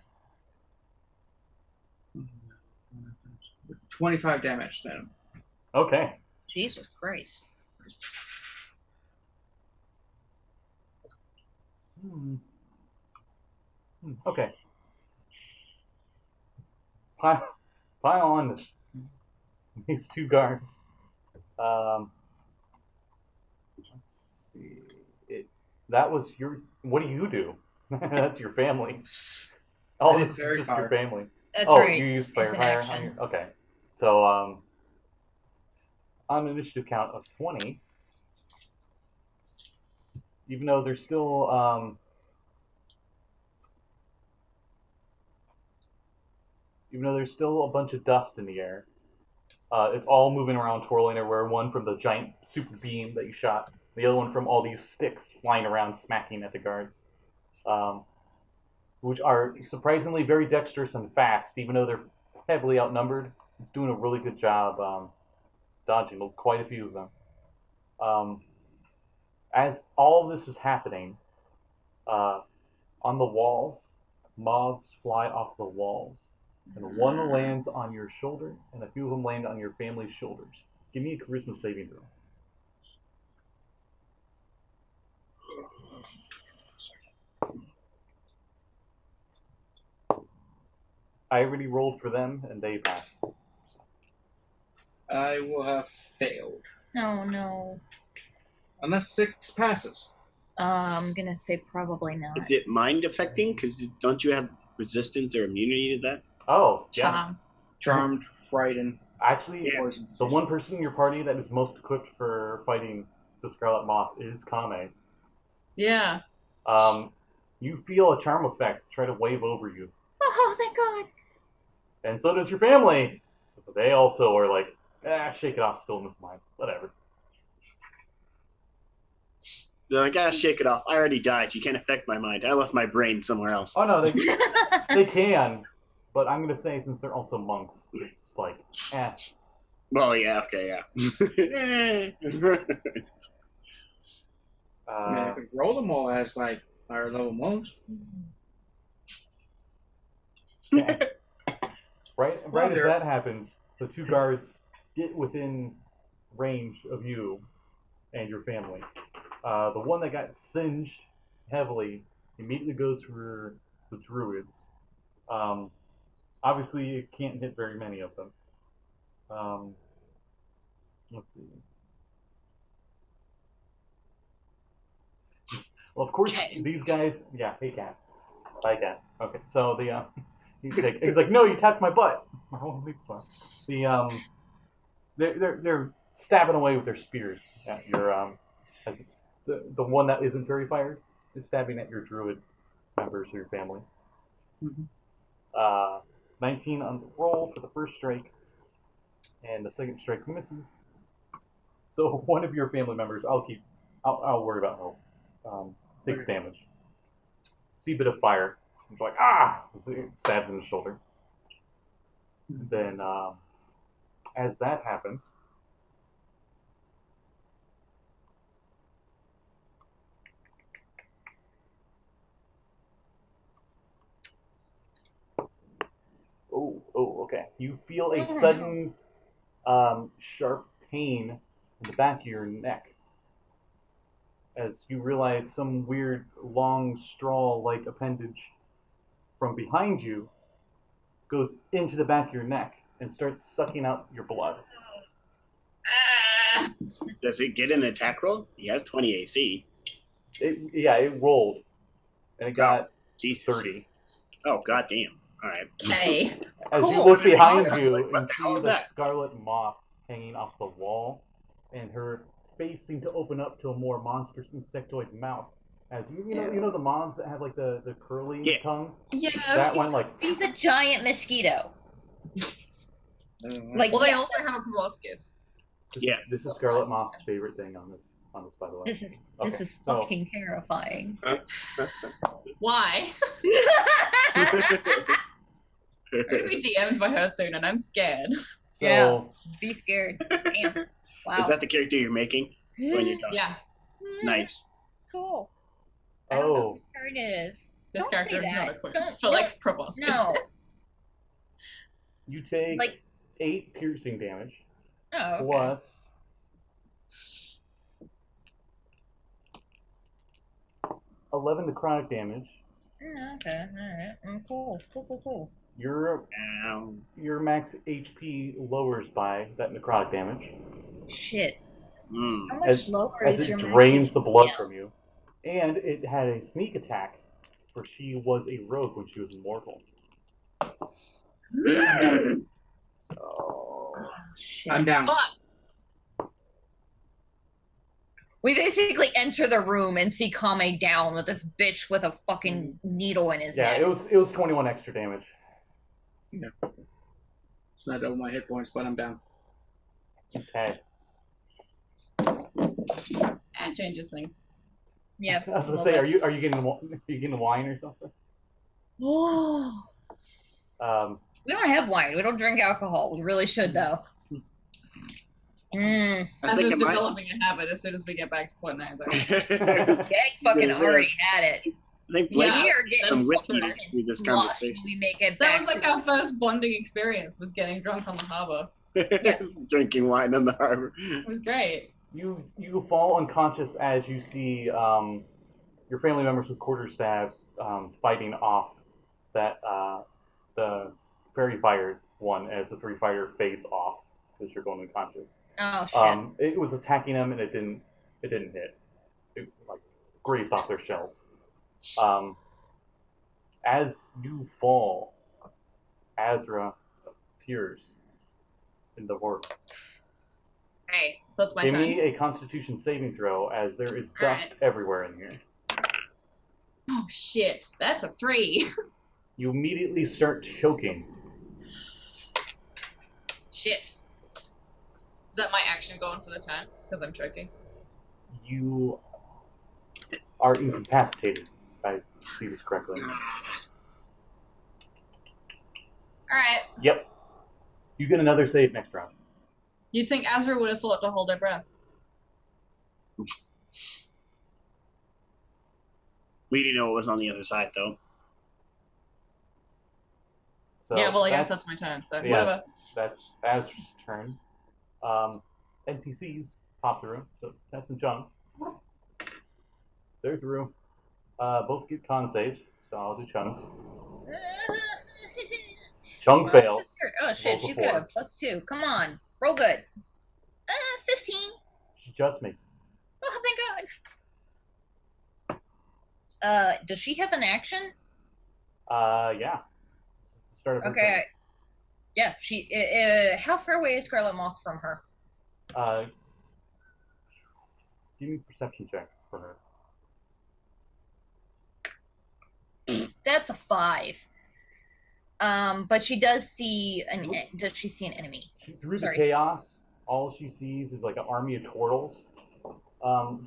25 damage then. Okay. Jesus Christ. Okay. Pile on these 2 guards. Let's see. That was your. What do you do? That's your family. Oh, I did it's fairy just fire. your family. That's Oh, right. you used It's fire an fire. action. Okay. So on an initiative count of 20, even though there's still a bunch of dust in the air, it's all moving around, twirling everywhere. One from the giant super beam that you shot, the other one from all these sticks flying around, smacking at the guards, which are surprisingly very dexterous and fast, even though they're heavily outnumbered. It's doing a really good job dodging quite a few of them. As all this is happening, on the walls, moths fly off the walls. And one lands on your shoulder, and a few of them land on your family's shoulders. Give me a charisma saving throw. I already rolled for them, and they passed. I will have failed. Oh, no. Unless 6 passes. I'm gonna say probably not. Is it mind affecting? Because don't you have resistance or immunity to that? Oh, yeah. Charmed, frightened. Actually, Yeah. Poison. the one person in your party that is most equipped for fighting the Scarlet Moth is Kame. Yeah. You feel a charm effect try to wave over you. Oh, thank God. And so does your family. But they also are like, shake it off, stillness mind. Whatever. They're like, shake it off. I already died. You can't affect my mind. I left my brain somewhere else. Oh no, they can. But I'm gonna say since they're also monks, it's like, Well, yeah, okay, yeah. I mean, I could roll them all as like higher level monks. Right Well, as they're- that happens, the two guards get within range of you and your family. The one that got singed heavily immediately goes for the Druids. Obviously, it can't hit very many of them. Let's see. Well, of course, Okay. these guys. Yeah, hey cat. Hi cat. Okay, so the you could take. He's like, no, you tapped my butt. I won't leave this one. They're stabbing away with their spears at your at the one that isn't very fired is stabbing at your druid members of your family. Mhm. 19 on the roll for the first strike, and the second strike misses. So one of your family members, I'll worry about health. Takes Okay. damage. See a bit of fire. It's like it stabs in the shoulder. Then, as that happens, okay. You feel a sudden, sharp pain in the back of your neck as you realize some weird, long, straw-like appendage from behind you goes into the back of your neck and starts sucking out your blood. Does it get an attack roll? He has 20 AC. It rolled, and it got Jesus. 30. Oh, goddamn. All right. Okay. As you Cool. look behind Awesome. you What and the hell see is the that? scarlet moth hanging off the wall, and her face seemed to open up to a more monstrous insectoid mouth. As you know the moths that have like the curly tongue. Yes. That one like He's a giant mosquito. Like, Well, they also have a proboscis. This is Scarlet Moth's favorite thing on this by the way. this is Okay, so- fucking terrifying. Why? I'm gonna be DM'd by her soon, and I'm scared. So Yeah. Be scared. Damn. Wow. Is that the character you're making when you're done? Yeah. Nice. Cool. I don't know oh whose turn it is. This Don't character say is not that. equipped Don't- for like proboscis. No. you take Like- 8 piercing damage Oh, okay. plus 11 necrotic damage. Yeah, okay. Alright. Cool. Your max HP lowers by that necrotic damage Shit. Mm. How much As- lower as is it your drains max the blood HP? from you. And it had a sneak attack, for she was a rogue when she was immortal. So, Oh, shit. I'm down. Fuck. We basically enter the room and see Kame down with this bitch with a fucking needle in his yeah, neck. it was 21 extra damage. It's not double my hit points, but I'm down. Okay. That changes things. Yeah. I was gonna say, are you getting wine or something? Oh. We don't have wine. We don't drink alcohol. We really should, though. I As think is it might- developing a habit as soon as we get back to Point 9. I Gang fucking Yeah, already had it. think Blake Yeah, We are getting some that's whiskey fucking with this sloshed conversation. when we make it That back was like to- our first bonding experience, was getting drunk on the harbor. Drinking wine on the harbor. It was great. You fall unconscious as you see your family members with quarterstaffs fighting off that the fairy fire one as the fairy fire fades off as you're going unconscious. Oh, shit. It was attacking them and it didn't hit. It like grazed off their shells. As you fall, Azra appears in the world. Hey, so it's my Give turn. me a Constitution saving throw, as there is dust everywhere in here. Oh shit, that's a 3. You immediately start choking. Shit. Is that my action going for the turn? Because I'm choking. You are incapacitated, if I see this correctly. Alright. Yep. You get another save next round. You'd think Azra would have thought to hold her breath. We didn't know what was on the other side, though. So yeah, well, I guess that's my turn, so whatever. That's Azra's turn. NPCs pop through, so Tess and Chung. They're through. Both get con saves, so I'll do Chung's. Chung fails. Oh shit, Rolls a she's 4. got a +2. Come on, roll good. 15. She just makes it. Oh, thank God. Does she have an action? Yeah. This is the start of her Okay. turn. Yeah, she. How far away is Scarlet Moth from her? Give me a perception check for her. That's a 5. But she does see an. Does she see an enemy? Through Sorry. the chaos, all she sees is like an army of Tortles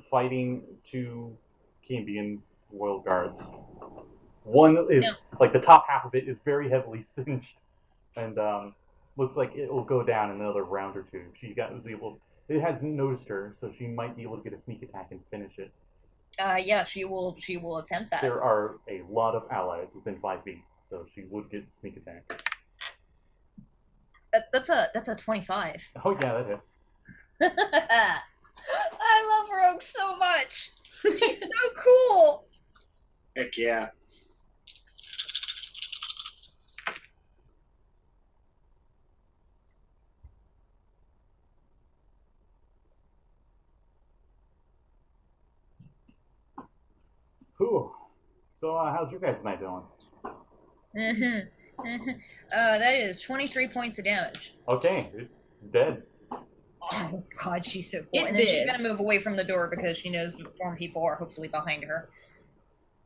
fighting 2 Cambian royal guards. One is, like, the top half of it is very heavily singed and looks like it will go down in another round or 2. It hasn't noticed her, so she might be able to get a sneak attack and finish it. Yeah, she will attempt that. There are a lot of allies within 5 feet, so she would get sneak attack. That's a 25. Oh yeah, that hits. I love Rogue so much. She's so cool. Heck yeah. Whew. So how's your guys' night going? That is 23 points of damage. Okay, it's dead. Oh god, she's so cool. It And then she's did. gonna move away from the door because she knows the form people are hopefully behind her.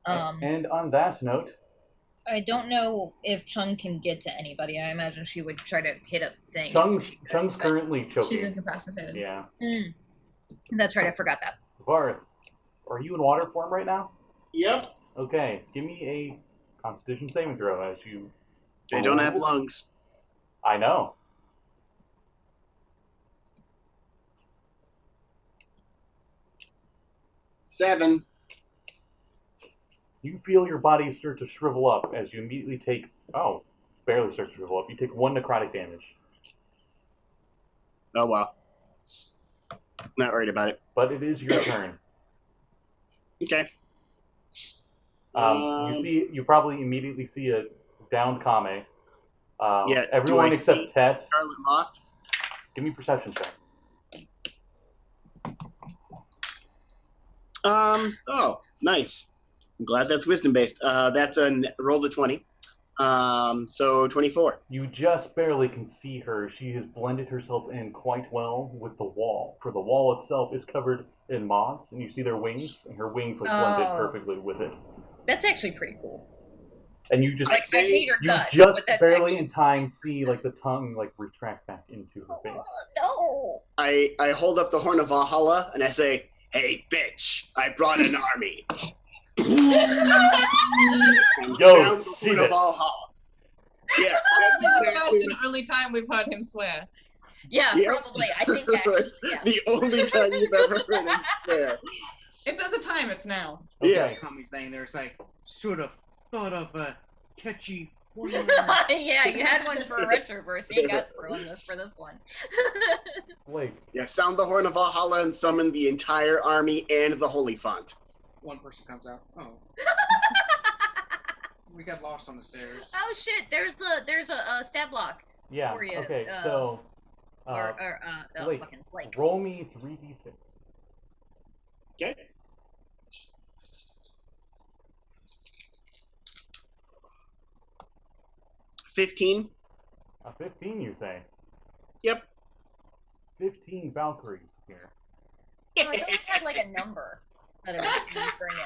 And on that note, I don't know if Chung can get to anybody. I imagine she would try to hit a thing. Chung's currently choking. She's incapacitated. Yeah. That's right, I forgot that. Varth, are you in water form right now? Yep. Okay, give me a Constitution saving throw as you... They don't have lungs. I know. Seven. You feel your body start to shrivel up as you immediately take... Oh, barely start to shrivel up. You take 1 necrotic damage. Oh, well. Not worried about it. But it is your turn. Okay. You probably immediately see a downed Kame. Yeah, Everyone do I except see Tess. Scarlet Moth. Give me a perception check. Oh, nice. I'm glad that's wisdom based. That's a roll to 20. So 24. You just barely can see her. She has blended herself in quite well with the wall. For the wall itself is covered in moths, and you see their wings, and her wings like blended perfectly with it. That's actually pretty cool. And you just Like, I hate her guts, just but that's barely actually... in time see like the tongue like retract back into her face. No! I hold up the horn of Valhalla and I say, "Hey, bitch! I brought an army." And Yo, sound the see horn of this. Valhalla. Yeah, Probably the that's first and only time we've heard him swear. Yeah, Yep. probably. I think actually, That's yeah. the only time you've ever heard him swear. If there's a time, it's now. Yeah. Kami's laying there. It's like, should have thought of a catchy one. Yeah, you had one for a retroverse. You got one for this one. Like, Yeah, sound the horn of Valhalla and summon the entire army and the holy font. One person comes out. Oh. We got lost on the stairs. Oh shit! There's a stab block yeah, for you. okay, so fucking Blake. roll me 3d6. Okay. 15. A 15, you say? Yep. 15 Valkyries here. No, I thought we had like a number that it would bring in.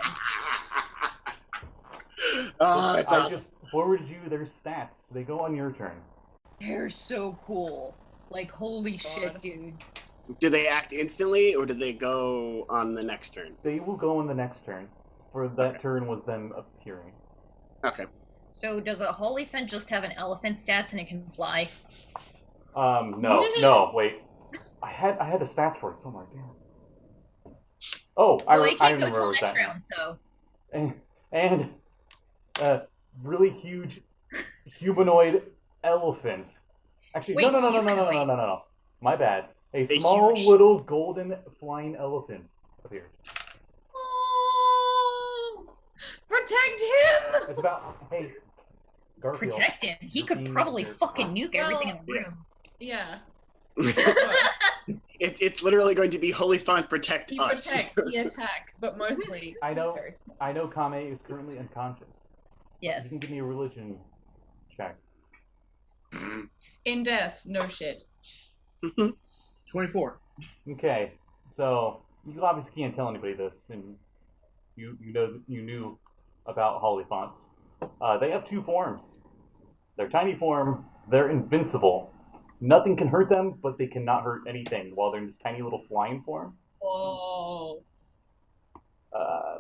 Oh, it's I awesome. just forwarded you their stats. They go on your turn. They're so cool. Like, holy shit, dude. Do they act instantly, or do they go on the next turn? They will go on the next turn. For that turn was them appearing. Okay. So does a Holyphant just have an elephant stats and it can fly? No, wait. I had the stats for it somewhere. Damn. Oh, Well, it I can't go remember till what next that round, so. and really huge humanoid elephant. Actually, Wait, no. My bad. A small huge- little golden flying elephant appeared. Oh, protect him! It's about Garfield. Protect him. He could Being probably your- fucking nuke everything in the Yeah. room. Yeah. It's literally going to be Holy Font protect He us. protect, he attack, but mostly I know. very small. I know Kame is currently unconscious. Yes. You can give me a religion check. In death, no shit. 24. Okay, so you obviously can't tell anybody this, and you knew about Holyfonts. They have two forms. Their tiny form, they're invincible. Nothing can hurt them, but they cannot hurt anything while they're in this tiny little flying form. Whoa.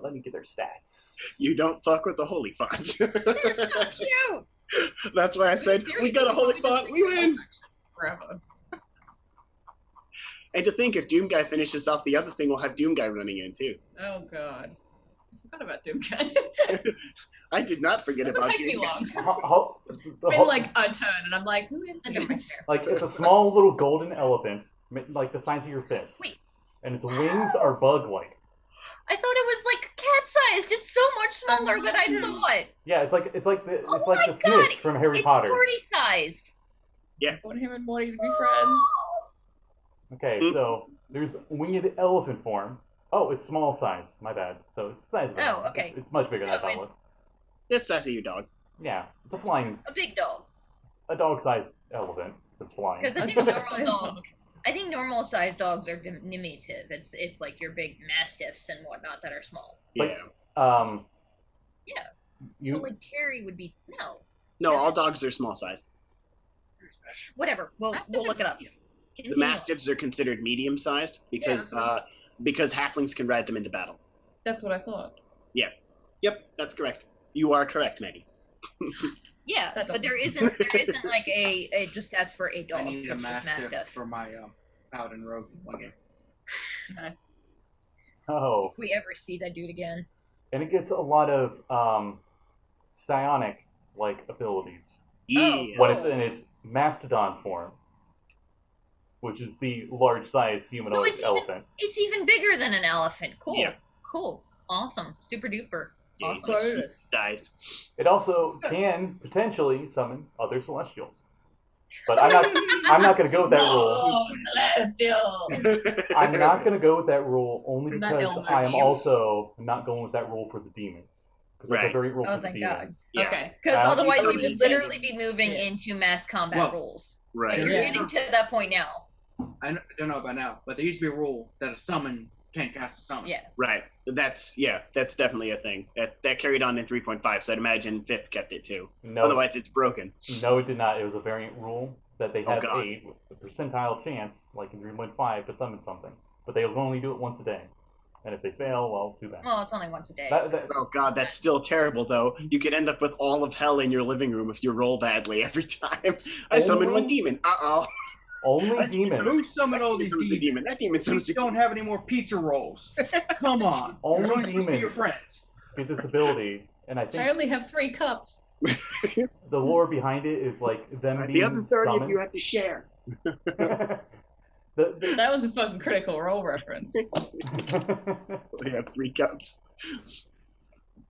Let me get their stats. You don't fuck with the Holy Font. They're so cute! That's why I said, we got a Holy Font, we win! Forever. And to think, if Doom Guy finishes off the other thing, we'll have Doom Guy running in, too. Oh god. I forgot about Doomguy. I did not forget Doesn't about take me Doom Guy. long. It's been like a turn, and I'm like, who is Send him he? right there. Like, it's a small little golden elephant, like the size of your fist. Wait. And its wings are bug-like. I thought it was like cat-sized. It's so much smaller than I thought. Yeah, it's like the Oh the my God, snitch from Harry It's Potter. 40-sized. I want him and Morty to be friends. Okay, so there's winged elephant form. Oh, it's small size. My bad. So it's the size of it. Oh, okay. It's much bigger than I So thought it was. This size of you, dog. Yeah, it's a flying, A big dog. a dog-sized elephant that's flying. Because I think normal dogs. I think normal-sized dogs are diminutive. It's like your big mastiffs and whatnot that are small. Yeah. Yeah. You, So like Terry would be No, all dogs are small size. whatever. We'll look it up. The Continue. Mastiffs are considered medium sized because because halflings can ride them into battle. That's what I thought. Yep, that's correct. You are correct, Maddie. Yeah, That but doesn't- there isn't like a just that's for a I dog. need a That's just Mastiff mastiff. for my Paladin Rogue one game. Nice. oh, If we ever see that dude again. and it gets a lot of psionic-like abilities Yeah. when it's in its mastodon form, which is the large-sized humanoid So it's even- elephant. It's even bigger than an elephant. Cool. Yeah. Cool. Awesome. Super duper. Yeah, Awesome. Bonus. sized. It also can potentially summon other celestials. But I'm not going to go with that rule. Oh, Celestials! I'm not going to go with that rule only Not because Elmer, I am you. also not going with that rule for the demons. Because that's a Right. very rule Oh, for the thank God. demons. Yeah. Okay. Because I'll otherwise be we totally would literally be moving Yeah. into mass combat Well, rules. Right. Like, you're Yeah. getting to that point now. I don't know about now, but there used to be a rule that a summon can't cast a summon. Yeah. Right. That's definitely a thing. That carried on in 3.5, so I'd imagine 5th kept it too. No, Otherwise, it's broken. no, it did not. It was a variant rule that they had God. a percentile chance, like in 3.5, to summon something. But they will only do it once a day. And if they fail, well, too bad. Well, it's only once a day. That- so- that- Oh god, that's still terrible though. You could end up with all of hell in your living room if you roll badly every time. I summon one demon. Uh-oh. only Who demons. summoned all these It was a demons? demon. That demon We summons a don't have any more pizza rolls. Come on. Only They're only supposed to be your demons. friends. Get this ability, and I I think only have 3 cups. the lore behind it is like them being The other 30 of summoned. you have to share. the, That was a fucking Critical Role reference. We have 3 cups.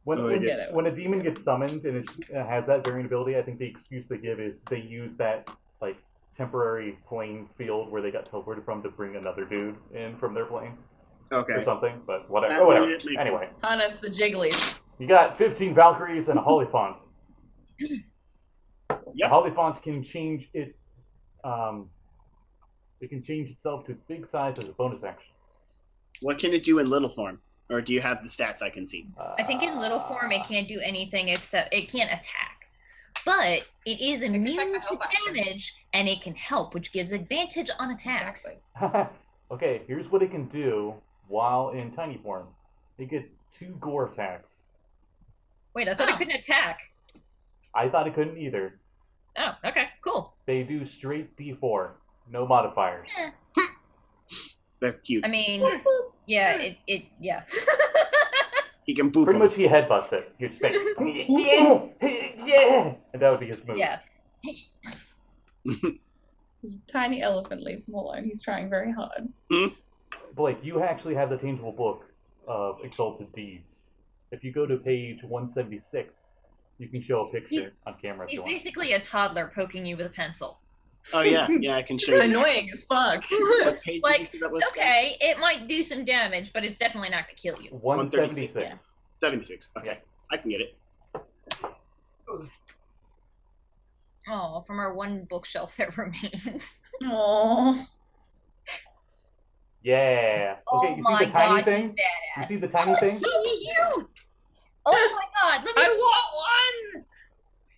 when, Oh, I when, get it. when a demon gets summoned and it has that variant ability, I think the excuse they give is they use that like temporary plane field where they got teleported from to bring another dude in from their plane Okay. or something. But whatever. That Oh, whatever. immediately- Anyway, Harness the Jigglies. you got 15 Valkyries and a Holyphant. Yep. The Hollyphant can change its it can change itself to its big size as a bonus action. What can it do in little form? Or do you have the stats I can see? I think in little form it can't do anything except it can't attack. But it is immune attack the to help action. damage, and it can help, which gives advantage on attacks. Exactly. Okay, here's what it can do while in tiny form. It gets 2 gore attacks. Wait, I thought it Oh. couldn't attack. I thought it couldn't either. Oh, okay, cool. They do straight D4, no modifiers. They're cute. I mean, yeah, yeah. He can boop Pretty them. much he headbutts it. You just make, yeah, yeah, and that would be his move. Yeah. He's a tiny elephant. Leave him alone. He's trying very hard. Blake, you actually have the tangible book of Exalted Deeds. If you go to page 176, you can show a picture on camera if He's you want. basically a toddler poking you with a pencil. Oh, yeah. Yeah, I can show you. Annoying as fuck. What page did you Like, say that was? okay, it might do some damage, but it's definitely not gonna kill you. 176. Yeah. 76. Okay. I can get it. Oh, from our one bookshelf that remains. Aww. Yeah. Okay, Oh you my see the tiny God, thing? he's badass. You see the tiny Oh, thing? it's so cute! Oh my God, let me I see. want one!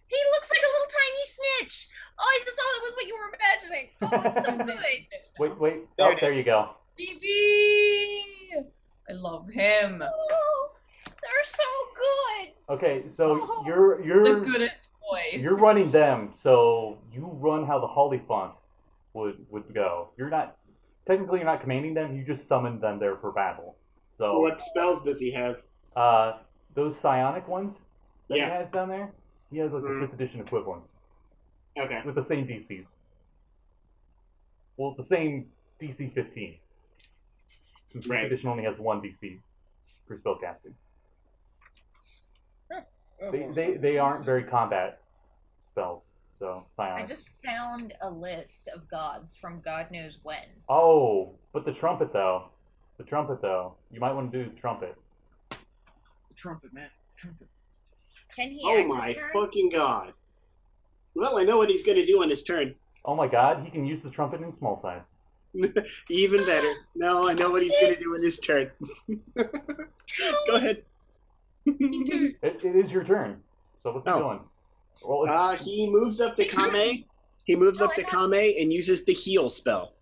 He looks like a little tiny snitch. Oh, I just thought it was what you were imagining. Oh, it's so good. Wait. There Oh, it there is. you go. BB! I love him. Oh, they're so good. Okay, so Oh. you're The goodest voice. you're running them, so you run how the Hollyphant would go. You're not technically you're not commanding them. You just summoned them there for battle. So What spells does he have? those psionic ones that Yeah. he has down there, he has like the Mhm. 5th edition equivalents Okay. with the same DCs. Well, the same DC 15. Since 5th Right. edition only has 1 DC for spellcasting. They aren't very combat spells, so I psionic. just found a list of gods from God knows when. Oh, but the trumpet though. You might want to do the trumpet. The trumpet, man. Trumpet. Can he Oh act my this turn? fucking god. Well, I know what he's going to do on his turn. Oh my god, he can use the trumpet in small size. Even better. No, I know what he's going to do in his turn. Go ahead. Me too. It is your turn. So what's he Oh. doing? Well, it's, He moves up to Kame. He moves up to Kame and uses the heal spell.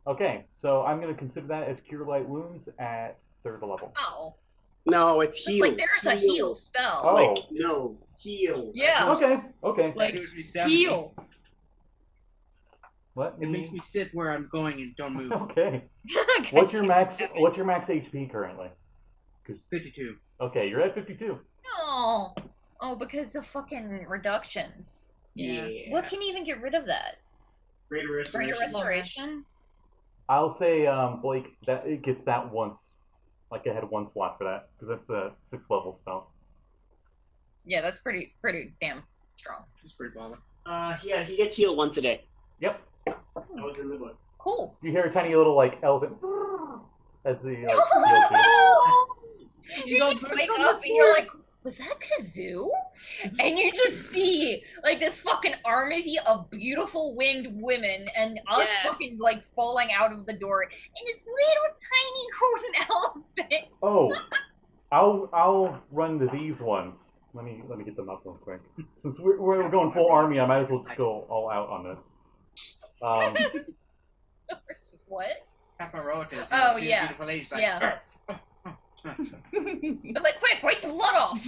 okay, so I'm going to consider that as Cure Light Wounds at 3rd level. Oh, No, it's it's heal. like there's a heal spell. Oh. Like, no, heal. Yeah. Okay. Like, it makes me 70. Heal. What? It makes me sit where I'm going and don't move. Okay. What's your max HP currently? 52. Okay, you're at 52. No. Oh, because of fucking reductions. Yeah. What can even get rid of that? Greater Greater restoration. restoration? I'll say Blake that it gets that once. Like I had 1 slot for that because that's a 6th level spell. Yeah, that's pretty damn strong. It's pretty baller. Yeah, he gets healed once a day. Yep. That was in the book. Cool. You hear a tiny little like elephant as the heals you. You go just put wake it on up the and you're sword. like, was that kazoo? And you just see like this fucking army of beautiful winged women and us Yes. fucking like falling out of the door and this little tiny golden elephant. Oh, I'll run to these ones. Let me get them up real quick. Since we're going full army, I might as well just go all out on this. What? Half my relatives. Oh, see a yeah. Beautiful lady, like, Yeah. I'm like, quick, wipe the blood off.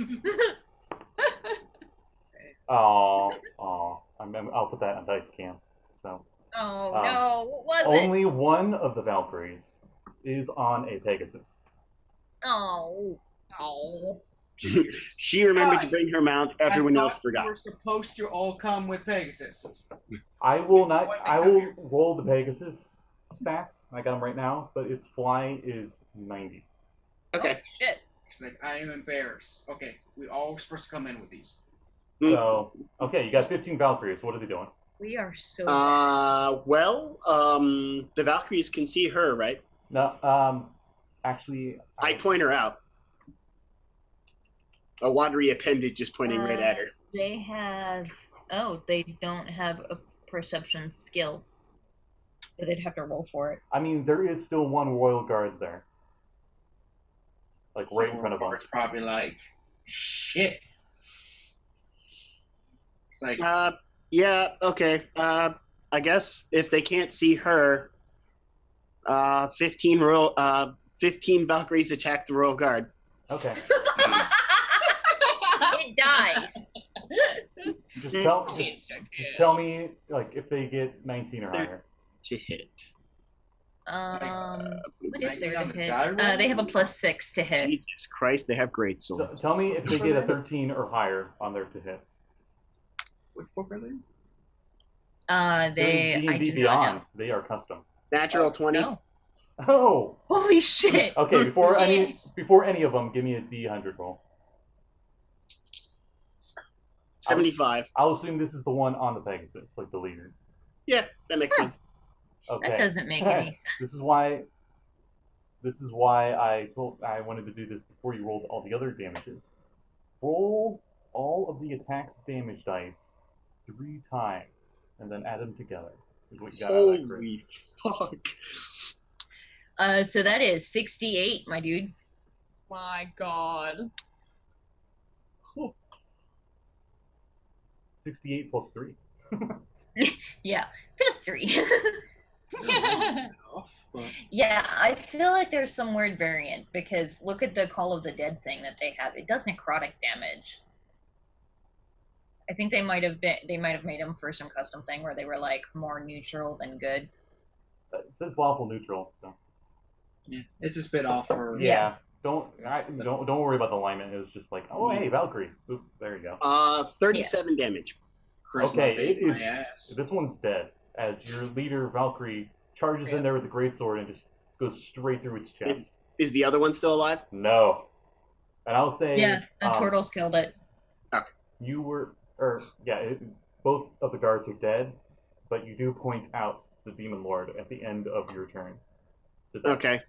I'll put that on dice cam. So Oh no, what was it? only one of the Valkyries is on a Pegasus. Oh. Oh. She remembered to bring her mount. Everyone I else thought forgot. We're supposed to all come with Pegasus. I will roll the Pegasus stats. I got them right now, but its fly is 90. Okay. Oh, shit. She's like, I am embarrassed. Okay, we all supposed to come in with these. So okay, you got 15 Valkyries. What are they doing? We are so bad. The Valkyries can see her, right? No, actually, I point her out. A watery appendage just pointing right at her. They have Oh, they don't have a perception skill, so they'd have to roll for it. I mean, there is still one royal guard there, like right in front of them. It's probably like, shit. It's like, Yeah, okay. I guess if they can't see her, 15 Valkyries attack the royal guard. Okay. It dies. Just Can't strike tell me, like, if they get 19 or They're- higher. To hit. What is there to on the hit? die roll? They have a +6 to hit. Jesus Christ, they have great So, swords. tell me if they get a 13 or higher on their to hit. which book are they? They. They're I D&D do not Beyond. know. They are custom. Natural 20. No. Oh! Holy shit! Okay, before Yes. any of them, give me a D100 roll. 75. I'll assume this is the one on the Pegasus, like the leader. Yeah, that makes sense. Okay. That doesn't make any sense. This is why I wanted to do this before you rolled all the other damages. Roll all of the attack's damage dice 3 times, and then add them together. Is what you got out of that crit. Holy fuck. So that is 68, my dude. My God. 68 plus 3. Yeah, +3. Off, but Yeah, I feel like there's some weird variant because look at the Call of the Dead thing that they have. It does necrotic damage. I think they might have made them for some custom thing where they were like more neutral than good. It says lawful neutral. So. yeah, it's a spit off for. Yeah. Don't worry about the alignment. It was just like, oh hey, Valkyrie. Oop, there you go. 37 damage. Charisma Okay, bait it my is- ass. This one's dead. As your leader Valkyrie charges in there with a greatsword and just goes straight through its chest. Is the other one still alive? No. And I'll say, Yeah, the Tortles killed it. you were, both of the guards are dead, but you do point out the Demon Lord at the end of your turn. So that- Okay.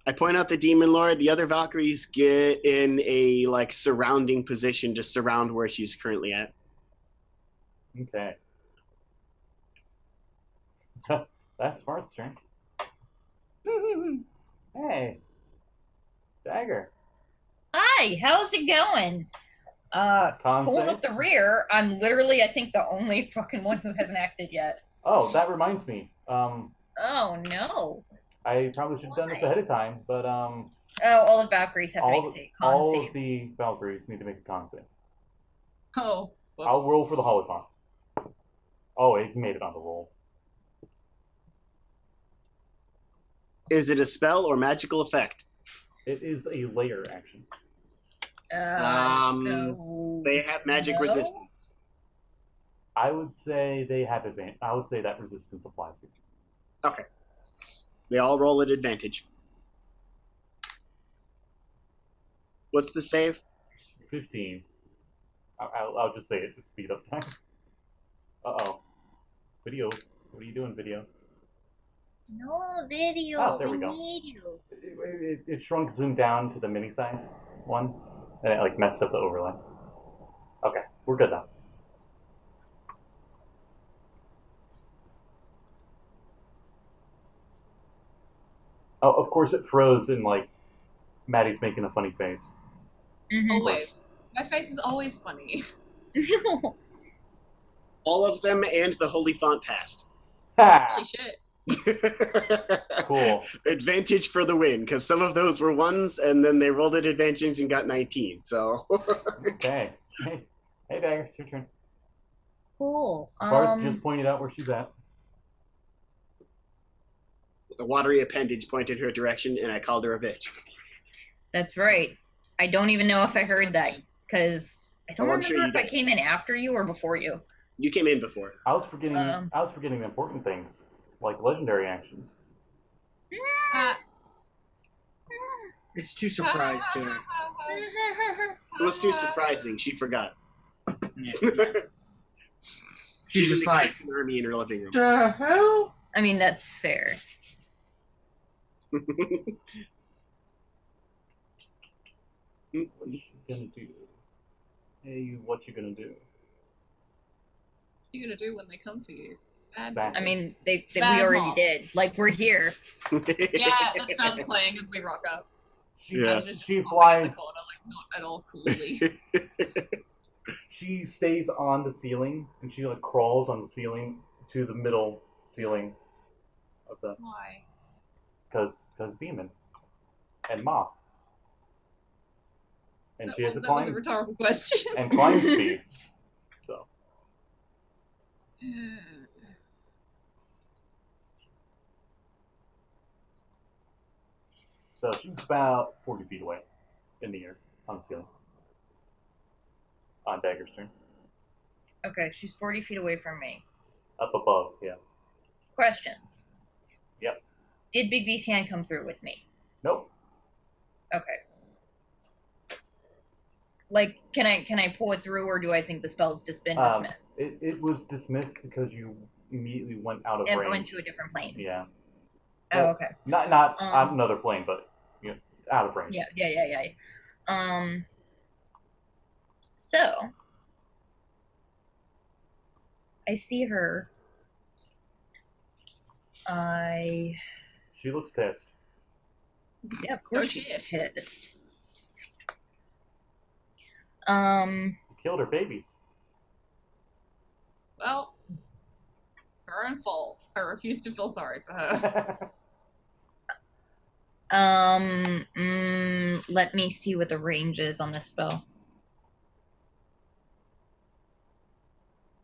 I point out the Demon Lord. The other Valkyries get in a like surrounding position to surround where she's currently at. Okay. That's Varth's turn. Hey, Dagger. Hi, how's it going? Con Pulling save? up the rear. I'm literally, I think, the only fucking one who hasn't acted yet. Oh, that reminds me. Oh no. I probably should have done this ahead of time, but Oh, all the Valkyries have to all, make con all save. of the Valkyries need to make a con save. Oh. Whoops. I'll roll for the Holocron. Oh, it made it on the roll. Is it a spell or magical effect? It is a layer action. So They have magic no? resistance. I would say they have advantage. I would say that resistance applies to. Okay. They all roll at advantage. What's the save? 15. I'll just say it to speed up time. Uh-oh. Video. What are you doing, video? No video. Oh, there we go. need you. It shrunk zoomed down to the mini size one, and it like messed up the overlay. Okay, we're good now. Oh, of course it froze and like Maddie's making a funny face. Mhm. Always. My face is always funny. All of them and the holy font passed. Ha! Holy shit. Cool. Advantage for the win, because some of those were ones, and then they rolled at advantage and got 19. So Okay. Hey, Dagger, it's your turn. Cool. Varth just pointed out where she's at. the watery appendage pointed her direction, and I called her a bitch. That's right. I don't even know if I heard that because I don't Oh, I'm remember sure you if I did. came in after you or before you. You came in before. I was forgetting. Um. I was forgetting the important things, like legendary actions. It's too surprised to. It was too surprising. She forgot. Yeah. She She's was just like, expecting an army in her living room. the hell? I mean, that's fair. What you gonna do? Hey, what you gonna do? you gonna do when they come for you? Bad Exactly. I mean, we Bad already mobs. did. Like, we're here. Yeah, that sounds playing as we rock up. Yeah. She Hopping in the flies. corner, like, not at all coolly. She stays on the ceiling, and she like crawls on the ceiling to the middle ceiling of the Why? because demon and moth, and she has a That was a climb rhetorical question. and climb speed. So she's about 40 feet away in the air on the ceiling. On Dagger's turn. Okay, she's 40 feet away from me. Up above, yeah. Questions. Yep. Did Big B's hand come through with me? Nope. Okay. Like, can I pull it through, or do I think the spell's just been dismissed? It was dismissed because you immediately went out of It range. went to a different plane. Yeah. Oh, Well, okay. Not on another plane, but out of range. Yeah. So, I see her. She looks pissed. Yeah, of course Oh, she's shit. pissed. You killed her babies. Well, it's her own fault. I refuse to feel sorry for her. Let me see what the range is on this spell.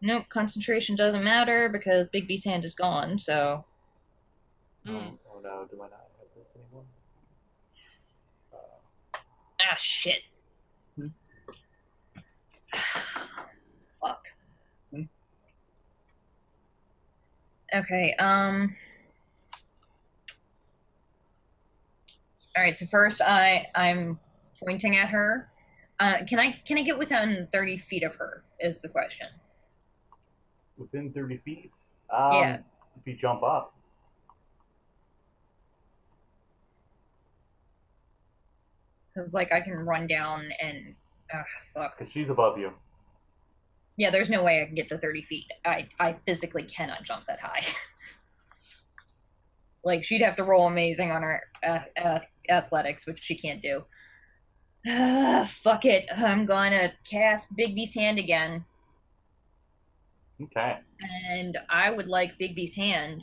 Nope, concentration doesn't matter because Big B's hand is gone, so... Oh no, do I not have this anymore? Ah, shit. Fuck. Okay, Alright, so first I'm pointing at her. Can I get within 30 feet of her, is the question. Within 30 feet? Yeah. If you jump up. Because, like, I can run down and... fuck. Because she's above you. Yeah, there's no way I can get to 30 feet. I physically cannot jump that high. Like, she'd have to roll amazing on her athletics, which she can't do. Fuck it. I'm gonna cast Big B's hand again. Okay. And I would like Big B's hand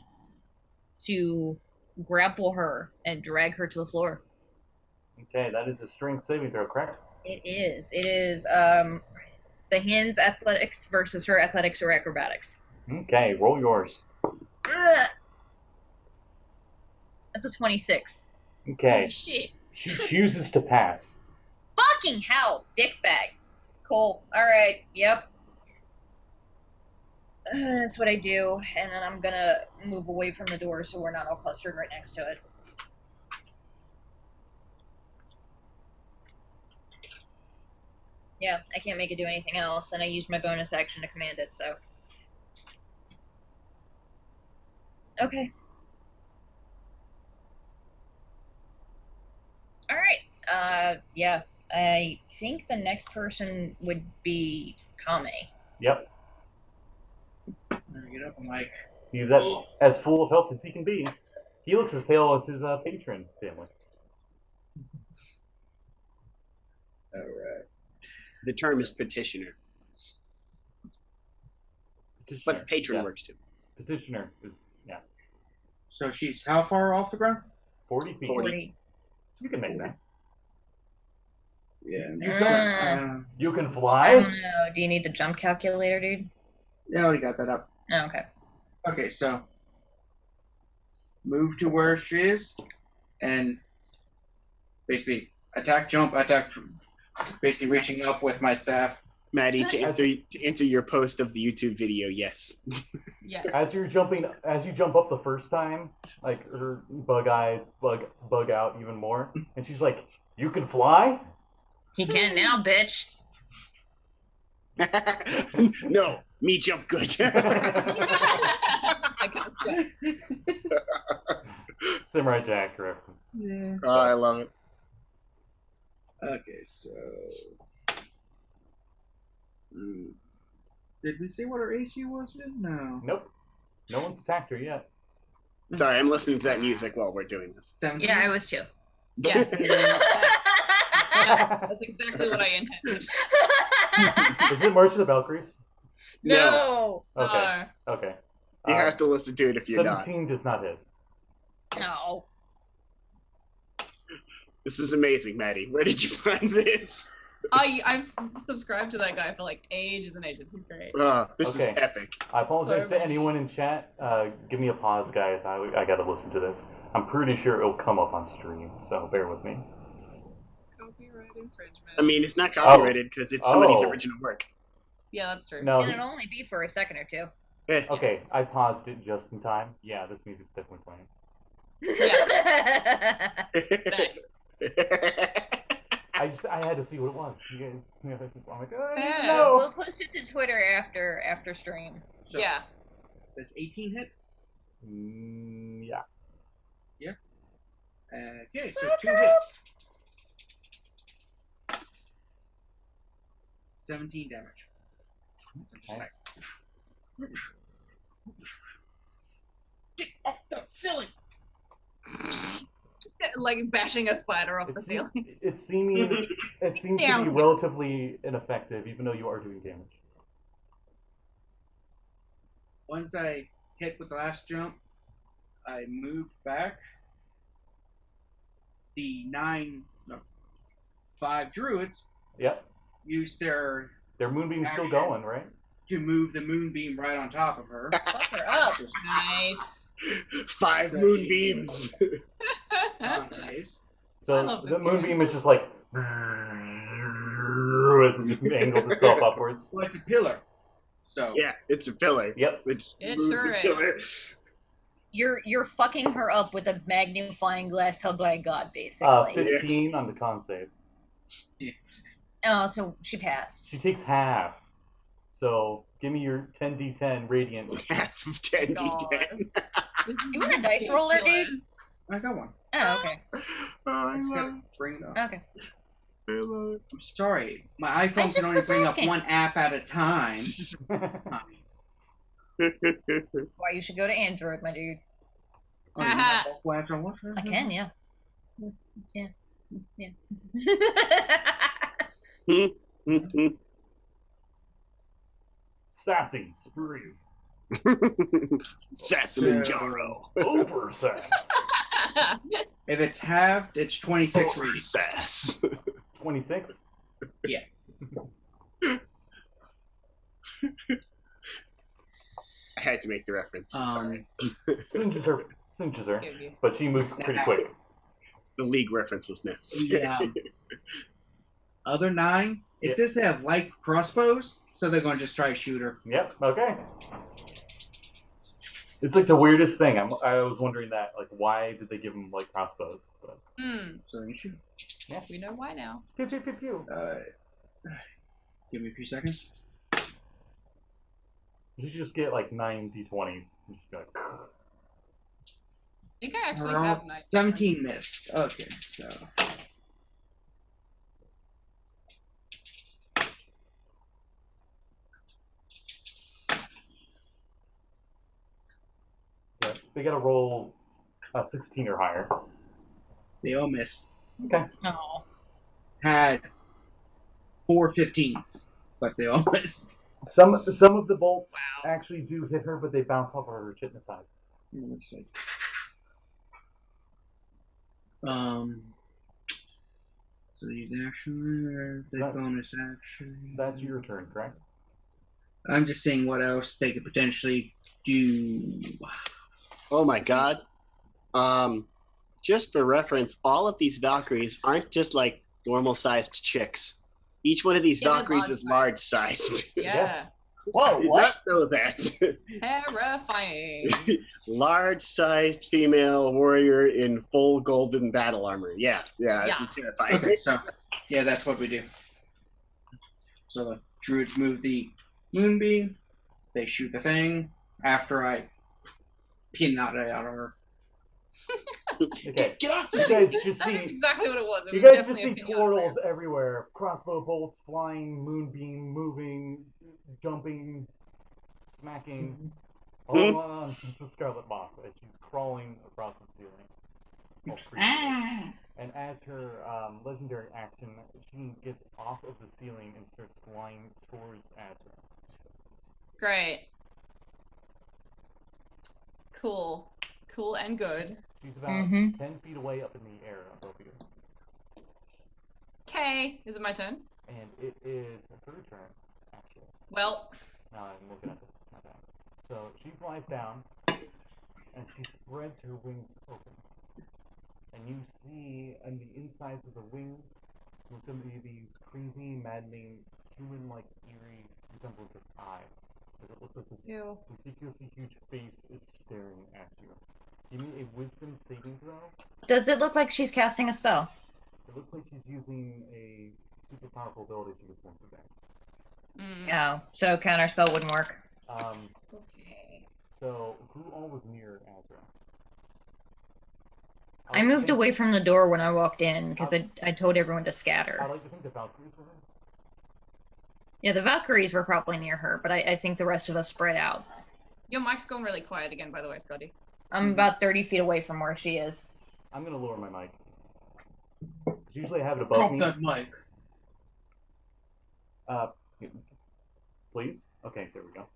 to grapple her and drag her to the floor. Okay, that is a strength saving throw, correct? It is. It is the hand's athletics versus her athletics or acrobatics. Okay, roll yours. That's a 26. Okay. Holy shit. She chooses to pass. Fucking hell, dickbag. Cool. Alright, yep. That's what I do, and then I'm gonna move away from the door so we're not all clustered right next to it. Yeah, I can't make it do anything else, and I used my bonus action to command it, so... Okay. Alright, yeah. I think the next person would be Kame. Yep. I'm gonna get up. I'm like, He's as full of health as he can be. He looks as pale as his patron family. all right. The term is petitioner, but patron Yes. works too. Petitioner is, yeah, So she's how far off the ground? 40 feet. 40. You can make that. Yeah. You can I fly? don't know. Do you need the jump calculator, dude? Yeah, I already got that up. Oh, okay. Okay, so move to where she is, and basically attack, jump, attack. Basically reaching up with my staff. Maddie, to answer your post of the YouTube video, yes. Yes. As you jump up the first time, like her bug eyes bug out even more, and she's like, "You can fly?" He can now, bitch. No, me jump good. I kind of stuck. Samurai Jack reference. Yeah. Oh, I love it. Okay, so Did we say what our AC was then? No. Nope. No one's attacked her yet. Sorry, I'm listening to that music while we're doing this. 17? Yeah, I was too. Yeah. That's exactly what I intended. Is it March of the Valkyries? No. Okay. Okay. You have to listen to it if you're not. 17 does not hit. No. This is amazing, Maddie. Where did you find this? I've subscribed to that guy for like ages and ages. He's great. This is Okay. epic. I apologize Sorry, to anyone in chat. Give me a pause, guys. I gotta listen to this. I'm pretty sure it'll come up on stream, so bear with me. Copyright infringement. I mean, it's not copyrighted because it's somebody's Oh. original work. Yeah, that's true. No. It'll only be for a second or two. Eh. Okay, I paused it just in time. Yeah, this music's definitely playing. Nice. I had to see what it was. You guys, I'm like, Fair. no. We'll post it to Twitter after stream. So, Yeah. Does 18 hit? Yeah. Okay, so 2 hits. 17 damage. So just Okay. like... Get off the ceiling! Like bashing a spider off the It's, ceiling. it seems to Down. be relatively ineffective, even though you are doing damage. Once I hit with the last jump, I moved back. The 5 druids Yep. used their Their moonbeam's still Action. going, right? to move the moonbeam right on top of her. Fuck her up. Just Nice. 5 moonbeams. on saves. I So love the this moonbeam is just like as it just angles itself upwards. Well, it's a pillar. So Yeah, it's a pillar. Yep. It's It moved sure the is. pillar. You're fucking her up with a magnifying glass held by God, basically. 15 on the con save. Oh, so she passed. She takes half. So give me your 10d10 radiant. Half of 10 God. d10. You want a dice roller, dude? I got one. Oh, okay. I Just love gotta bring it up. Okay. it. I love it. I'm sorry. My I iPhone just can only was bring asking. up one app at a time. Why you should go to Android, my dude. Oh, you have multiple apps on one? I can, yeah. Yeah. Yeah. Sassy spree. Sesame Jaro. Over sass. If it's halved, it's 26 Over readings. sass. 26? Yeah. I had to make the reference. Sorry. Cinches her. Give you. But she moves pretty quick. The league reference was necessary. Yeah. Other 9, it Yeah. says they have light crossbows, so they're going to just try to shoot her. Yep, okay. It's like the weirdest thing. I was wondering that. Like, why did they give him, like, crossbows? But, So you shoot. We know why now. pew, pew, pew, pew. Give me a few seconds. You should just get, like, 9 d20s. You should be like, I think I actually Around have night. 17 missed. Okay, so. yeah, they gotta roll a 16 or higher. They all missed. Okay. Oh. Had 4 15s, but they all missed. Some of the bolts Wow. actually do hit her, but they bounce off of her shitness side. Let's see. So these action, the That's- bonus action. That's your turn, correct? I'm just saying what else they could potentially do. Oh my god. Just for reference, all of these Valkyries aren't just like normal sized chicks. Each one of these Yeah, they're Valkyries is large sized. Yeah. Whoa, Did what? not know that. Terrifying. Large sized female warrior in full golden battle armor. Yeah, Yeah. this is terrifying. Okay, so yeah, that's what we do. So the druids move the moonbeam. They shoot the thing. After I pinata out of her. Okay. Get off the You guys just That is see. exactly what it was. It You was guys just definitely see a pinata portals plan. everywhere. Crossbow bolts flying, moonbeam moving, jumping, smacking all on the Scarlet Moth as she's crawling across the ceiling. all creepily. And as her legendary action, she gets off of the ceiling and starts flying towards Azra. Great. Cool. Cool and good. She's about 10 feet away up in the air above you. Okay. Is it my turn? And it is her turn, actually. Well. Now I'm looking at this. My bad. So she flies down, and she spreads her wings open. And you see on the insides of the wings, there's going to be these crazy, maddening, human-like, eerie resemblance of eyes. As it looks like this ridiculously huge face is staring at you. Give me a wisdom saving throw. Does it look like she's casting a spell? It looks like she's using a super powerful ability she gets once a day. Oh, so counter spell wouldn't work. Okay. So, who all was near Azra? I moved away from the door when I walked in, because I told everyone to scatter. I like to think the Valkyries were there. Yeah, the Valkyries were probably near her, but I think the rest of us spread out. Your mic's gone really quiet again, by the way, Scotty. I'm about 30 feet away from where she is. I'm going to lower my mic. Usually I have it above me. Drop that mic. Please? Okay, there we go.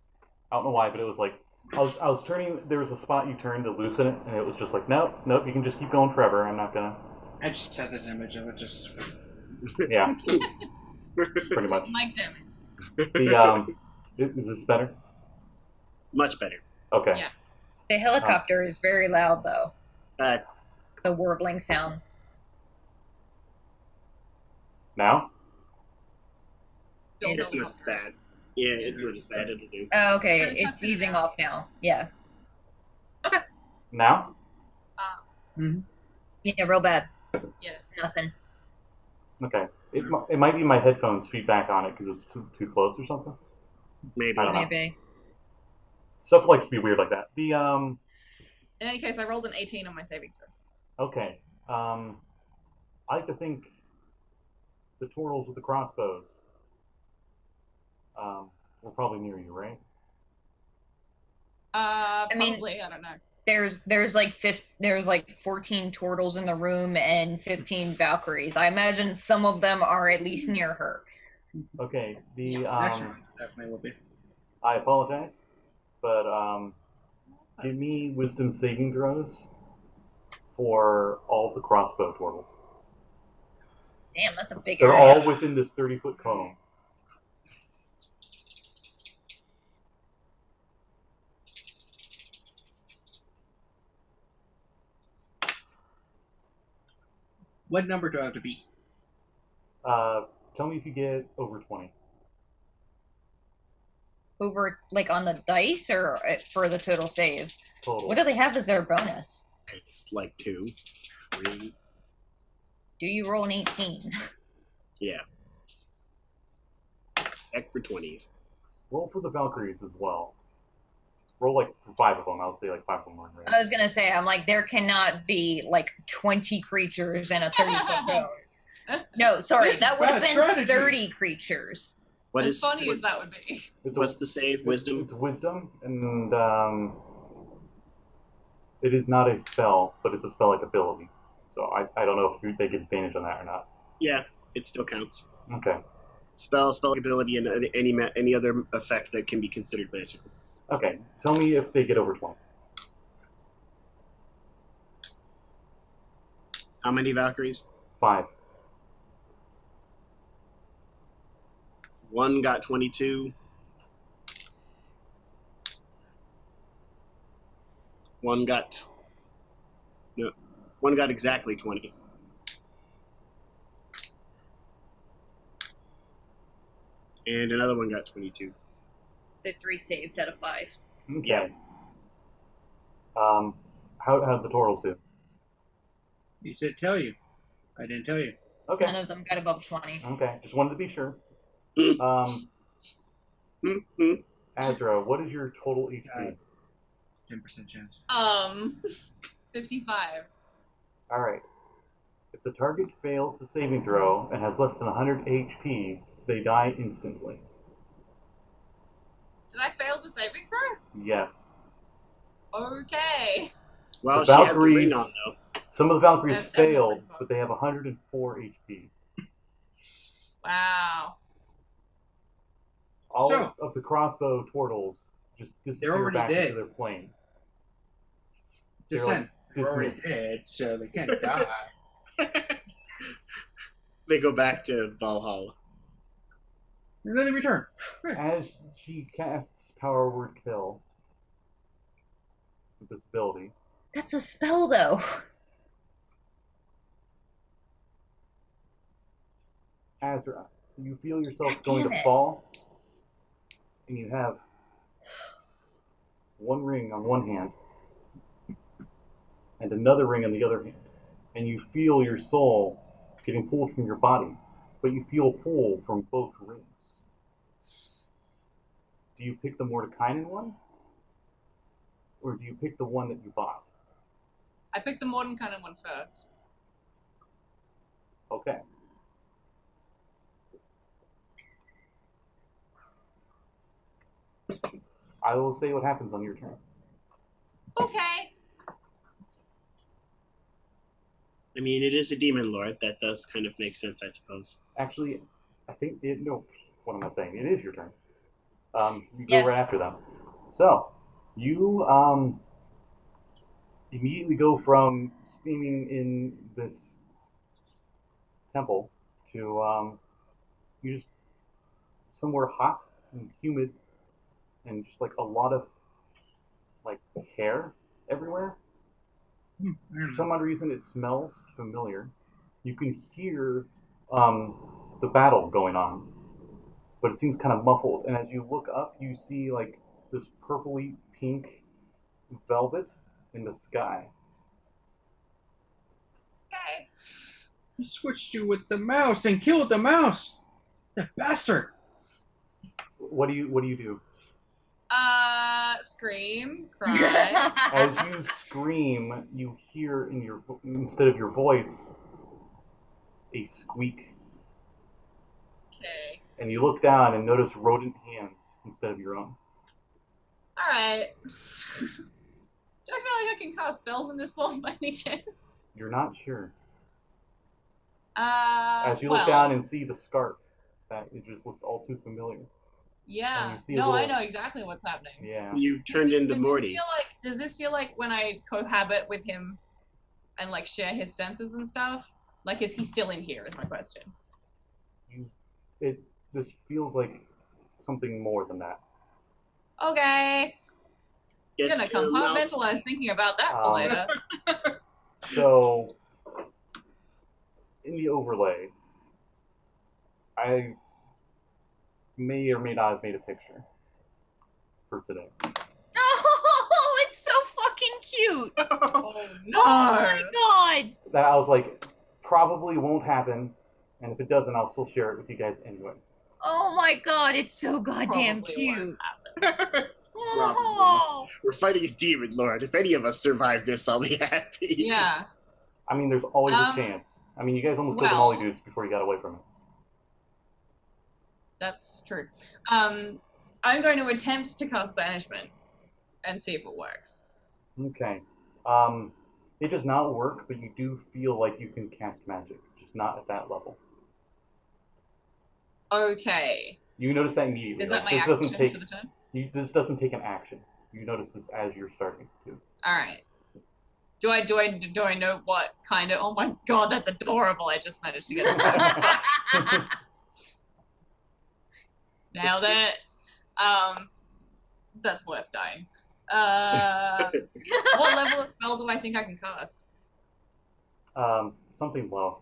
I don't know why, but it was like, I was turning, there was a spot you turned to loosen it, and it was just like, nope, you can just keep going forever, I'm not gonna. I just had this image of it just... Yeah. Pretty much. Mic damage. Is this better? Much better. Okay. Yeah. The helicopter is very loud, though. Uh, The warbling sound. Now? Don't it's know not as bad. Yeah, it's not as bad. It'll do. Oh, okay, it's easing off now. Yeah. Okay. Now? Yeah, real bad. Yeah. Nothing. Okay. It might be my headphones feedback on it because it's too close or something. Maybe. I don't know. Maybe. Stuff likes to be weird like that. In any case, I rolled an 18 on my saving throw. Okay. I like to think the Tortles with the crossbows were probably near you, right? Probably. I don't know. There's like 14 turtles in the room and 15 Valkyries. I imagine some of them are at least near her. Okay. Next one definitely will be. I apologize, but give me wisdom saving throws for all the crossbow turtles. Damn, that's a big They're area. all within this 30-foot cone. What number do I have to beat? Tell me if you get over 20. Over, like, on the dice or for the total save? Total. What do they have as their bonus? It's like 2, 3. Do you roll an 18? Yeah. Check for 20s. Roll for the Valkyries as well. Roll like for 5 of them. I would say like 5 of them are in range. I was gonna say, I'm like, there cannot be like 20 creatures in a 30-foot cone. No, sorry, This is that would have bad been strategy. 30 creatures. What As is funny what's, as that would be. what's the save? Wisdom? It's wisdom, and it is not a spell, but it's a spell-like ability. So I don't know if they get advantage on that or not. Yeah, it still counts. Okay. Spell ability, and any other effect that can be considered magical. Okay. Tell me if they get over 20. How many Valkyries? 5. 1 got 22. 1 got... No. 1 got exactly 20. And another one got 22. So 3 saved out of 5. Okay. Yeah. How'd the Tortles do? You said tell you. I didn't tell you. Okay. None of them got above 20. Okay. Just wanted to be sure. Mm-hmm. Azra, what is your total HP? 10% chance. 55. Alright. If the target fails the saving throw and has less than 100 HP, they die instantly. Did I fail the saving throw? Yes. Okay. Well, The she has the Valkyries- ring on, though. Some of the Valkyries I've said failed, nothing. but they have 104 HP. Wow. All So- of the crossbow Tortles just disappear already back dead. into their plane. Descent. They're already dismissed. dead, so they can't die. They go back to Valhalla. And then they return. As she casts Power Word Kill with this ability, That's a spell, though. Azra, you feel yourself God going damn to it. fall, and you have one ring on one hand and another ring on the other hand, and you feel your soul getting pulled from your body, but you feel pull from both rings. Do you pick the Mordekainen one, or do you pick the one that you bought? I picked the modern kind of one first. Okay. I will say what happens on your turn. Okay. I mean, it is a demon lord. That does kind of make sense, I suppose. Actually, I think it. No, what am I saying? It is your turn. You go Yeah. right after them. So, you immediately go from steaming in this temple to you just somewhere hot and humid and just like a lot of like hair everywhere. For some odd reason, it smells familiar. You can hear the battle going on, but it seems kind of muffled. And as you look up, you see like this purpley pink velvet in the sky. Okay. He switched you with the mouse and killed the mouse. That bastard. What do you do? Scream, cry. As you scream, you hear in your instead of your voice a squeak, Okay. and you look down and notice rodent hands instead of your own. Alright. Do I feel like I can cast spells in this form by any chance? You're not sure. As you look well, down and see the scarf, that it just looks all too familiar. yeah. and you see a No, I little- know exactly what's happening. Yeah. You turned into Morty. Does this feel like when I cohabit with him and like share his senses and stuff? Like, is he still in here? Is my question. This feels like something more than that. Okay. I'm Yes, gonna you're a mouse. compartmentalize thinking about that for later. So, in the overlay, I may or may not have made a picture for today. Oh, it's so fucking cute. Oh no! Oh my god. That I was like, probably won't happen, and if it doesn't, I'll still share it with you guys anyway. Oh my god, it's so goddamn Probably cute. won't happen. Oh. We're fighting a demon lord. If any of us survive this, I'll be happy. Yeah. I mean, there's always a chance. I mean, you guys almost killed the Molly Deuce before you got away from it. That's true. I'm going to attempt to cast banishment and see if it works. Okay. It does not work, but you do feel like you can cast magic, just not at that level. Okay. You notice that immediately. Is that like, my this action doesn't take for the turn? this doesn't take an action. You notice this as you're starting to. All right. Do I know what kind of? Oh my god, that's adorable! I just managed to get it. Nailed it. That's worth dying. What level of spell do I think I can cast? Something low.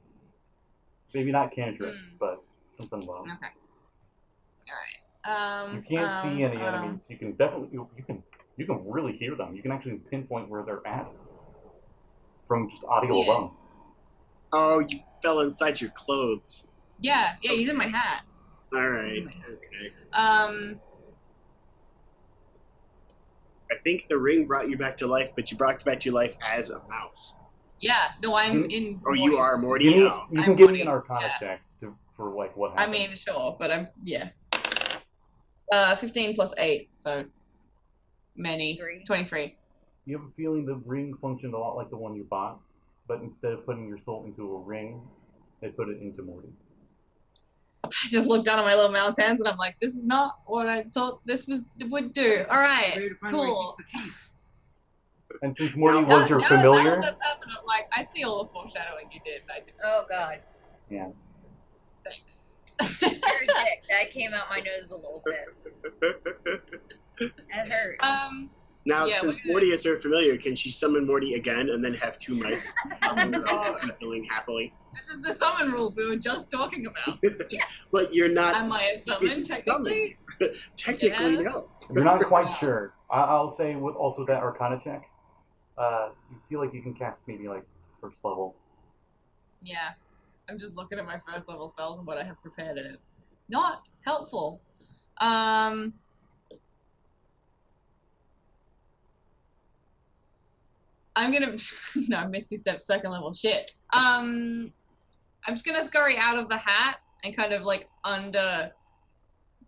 Maybe not cantrip, Hmm. but something low. Okay. All right. You can't see any enemies. You can definitely you can really hear them. You can actually pinpoint where they're at from just audio Yeah. alone. Oh, you fell inside your clothes. Yeah, he's in my hat. All right. Okay. Um, I think the ring brought you back to life, but you brought back to life as a mouse. yeah, no, I'm in. Oh, you are Morty You now. can I'm give me Morty, an Arcana yeah. check for like what I happened. mean, sure, but I'm yeah. 15 plus 8, so many. 23. You have a feeling the ring functioned a lot like the one you bought, but instead of putting your soul into a ring, they put it into Morty. I just looked down at my little mouse hands and I'm like, this is not what I thought this would do. Alright, cool. And since Morty was your familiar... Now that's happened, I'm like, I see all the foreshadowing you did. Oh, God. Yeah. Thanks. Very dick. That came out my nose a little bit. That hurt. Now, since Morty is her familiar, can she summon Morty again and then have two mice feeling happily? This is the summon rules we were just talking about. Yeah. But you're not... Am I a summon, technically? Technically, Yes. no. You're not quite sure. I'll say with also that Arcana check, you feel like you can cast maybe like first level. Yeah. I'm just looking at my first level spells and what I have prepared, and it's not helpful. I'm gonna no Misty Step second level shit. I'm just gonna scurry out of the hat and kind of like under,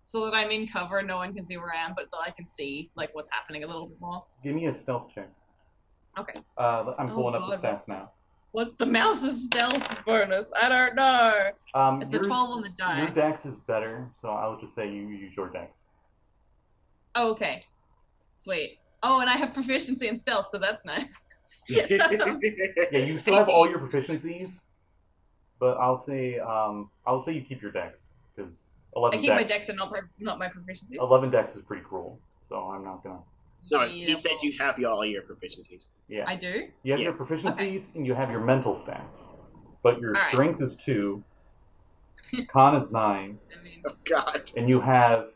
so that I'm in cover and no one can see where I am, but that I can see like what's happening a little bit more. Give me a stealth check. Okay. I'm pulling up the stats now. What the mouse's stealth bonus? I don't know. It's a 12 on the die. Your dex is better, so I'll just say you use your dex. Oh, okay. Sweet. Oh, and I have proficiency in stealth, so that's nice. Yeah, you still have all your proficiencies, but I'll say you keep your dex because 11. I keep my dex and not my proficiencies. 11 dex is pretty cruel, so I'm not gonna. No, he said you have all your proficiencies. Yeah, I do. You have your proficiencies and you have your mental stats, but your strength is 2, con is 9. I mean, Oh God. And you have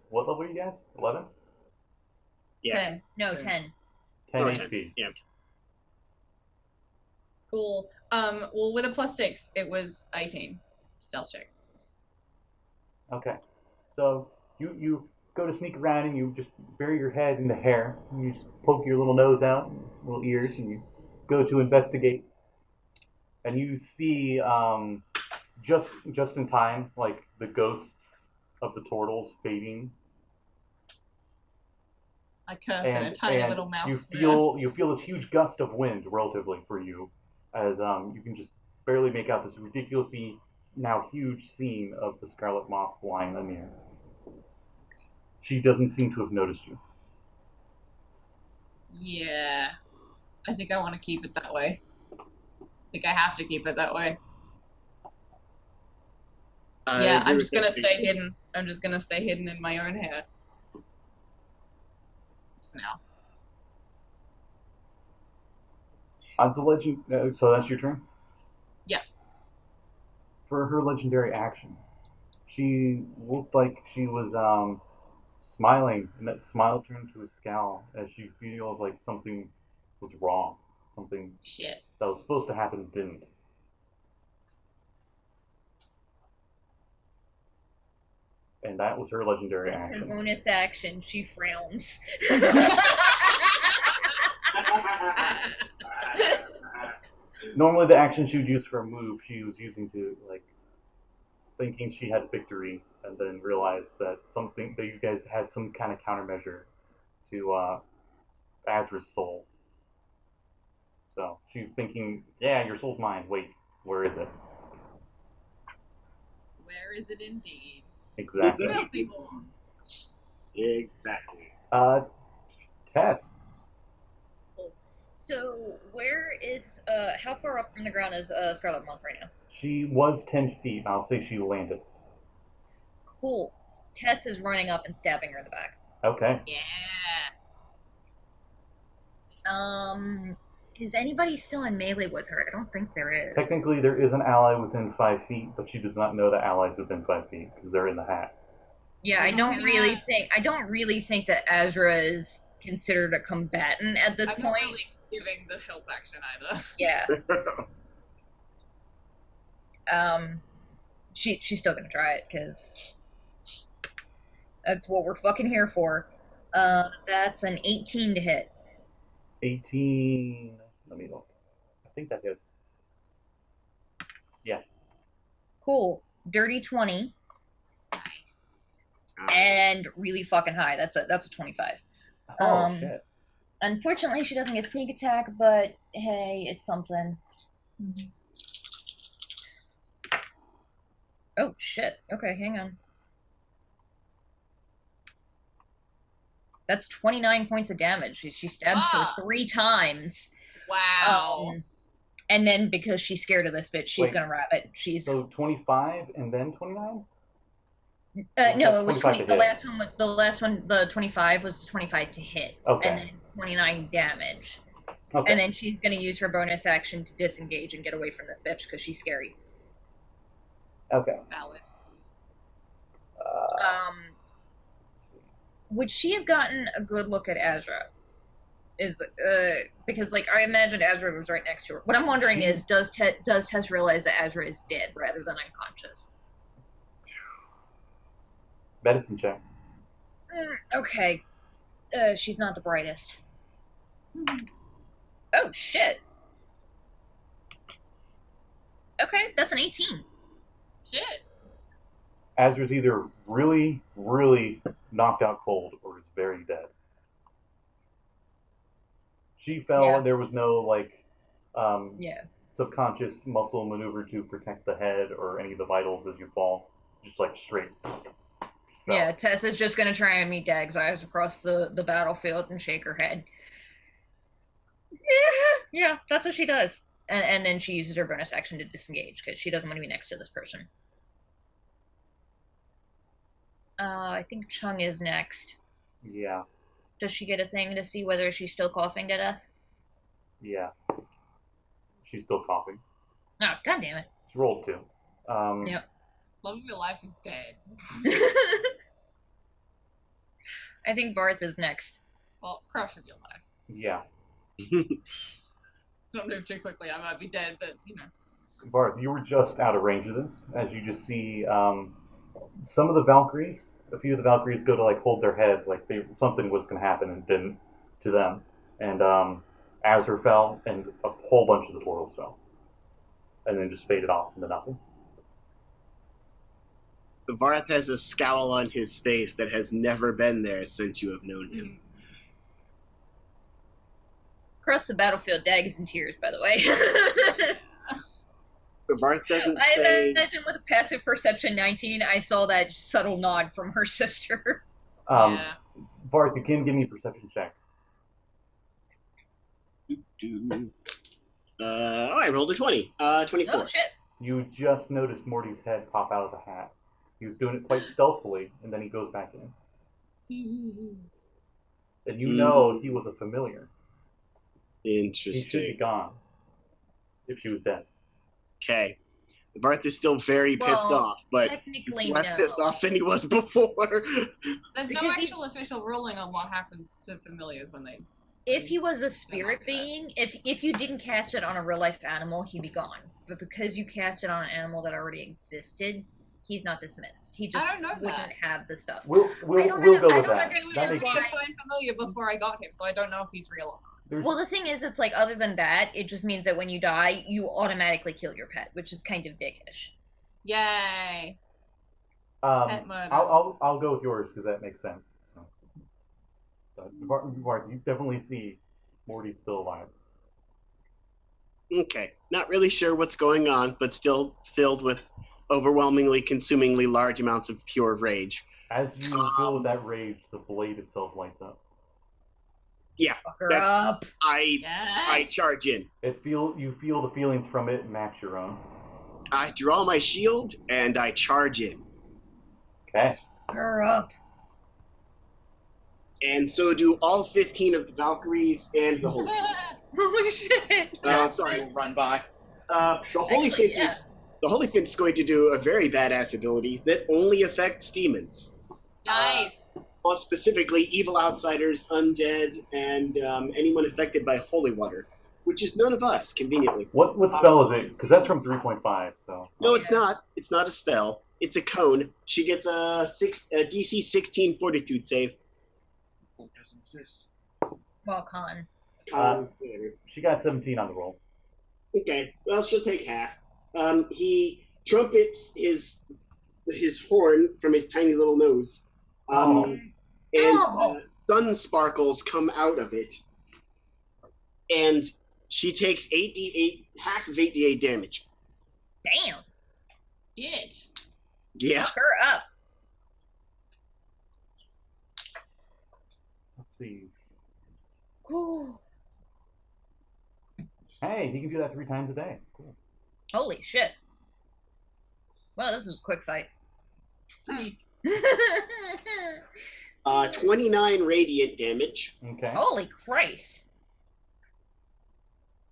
what level are you guys? 11. Yeah. 10. No, 10. 10 Oh, HP. Yeah. Cool. Well, with a +6, it was 18. Stealth check. Okay, so you go to sneak around and you just bury your head in the hair. And you just poke your little nose out, little ears, and you go to investigate. And you see, just in time, like the ghosts of the Tortles fading. I curse in a tiny little mouse. You feel this huge gust of wind, relatively for you, as you can just barely make out this ridiculously now huge scene of the Scarlet Moth flying in the air. She doesn't seem to have noticed you. Yeah. I think I want to keep it that way. I think I have to keep it that way. Yeah, I'm just gonna stay hidden. I'm just gonna stay hidden in my own hair. Now. So that's your turn? Yeah. For her legendary action, she looked like she was smiling, and that smile turned to a scowl as she feels like something was wrong. Something Shit. that was supposed to happen didn't. And that was her legendary That's her action. bonus action. She frowns. Normally the action she would use for a move, she was using to, like, thinking she had victory, and then realized that you guys had some kind of countermeasure to Azra's soul. So she's thinking, yeah, your soul's mine. Wait, where is it? Where is it indeed? Exactly. Well, people. Exactly. Tess. So, where is, how far up from the ground is Scarlet Moth right now? She was 10 feet. I'll say she landed. Cool. Tess is running up and stabbing her in the back. Okay. Yeah. Is anybody still in melee with her? I don't think there is. Technically, there is an ally within 5 feet, but she does not know the allies within 5 feet because they're in the hat. Yeah, I don't really think that Azra is considered a combatant at this I'm point. not really giving the help action either. Yeah. She's still gonna try it because that's what we're fucking here for. That's an 18 to hit. 18. Let me look. I think that hits. Yeah. Cool. Dirty 20. Nice. And really fucking high. That's a 25. Oh shit. Unfortunately, she doesn't get sneak attack, but hey, it's something. Oh shit. Okay, hang on. That's 29 points of damage. She stabs her 3 times. Wow. And then because she's scared of this bitch, she's gonna wrap it. She's So 25 and then 29? no, it was 20. The last one, the 25 was the 25 to hit. Okay. And then 29 damage. Okay. And then she's gonna use her bonus action to disengage and get away from this bitch because she's scary. Okay. Valid. Would she have gotten a good look at Azra? Because like I imagined Azra was right next to her. What I'm wondering is, does Tess realize that Azra is dead rather than unconscious? Medicine check. Okay. She's not the brightest. Oh shit. Okay, that's an 18. Shit. Azra's either really, really knocked out cold or is very dead. She fell, Yeah. and there was no, like, Yeah. subconscious muscle maneuver to protect the head or any of the vitals as you fall. Just, like, straight. Yeah, Tess is just gonna try and meet Dag's eyes across the battlefield and shake her head. Yeah, that's what she does. And then she uses her bonus action to disengage because she doesn't want to be next to this person. I think Chung is next. Yeah. Does she get a thing to see whether she's still coughing to death? Yeah. She's still coughing. Oh, god damn it. She rolled 2. Yep. Love of your life is dead. I think Varth is next. Well, crush of your life. Yeah. Don't move too quickly, I might be dead, but, you know. Varth, you were just out of range of this, as you just see some of the Valkyries, a few of the Valkyries go to, like, hold their head, like something was going to happen and didn't to them. And Azra fell, and a whole bunch of the Tortles fell. And then just faded off into nothing. Varth has a scowl on his face that has never been there since you have known him. Across the battlefield, Dag is in tears, by the way. Varth doesn't I say... imagine with a passive perception 19, I saw that subtle nod from her sister. Yeah. Varth, you can give me a perception check. I rolled a 20. 24. Oh, shit. You just noticed Morty's head pop out of the hat. He was doing it quite stealthily, and then he goes back in. And you know he was a familiar. He should be Interesting. gone if she was dead. Okay. Varth is still very pissed Well, off, but technically, less no. pissed off than he was before. There's no Because actual official ruling on what happens to familiars when they... If he was a spirit being, if you didn't cast it on a real life animal, he'd be gone. But because you cast it on an animal that already existed, he's not dismissed. He just I don't know wouldn't that. have the stuff. We'll I go don't with that. understand It was That a makes why- sense. fine familiar before I got him, so I don't know if he's real or not. There's- Well, the thing is, it's like, other than that, it just means that when you die, you automatically kill your pet, which is kind of dickish. Yay. Pet murder. I'll go with yours because that makes sense. Varth, you definitely see Morty's still alive. Okay. Not really sure what's going on, but still filled with overwhelmingly, consumingly large amounts of pure rage. As you feel that rage, the blade itself lights up. Yeah, Fuck her That's- up. I Yes. charge in. You feel the feelings from it match your own. I draw my shield, and I charge in. Okay. Fuck her up. And so do all 15 of the Valkyries and the Holy Fist. Holy shit. Sorry. Will run by. The Holy Actually, Fist is... The Holy Fist is going to do a very badass ability that only affects demons. Nice. More specifically, evil outsiders, undead, and anyone affected by holy water, which is none of us, conveniently. What spell is it? Because that's from 3.5. So. No, it's not. It's not a spell. It's a cone. She gets a DC 16 Fortitude save. It doesn't exist. Well, con. Whatever. She got 17 on the roll. Okay, well, she'll take half. He trumpets his horn from his tiny little nose, Oh. And Oh. sun sparkles come out of it. And she takes 8d8, half of 8d8 damage. Damn. It. Yeah. Fuck her up. Let's see. Ooh. Hey, he can do that 3 times a day. Cool. Holy shit. Well, this was a quick fight. 29 radiant damage. Okay. Holy Christ.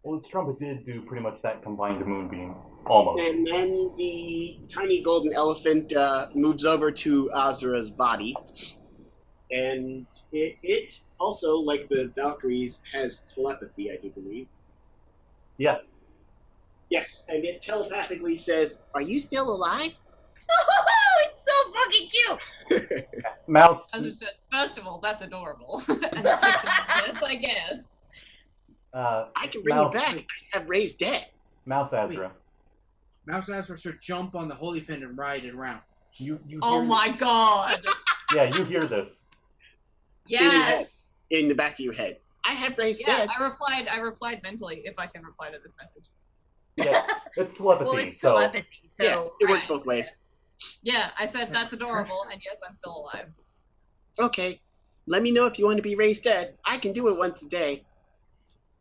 Well, its trumpet did do pretty much that combined moonbeam. Almost. And then the tiny golden elephant moves over to Azra's body. And it also, like the Valkyries, has telepathy, I do believe. Yes. Yes, and it telepathically says, "Are you still alive?" It's so fucking cute. Mouse. Azra says, first of all, that's adorable. And second, yes, I guess. I can bring Mouse, you back. I have raised dead. Mouse Azra. Mouse Azra should jump on the holy fin and ride it around. You Oh hear my god. Yeah, you hear this. Yes. In the back of your head. I have raised Yeah, dead. I replied mentally, if I can reply to this message. Yeah, it's telepathy. Well, it's so telepathy, so... Yeah, it works Right. both ways. Yeah, I said that's adorable, and yes, I'm still alive. Okay. Let me know if you want to be raised dead. I can do it once a day.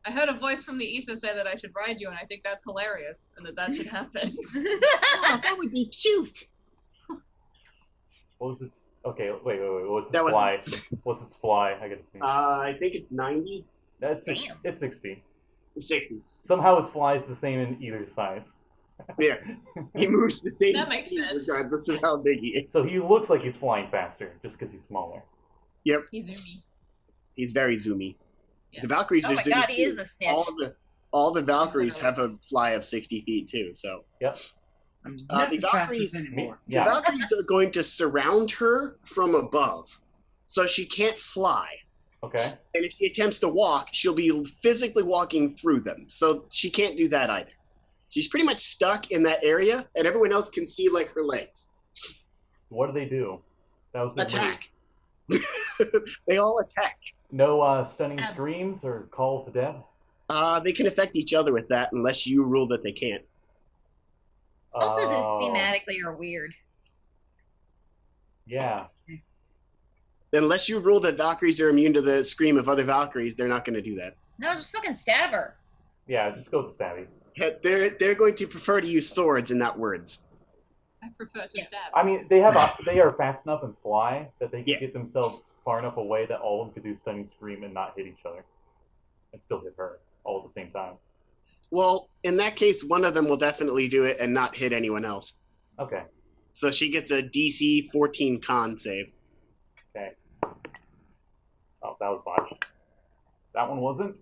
I heard a voice from the ether say that I should ride you, and I think that's hilarious, and that should happen. Oh, that would be cute. what was its? Okay, wait. What's its That was fly? its- What's its fly? I gotta see. I think it's 90. That's Damn. It's 60. 60. Somehow its fly is the same in either size. Yeah. He moves the same That makes speed sense. regardless of how big he is. So he looks like he's flying faster just because he's smaller. He's zoomy. He's very zoomy. Yeah. The Valkyries Oh are my zoomy. god, he too. is a snitch. All the Valkyries have a fly of 60 feet too. So Yep. I'm the not the Valkyries- fastest anymore. Yeah. the Valkyries are going to surround her from above, so she can't fly. Okay. And if she attempts to walk, she'll be physically walking through them. So she can't do that either. She's pretty much stuck in that area, and everyone else can see like her legs. What do? That was the Attack. They all attack. No stunning Um, screams or call of the dead. They can affect each other with that unless you rule that they can't. Also, this Oh, thematically are weird. Yeah. Unless you rule that Valkyries are immune to the scream of other Valkyries, they're not going to do that. No, just fucking stab her. Yeah. Just go with the stabby. They're going to prefer to use swords and not words. I prefer to Yeah. stab. I mean, they are fast enough and fly that they can Yeah. get themselves far enough away that all of them could do stunning scream and not hit each other, and still hit her all at the same time. Well, in that case, one of them will definitely do it and not hit anyone else. Okay. So she gets a DC 14 con save. Okay. Oh, that was botched. That one wasn't.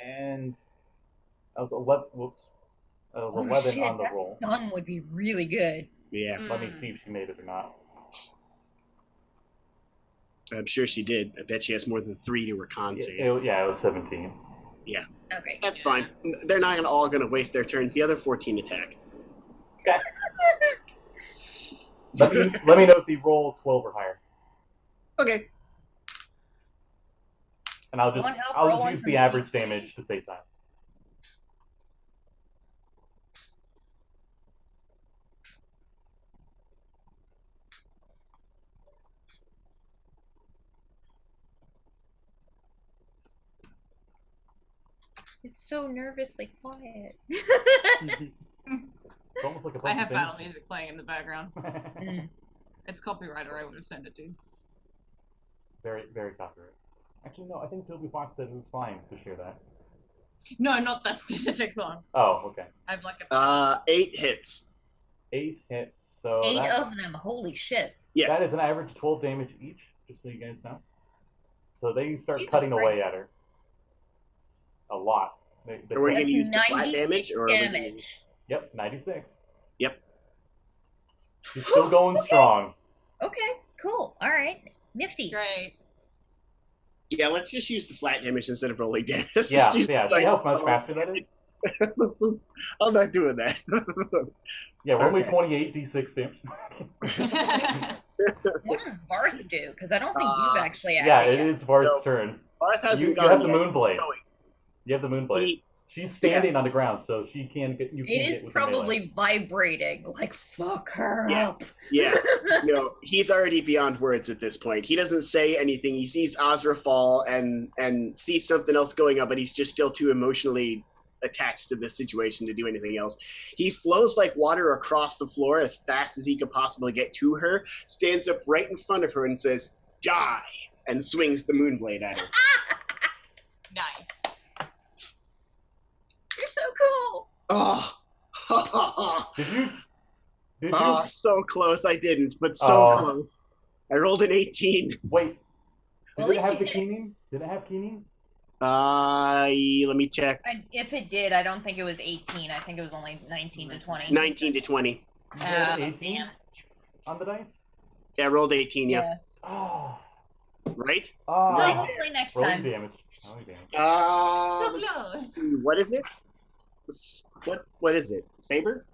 And that was 11. Whoops. That was 11 shit, on the that roll. stun would be really good. Yeah, Let me see if she made it or not. I'm sure she did. I bet she has more than 3 to her con save. It was 17. Okay. That's fine. They're not all going to waste their turns. The other 14 attack. Okay. Let me know if they roll 12 or higher, Okay. and I'll One just health, roll one use for the me. average damage to save time. It's so nervously quiet. It's almost like a I have bunch battle of music playing in the background. things. It's copyright, or I would have sent it to you. Very, very copyright. Actually, no. I think Toby Fox said it was fine to share that. No, not that specific song. Oh, okay. I have like a. 8 hits. 8 hits. So 8 that, of them. Holy shit. Yes. that is an average 12 damage each, just so you guys know. So they start Jesus cutting away Christ. at her. A lot. So we're That's going to use the flat 96 damage? Or are we gonna use- damage. Yep, 96. Yep. She's still going strong. Okay, cool. Alright. Nifty. Great. Yeah, let's just use the flat damage instead of rolling damage. Let's Yeah, just use yeah. the See dice. how much faster that is? I'm not doing that. Yeah, we're only Okay. 28 d6 damage. What does Varth do? Because I don't think you've actually Yeah, acted it yet. is Varth's So- turn. Barth hasn't You gone have the yet. Moonblade. Going. You have the Moonblade. He- She's standing on the ground, so she can't get. You It can't is get within melee. probably vibrating. Like, fuck her Yeah. up. Yeah. No, he's already beyond words at this point. He doesn't say anything. He sees Azra fall and sees something else going on, but he's just still too emotionally attached to this situation to do anything else. He flows like water across the floor as fast as he could possibly get to her, stands up right in front of her and says, "Die!" and swings the Moonblade at her. Nice. You're so cool. Oh, Did you? Did you? so close. I didn't, but so Oh. close. I rolled an 18. Wait. At Did it least have you the did. keening? Did it have keening? Let me check. If it did, I don't think it was 18. I think it was only 19 to 20. 19 to 20. You had 18 Damn. on the dice. Yeah, I rolled 18. Yeah, Oh. right. Oh. Well, hopefully next Rolling time. damage. Rolling damage. So Let's close. see, what is it? What is it? Saber?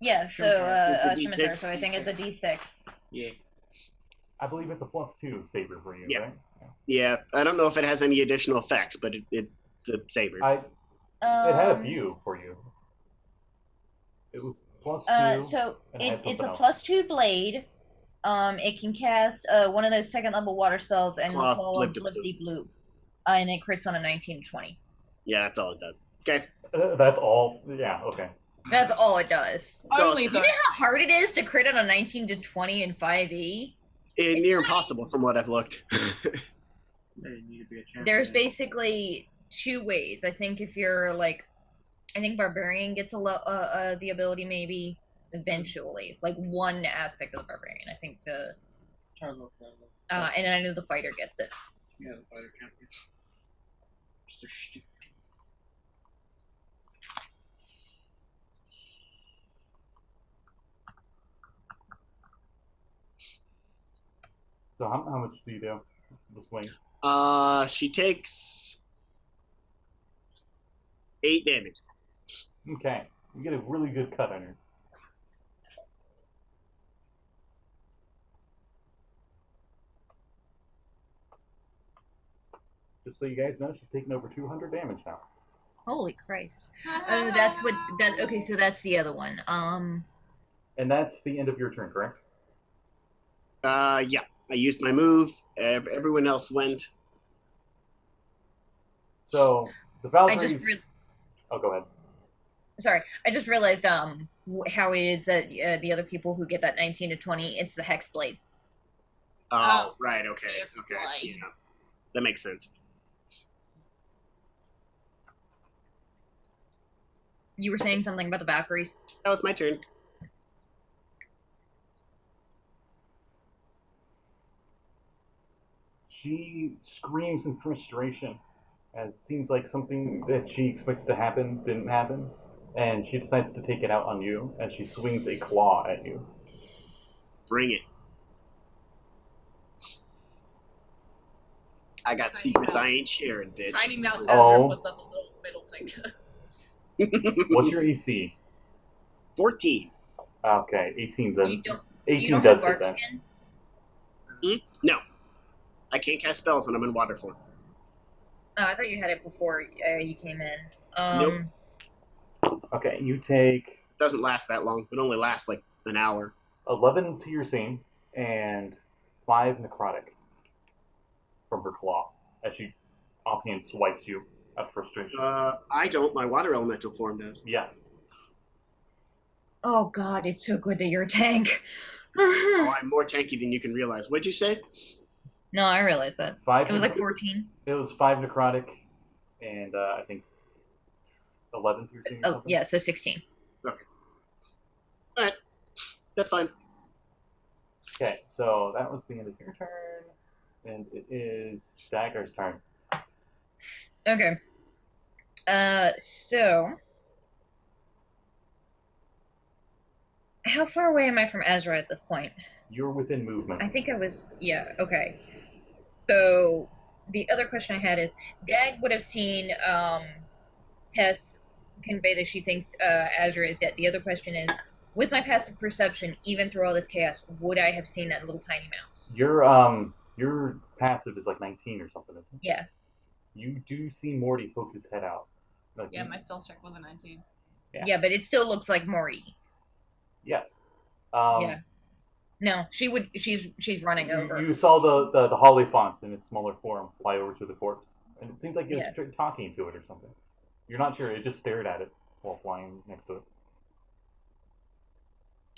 Yeah, so, It's a Scimitar, D6. so I think it's a D6. Yeah. I believe it's a +2 saber for you, Yeah. right? Yeah, I don't know if it has any additional effects, but it's a saber. It had a few for you. It was +2. So and had it's something a else. +2 blade. It can cast one of those second level water spells and Claw, Claw of Blip, Blip Bloop. And it crits on a 19 to 20. Yeah, that's all it does. Okay. That's all. Yeah. Okay. That's all it does. Only You know the how hard it is to crit on a 19 to 20 in 5e? Near impossible from what I've looked. They need to be a champion. There's basically two ways. I think if you're like, I think Barbarian gets the ability maybe eventually, like one aspect of the Barbarian. I think the Target. and I know the Fighter gets it. Yeah, the fighter champion. So stupid. So how much do you do? The swing. She takes 8 damage. Okay. You get a really good cut on her. Just so you guys know, she's taking over 200 damage now. Holy Christ! That's what that. Okay, so that's the other one. And that's the end of your turn, correct? Yeah. I used my move. Everyone else went. So the I Valkyries. just Oh, go ahead. sorry. I just realized how it is that the other people who get that 19 to 20, it's the Hex Blade. Oh, right. Okay. It's Okay. like- Yeah. That makes sense. You were saying something about the Valkyries. That was my turn. She screams in frustration, as it seems like something that she expected to happen didn't happen, and she decides to take it out on you, and she swings a claw at you. Bring it. I got secrets I ain't sharing, bitch. Tiny Mouse Oh. Azra puts up a little middle finger. What's your AC? 14. Okay, 18 then. You don't 18 does have it Bark then. Skin? No. I can't cast spells when I'm in water form. Oh, I thought you had it before you came in. Nope. Okay, you take Doesn't last that long. It only lasts like an hour. 11 piercing and 5 necrotic from her claw as she offhand swipes you out of frustration. I don't. My water elemental form does. Yes. Oh God, it's so good that you're a tank. Oh, I'm more tanky than you can realize. What'd you say? No, I realized that. 5 It was like 14. It was 5 necrotic and I think 11 piercing. or Oh, something. yeah, so 16. Alright. That's fine. Okay, so that was the end of your turn, and it is Dagger's turn. Okay. So how far away am I from Azra at this point? You're within movement. I think I was, yeah, okay. So the other question I had is, Dag would have seen Tess convey that she thinks Azra is dead. The other question is, With my passive perception, even through all this chaos, would I have seen that little tiny mouse? Your passive is like 19 or something, isn't it? Yeah. You do see Morty poke his head out. Like, Yeah, my stealth check was a 19. Yeah, but it still looks like Morty. Yes. Yeah. No, she's running over. You saw the holly font in its smaller form fly over to the corpse, and it seemed like it was talking to it or something. You're not sure. It just stared at it while flying next to it.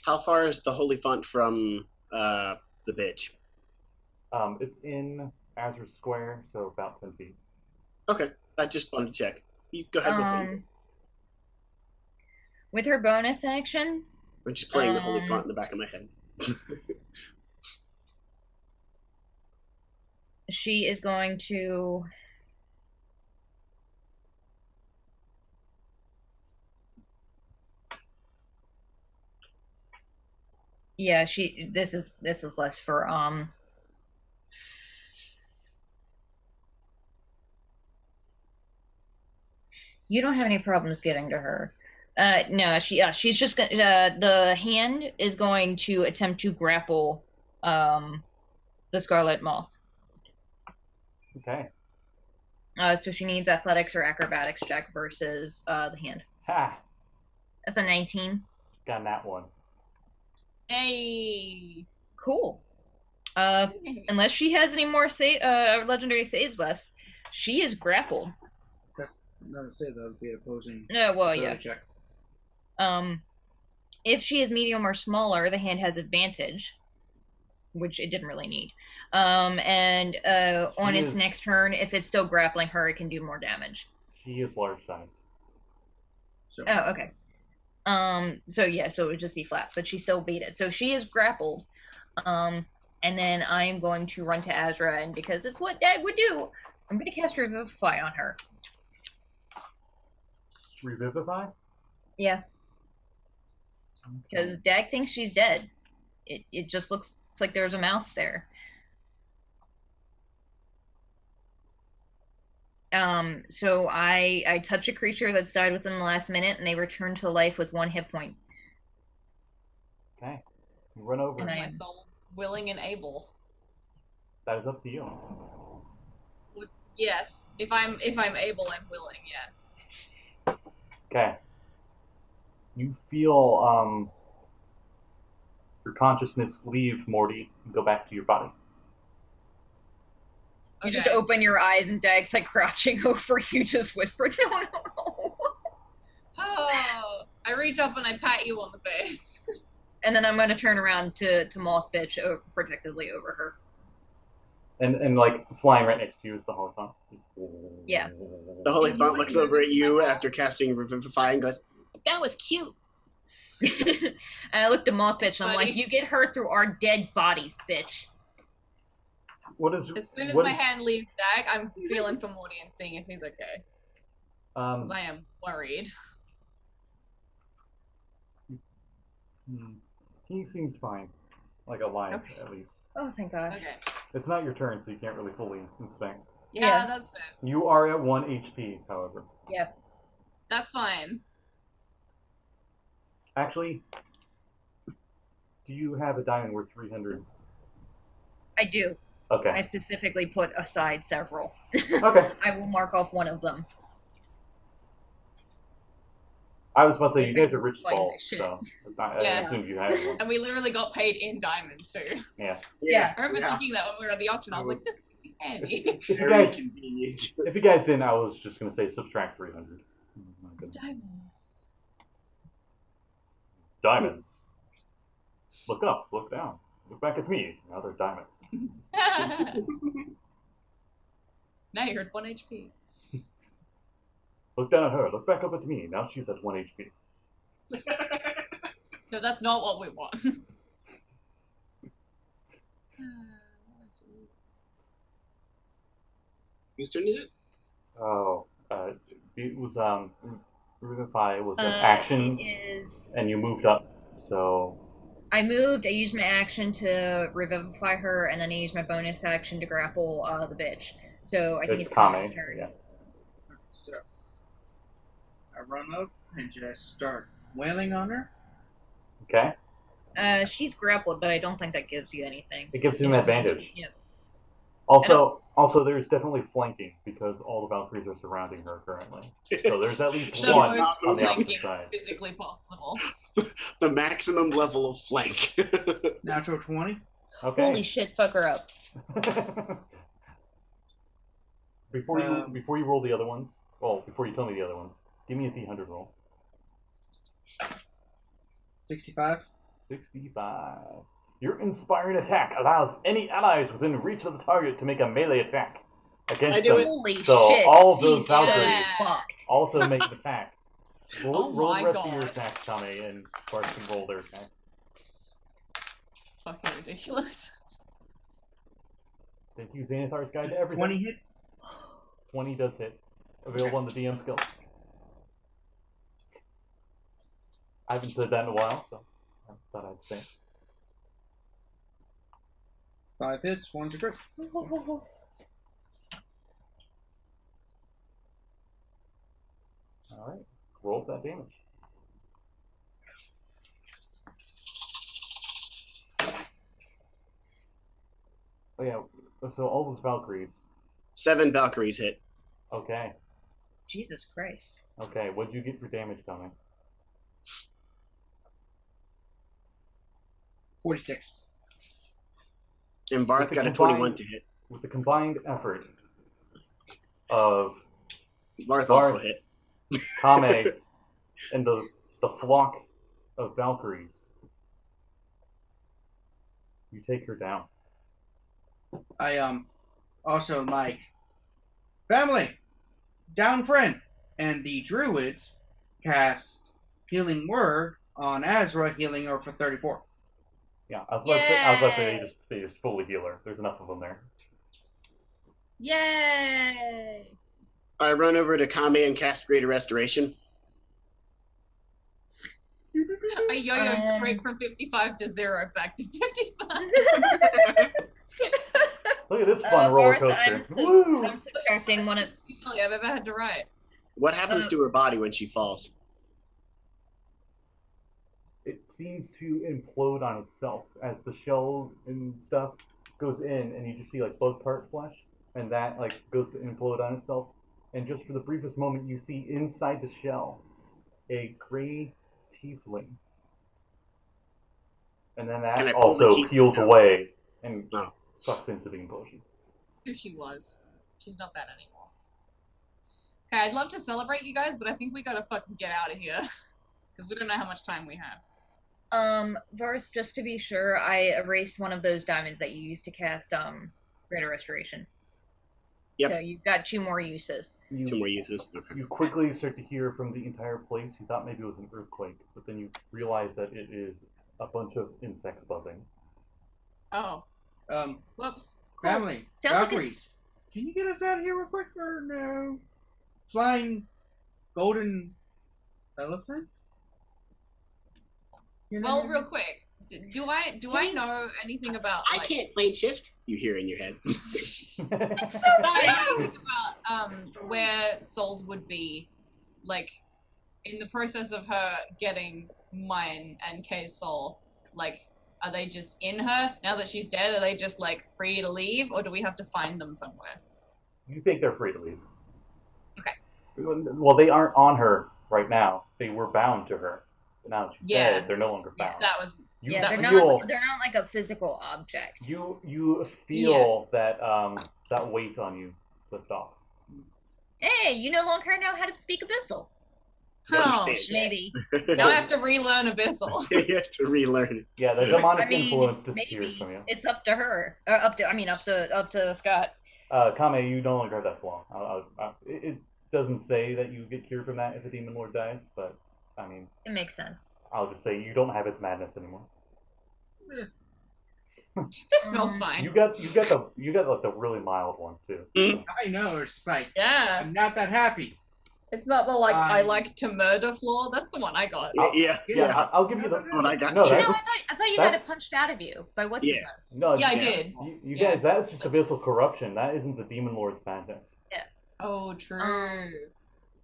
How far is the holy font from the bitch? It's in Azra Square, so about 10 feet. Okay, I just wanted to check. You go ahead with it. With her bonus action, I'm just playing the holy font in the back of my head. she is going to. Yeah, this is less for You don't have any problems getting to her. No, she's just gonna. The hand is going to attempt to grapple, the Scarlet Moth. Okay. So she needs athletics or acrobatics check versus the hand. Ha! That's a 19. Got that one. Hey. Cool. Unless she has any more legendary saves left, she is grappled. That's not to say that would be opposing. Well, yeah. Check. If she is medium or smaller, the hand has advantage, which it didn't really need. On its next turn, if it's still grappling her, it can do more damage. She is large size. So. Oh, okay. So it would just be flat, but she still beat it. So she is grappled. And then I'm going to run to Azra, and because it's what Dag would do, I'm going to cast Revivify on her. Revivify? Yeah. Because Dag thinks she's dead. It just looks like there's a mouse there. So I touch a creature that's died within the last minute, and they return to life with 1 hit point. Okay. You run over. Is my soul willing and able? That is up to you. Yes. If I'm able, I'm willing. Yes. Okay. You feel your consciousness leave Morty and go back to your body. You just open your eyes and Dag's like crouching over you, just whisper, no. Oh, I reach up and I pat you on the face. And then I'm going to turn around to Moth Bitch protectively over her. And like flying right next to you is the holy font. Yeah. The holy font looks over at you after casting Revivify and goes, "That was cute." And I looked at Moth Bitch and I'm like, you get her through our dead bodies, bitch. As soon as my hand leaves Dag, I'm feeling for Morty and seeing if he's okay. Because I am worried. He seems fine. Like alive, at least. Oh, thank God. Okay. It's not your turn, so you can't really fully inspect. Yeah, that's fair. You are at 1 HP, however. Yep. That's fine. Actually, do you have a diamond worth 300? I do. Okay. I specifically put aside several. Okay. I will mark off one of them. I was about to say, you guys are rich Like balls, shit. so I assumed you had one. And we literally got paid in diamonds, too. Yeah. Yeah. I remember thinking that when we were at the auction. I was like, this is handy. Very convenient. If you guys didn't, I was just going to say subtract 300. Oh, my goodness. Diamonds. Look up, look down. Look back at me. Now they're diamonds. Now you're at 1 HP. Look down at her. Look back up at me. Now she's at 1 HP. No, that's not what we want. Whose turn is it? Oh, it was Revivify was an action, and you moved up. So I moved. I used my action to revivify her, and then I used my bonus action to grapple the bitch. So I think it's Kame's turn. Yeah. So I run up and just start wailing on her. Okay. She's grappled, but I don't think that gives you anything. It gives him an advantage. Yeah. Also, there's definitely flanking because all the Valkyries are surrounding her currently. So there's at least So one it's on the flanking opposite side. physically possible. The maximum level of flank. Natural 20. Okay. Holy shit, fuck her up. before you roll the other ones, before you tell me the other ones, give me a D100 roll. 65. 65. Your inspired attack allows any allies within reach of the target to make a melee attack against I do them. it. Holy So shit. all of those Jesus Valkyries fuck. also make an attack. Roll Oh the my rest of your God. attacks, Kame, and Varth can roll their attacks. Fucking ridiculous. Thank you, Xanathar's Guide to Everything. 20 hit. 20 does hit. Available on the DM skill. I haven't said that in a while, so I thought I'd say it. 5 hits, 1's a crit. Alright, roll that damage. Oh yeah, so all those Valkyries. 7 Valkyries hit. Okay, Jesus Christ. okay, what'd you get for damage coming? 46. And Varth With the got a combined- 21 to hit. With the combined effort of Varth also hit. Kame and the flock of Valkyries, you take her down. I also like family, down friend, and the Druids cast Healing Word on Azra, healing her for 34. Yeah, I was about to say they just fully heal her. There's enough of them there. Yay! I run over to Kame and cast Greater Restoration. I yo-yoed straight from 55 to 0 back to 55. Look at this fun roller Varth, coaster. Woo! I'm subtracting one of... I've ever had to write. What happens to her body when she falls? It seems to implode on itself as the shell and stuff goes in, and you just see like both part flesh, and that like goes to implode on itself. And just for the briefest moment, you see inside the shell a gray tiefling, and then Can I that pull the also tiefling peels out? away and Oh. sucks into the implosion. Who she was. She's not that anymore. Okay, I'd love to celebrate you guys, but I think we gotta fucking get out of here. Because we don't know how much time we have. Varth, just to be sure, I erased one of those diamonds that you used to cast, Greater Restoration. Yep. So you've got 2 more uses. 2 more uses. Okay. You quickly start to hear from the entire place. You thought maybe it was an earthquake, but then you realize that it is a bunch of insects buzzing. Oh. Whoops. Family, Sounds like Valkyries. Can you get us out of here real quick or no? Flying golden elephant? You know? Well, real quick. Do I know anything about, I like... can't plane shift. You hear in your head. It's so Do I know cute! anything about where souls would be, like, in the process of her getting mine and Kay's soul? Like, are they just in her now that she's dead? Are they just like free to leave, or do we have to find them somewhere? You think they're free to leave. Okay. Well, they aren't on her right now. They were bound to her. But now that she's Yeah. dead, they're no longer bound. That was You Yeah, they're feel, not like a physical object. you feel that that weight on you lift off. Hey, you no longer know how to speak Abyssal. oh understand. shit. Maybe. Now I have to relearn Abyssal. You have to relearn it. Yeah, the demonic I mean, influence disappears maybe. from you. It's up to her. Or up to Scott. Kame, you no longer have that flaw. It doesn't say that you get cured from that if a demon lord dies, but I mean, It makes sense. I'll just say you don't have its madness anymore. This smells fine. You got like the really mild one too. I know, it's just like, Yeah. I'm not that happy. It's not the like I Um, like to murder floor. That's the one I got. Yeah. I'll give you the. What I got No, too. No, that's- I thought you got that's- it punched out of you by what's his Yeah. nuts. No, Yeah, I did. You Yeah. guys, that's just abyssal corruption. That isn't the demon lord's madness. Oh, true.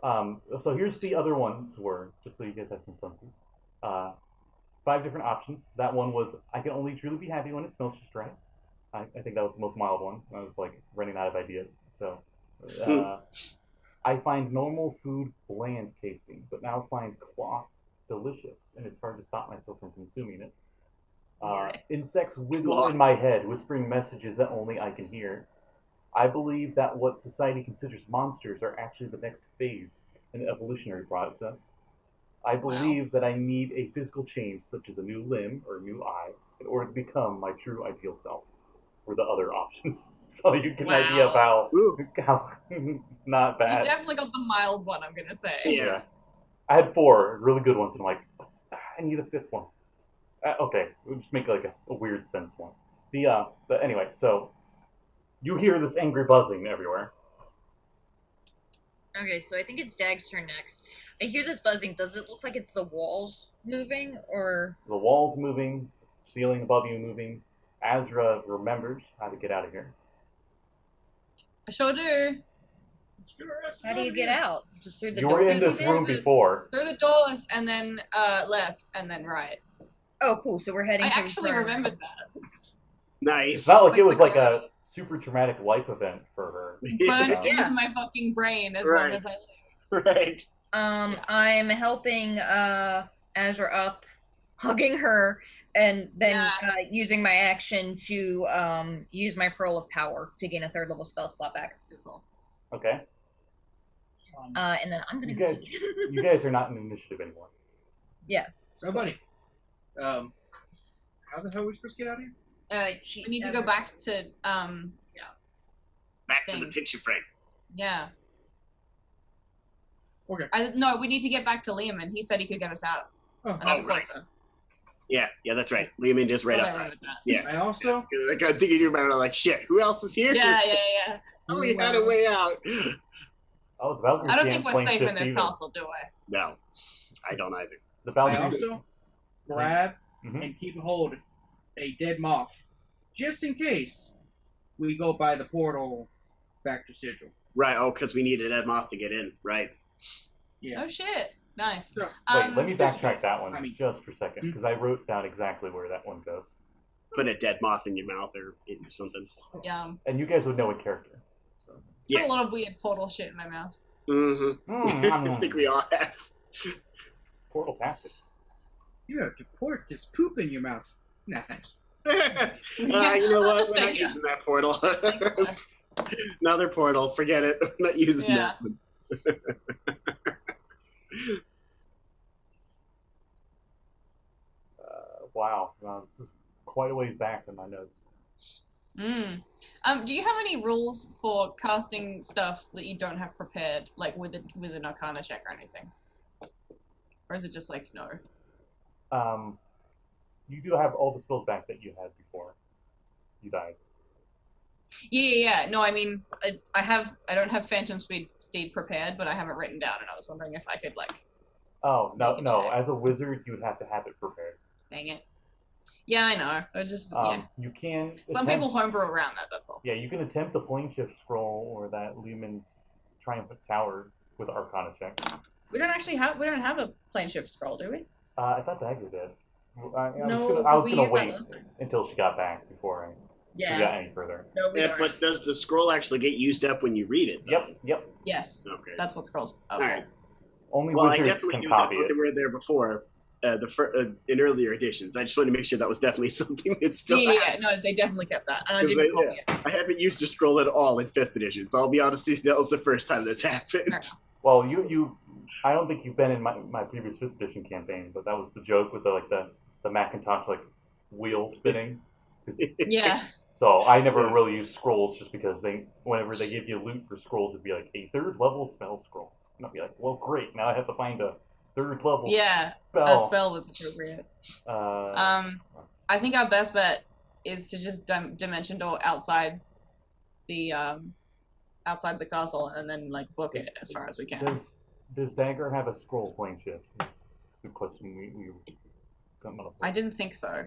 So here's the other ones were, just so you guys have some funsies. 5 different options. That one was, I can only truly be happy when it smells just right. I think that was the most mild one. I was like running out of ideas. So, I find normal food bland tasting, but now find cloth delicious, and it's hard to stop myself from consuming it. Insects wiggle in my head, whispering messages that only I can hear. I believe that what society considers monsters are actually the next phase in the evolutionary process. I believe that I need a physical change, such as a new limb or a new eye, in order to become my true ideal self. Were the other options, so you get an idea of how not bad. You definitely got the mild one, I'm gonna say. Yeah. I had 4 really good ones, and I'm like, I need a 5th one. Okay, we'll just make like a weird sense one. But anyway, so you hear this angry buzzing everywhere. Okay, so I think it's Dag's turn next. I hear this buzzing. Does it look like it's the walls moving, or...? The walls moving, ceiling above you moving. Azra remembers how to get out of here. I sure do. How do you get out? Just through the You door? were in this room before. Through the doors, and then left, and then right. Oh, cool. So we're heading I to actually remembered that. Nice. It's not like it was like a super traumatic life event for her. Burned into my fucking brain as long as I live. Right. I'm helping Azra up, hugging her, and then using my action to use my Pearl of Power to gain a 3rd level spell slot back. Cool. Okay. And then I'm gonna you guys are not in initiative anymore. Yeah. So, buddy, how the hell are we supposed to get out of here? We need to go back to Back to the picture frame. Yeah. Okay. No, we need to get back to Liam, and he said he could get us out. And that's closer. Yeah, that's right. Liam is right outside. Yeah. I also... Like, I'm thinking about it, like, shit, who else is here? Yeah. Oh, we had a way out. Oh, the Valkyries I don't can't think we're safe plane in this shift castle, do I? No, I don't either. The I Valkyries. also grab Mhm. and keep hold a dead moth, just in case we go by the portal back to Sigil. Right, because we needed Ed Moth to get in, right? Yeah. Oh shit! Nice. So, Wait, let me backtrack that one just for a second, Hmm? because I wrote down exactly where that one goes. Put a dead moth in your mouth or into something. Yeah. And you guys would know in character. So. Yeah. Put a lot of weird portal shit in my mouth. Mm-hmm. I think we all have. Portal tastic. you have to port this poop in your mouth. Nah, thanks. You know I'll what? just We're not say, using that portal. Another portal. Forget it. We're not using that one. Wow. This is quite a ways back in my notes. Do you have any rules for casting stuff that you don't have prepared, like with an Arcana check or anything? Or is it just like no? You do have all the spells back that you had before you died. Yeah. No, I mean, I don't have Phantom Steed prepared, but I have it written down, and I was wondering if I could like. Oh no! check. As a wizard, you would have to have it prepared. Dang it. Yeah, I know. I was just You can. Some people homebrew around that. That's all. Yeah, you can attempt the plane shift scroll or that Lehman's Triumphant Tower with Arcana check. We don't have a plane shift scroll, do we? I thought Dagger did. I No, was we gonna used that wait last time. until she got back before I got any further. No, we don't. But does the scroll actually get used up when you read it? Though? Yep. Yes. Okay. That's what scrolls are. All right. Only Well, I wizards definitely can knew that's copy what it. they were there before. In earlier editions, I just wanted to make sure that was definitely something that's still. Yeah. No, they definitely kept that, and I didn't copy it. I haven't used a scroll at all in 5th edition, so I'll be honest, that was the first time that's happened. Right. Well, I don't think you've been in my previous 5th edition campaign, but that was the joke with the Macintosh wheel spinning. Yeah. So I never really used scrolls just because whenever they give you loot for scrolls, it'd be like a 3rd level spell scroll, and I'd be like, well, great, now I have to find a 3rd level. Yeah. spell. A spell that's appropriate. I think our best bet is to just dimension door outside the castle and then book it as far as we can. Does Dagger have a scroll plane shift? Is the question we come up with. I didn't think so.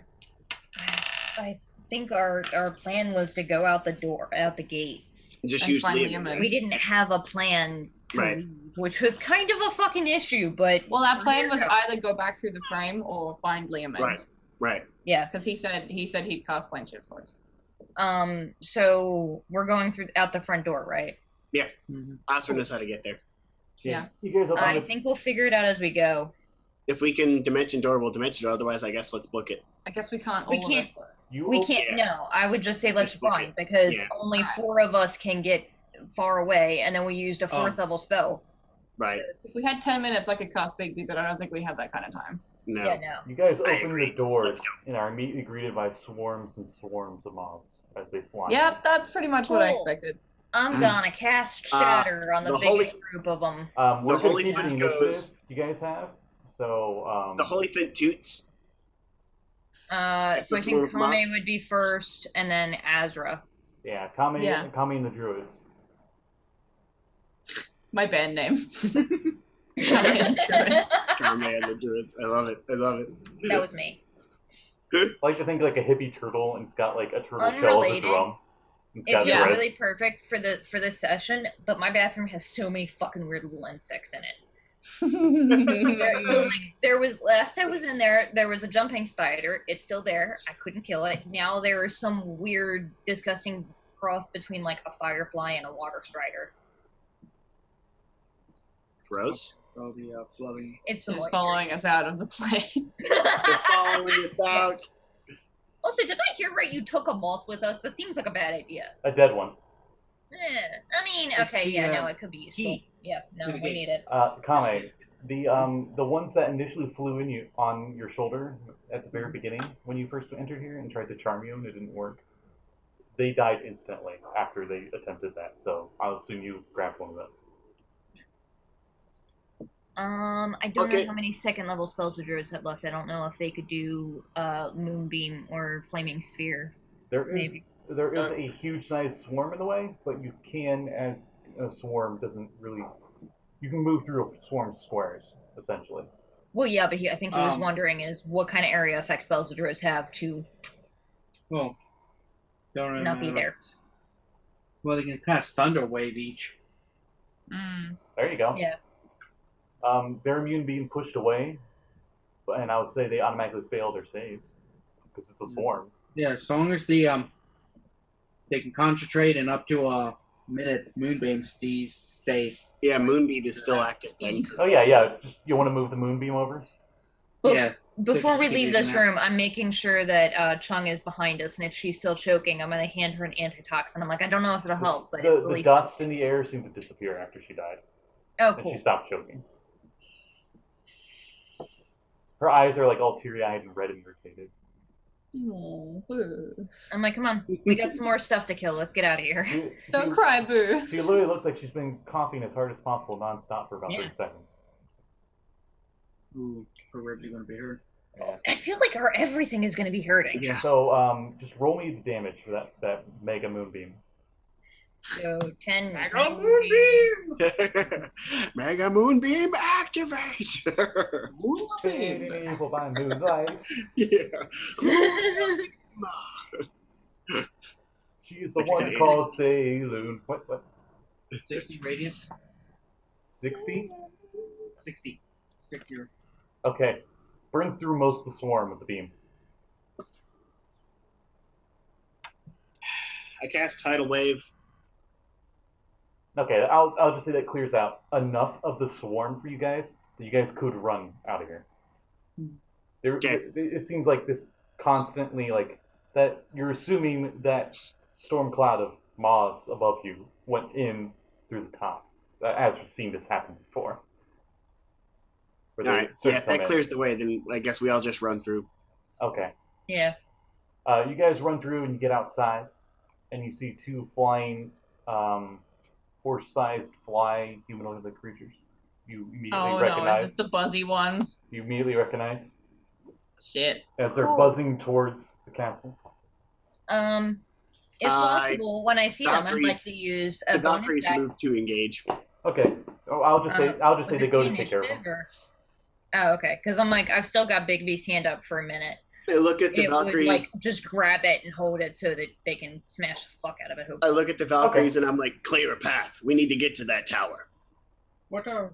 I think our plan was to go out the gate. Just And use find Liam. Liam. We didn't have a plan to Right. leave, which was kind of a fucking issue, but Well, our plan was Yeah. either go back through the frame or find Liam Right. Right. yeah. because he said he'd cast plane shift for us. So we're going out the front door, right? Mhm. Azra knows how to get there. Yeah. You guys open I the think we'll figure it out as we go. If we can dimension door, we'll dimension door. Otherwise, I guess let's book it. I guess we can't. We all can't- of us. you We op- can't. Yeah. No, I would just say let's Just book run it. because Yeah. only Alright. 4 of us can get far away, and then we used a 4th level spell. Right. If we had 10 minutes, I could cast Bigby, but I don't think we have that kind of time. No. Yeah, no. You guys I open agree. the doors and are immediately greeted by swarms and swarms of mobs as they fly. Yep, that's pretty much what I Cool. expected. I'm gonna cast Shatter on the the biggest holy- group of them. We're The going Holy to keep the Fist initiative goes- you guys have. So, The Holy Fint toots. So I the think swarm of Kame mobs. would be first, and then Azra. yeah, Kame, Yeah. Kame and the Druids. My band name. Kame and the Druids. Kame and the Druids. I love it. I love it. That was me. I like to think like a hippie turtle, and it's got like a turtle shell as a Unrelated. drum. It's It's got Yeah. threads. really perfect for this session, but my bathroom has so many fucking weird little insects in it. So like there was last I was in there was a jumping spider. It's still there. I couldn't kill it. Now there is some weird, disgusting cross between like a firefly and a water strider. Gross. Oh, the flooding. It's the She's moisture. following us out of the plane. They're following us out. Also, did I hear right? You took a moth with us. That seems like a bad idea. A dead one. I mean, It's okay, the, yeah, no, it could be useful. key Yeah, no, to the we game. need it. Kame, the ones that initially flew in you on your shoulder at the very beginning when you first entered here and tried to charm you and it didn't work, they died instantly after they attempted that. So I'll assume you grabbed one of them. I don't Okay. know how many second level spells the druids had left. I don't know if they could do Moonbeam or Flaming Sphere. There is Maybe. there is a huge sized swarm in the way, but you can, as a swarm doesn't really, you can move through a swarm squares essentially. Well, yeah, but I think he was Um, wondering is what kind of area effect spells the druids have to Well, don't really not be matter. there. Well, they can cast Thunder Wave each. Mm. There you go. Yeah. Their immune being pushed away, and I would say they automatically fail their saves because it's a swarm. Yeah, as long as they can concentrate and up to a minute Moonbeam stays. Yeah, Moonbeam is still active. Then. Oh yeah. Just you want to move the moonbeam over? Bef- Yeah. Before just we keep leave using this that. room, I'm making sure that Chung is behind us, and if she's still choking, I'm going to hand her an antitoxin. I'm like, I don't know if it'll help, but it's the The least. dust in the air seemed to disappear after she died, Oh, and cool. she stopped choking. Her eyes are like all teary-eyed and red and irritated. Oh, boo. I'm like, come on, we got some more stuff to kill. Let's get out of here. Don't cry, boo. She literally looks like she's been coughing as hard as possible nonstop for about Yeah. 30 seconds. Ooh, her ribs are gonna be hurt. Yeah. I feel like everything is going to be hurting. Yeah. So just roll me the damage for that mega moonbeam. So 10. Mega Moonbeam! Mega Moonbeam activate! People by moonlight. Yeah. She is the one called Saloon. What? 60 radiant. 60? 60. 60. Okay. Burns through most of the swarm with the beam. I cast Tidal Wave. Okay, I'll just say that clears out enough of the swarm for you guys that you guys could run out of here. Okay. It seems like this constantly, like, that you're assuming that storm cloud of moths above you went in through the top, as we've seen this happen before. Where they Alright, sort yeah, of come that in. clears the way. Then I guess we all just run through. Okay. Yeah. You guys run through and you get outside, and you see two flying, horse-sized fly humanoid-like creatures. You immediately Oh no, recognize. is this the buzzy ones? You immediately recognize Shit. as they're Oh. buzzing towards the castle. If possible, when I see them, I'd like Valkyries- to use The a bonus Valkyries action. move to engage. Okay. Oh, I'll just say they go to take care of them. Oh, okay. Because I'm like, I've still got Big B's hand up for a minute. I look at the It would Valkyries. like just grab it and hold it so that they can smash the fuck out of it. I look at the Valkyries and I'm like, clear a path. We need to get to that tower. What are?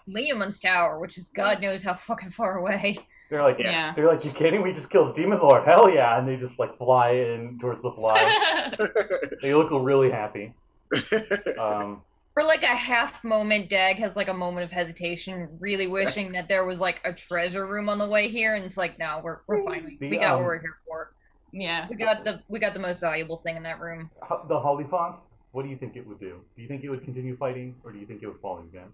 Leoman's tower, which is God knows how fucking far away. They're like, Yeah. they're like, you kidding? We just killed Demon Lord. Hell yeah! And they just like fly in towards the fly. They look really happy. For like a half moment, Dag has like a moment of hesitation, really wishing that there was like a treasure room on the way here, and it's like, no, we're fine. We got what we're here for. Yeah. We got the most valuable thing in that room. The Hollyphant. What do you think it would do? Do you think it would continue fighting, or do you think it would follow you guys?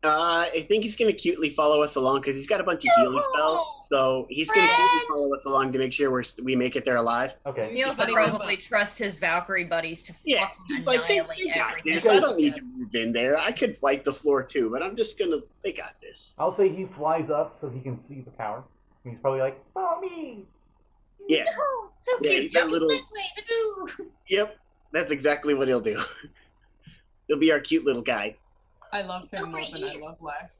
I think he's going to cutely follow us along because he's got a bunch of healing spells. So he's going to cutely follow us along to make sure we make it there alive. Okay. He also probably trusts his Valkyrie buddies to fucking He's like, they annihilate got everything. this. I don't need to move in there. I could wipe the floor too, but I'm just going to... They got this. I'll say he flies up so he can see the tower. And he's probably like, follow me! Yeah. Oh, so Yeah, cute. he's that Jump little- this way. Yep. That's exactly what he'll do. He'll be our cute little guy. I love him more than I love life.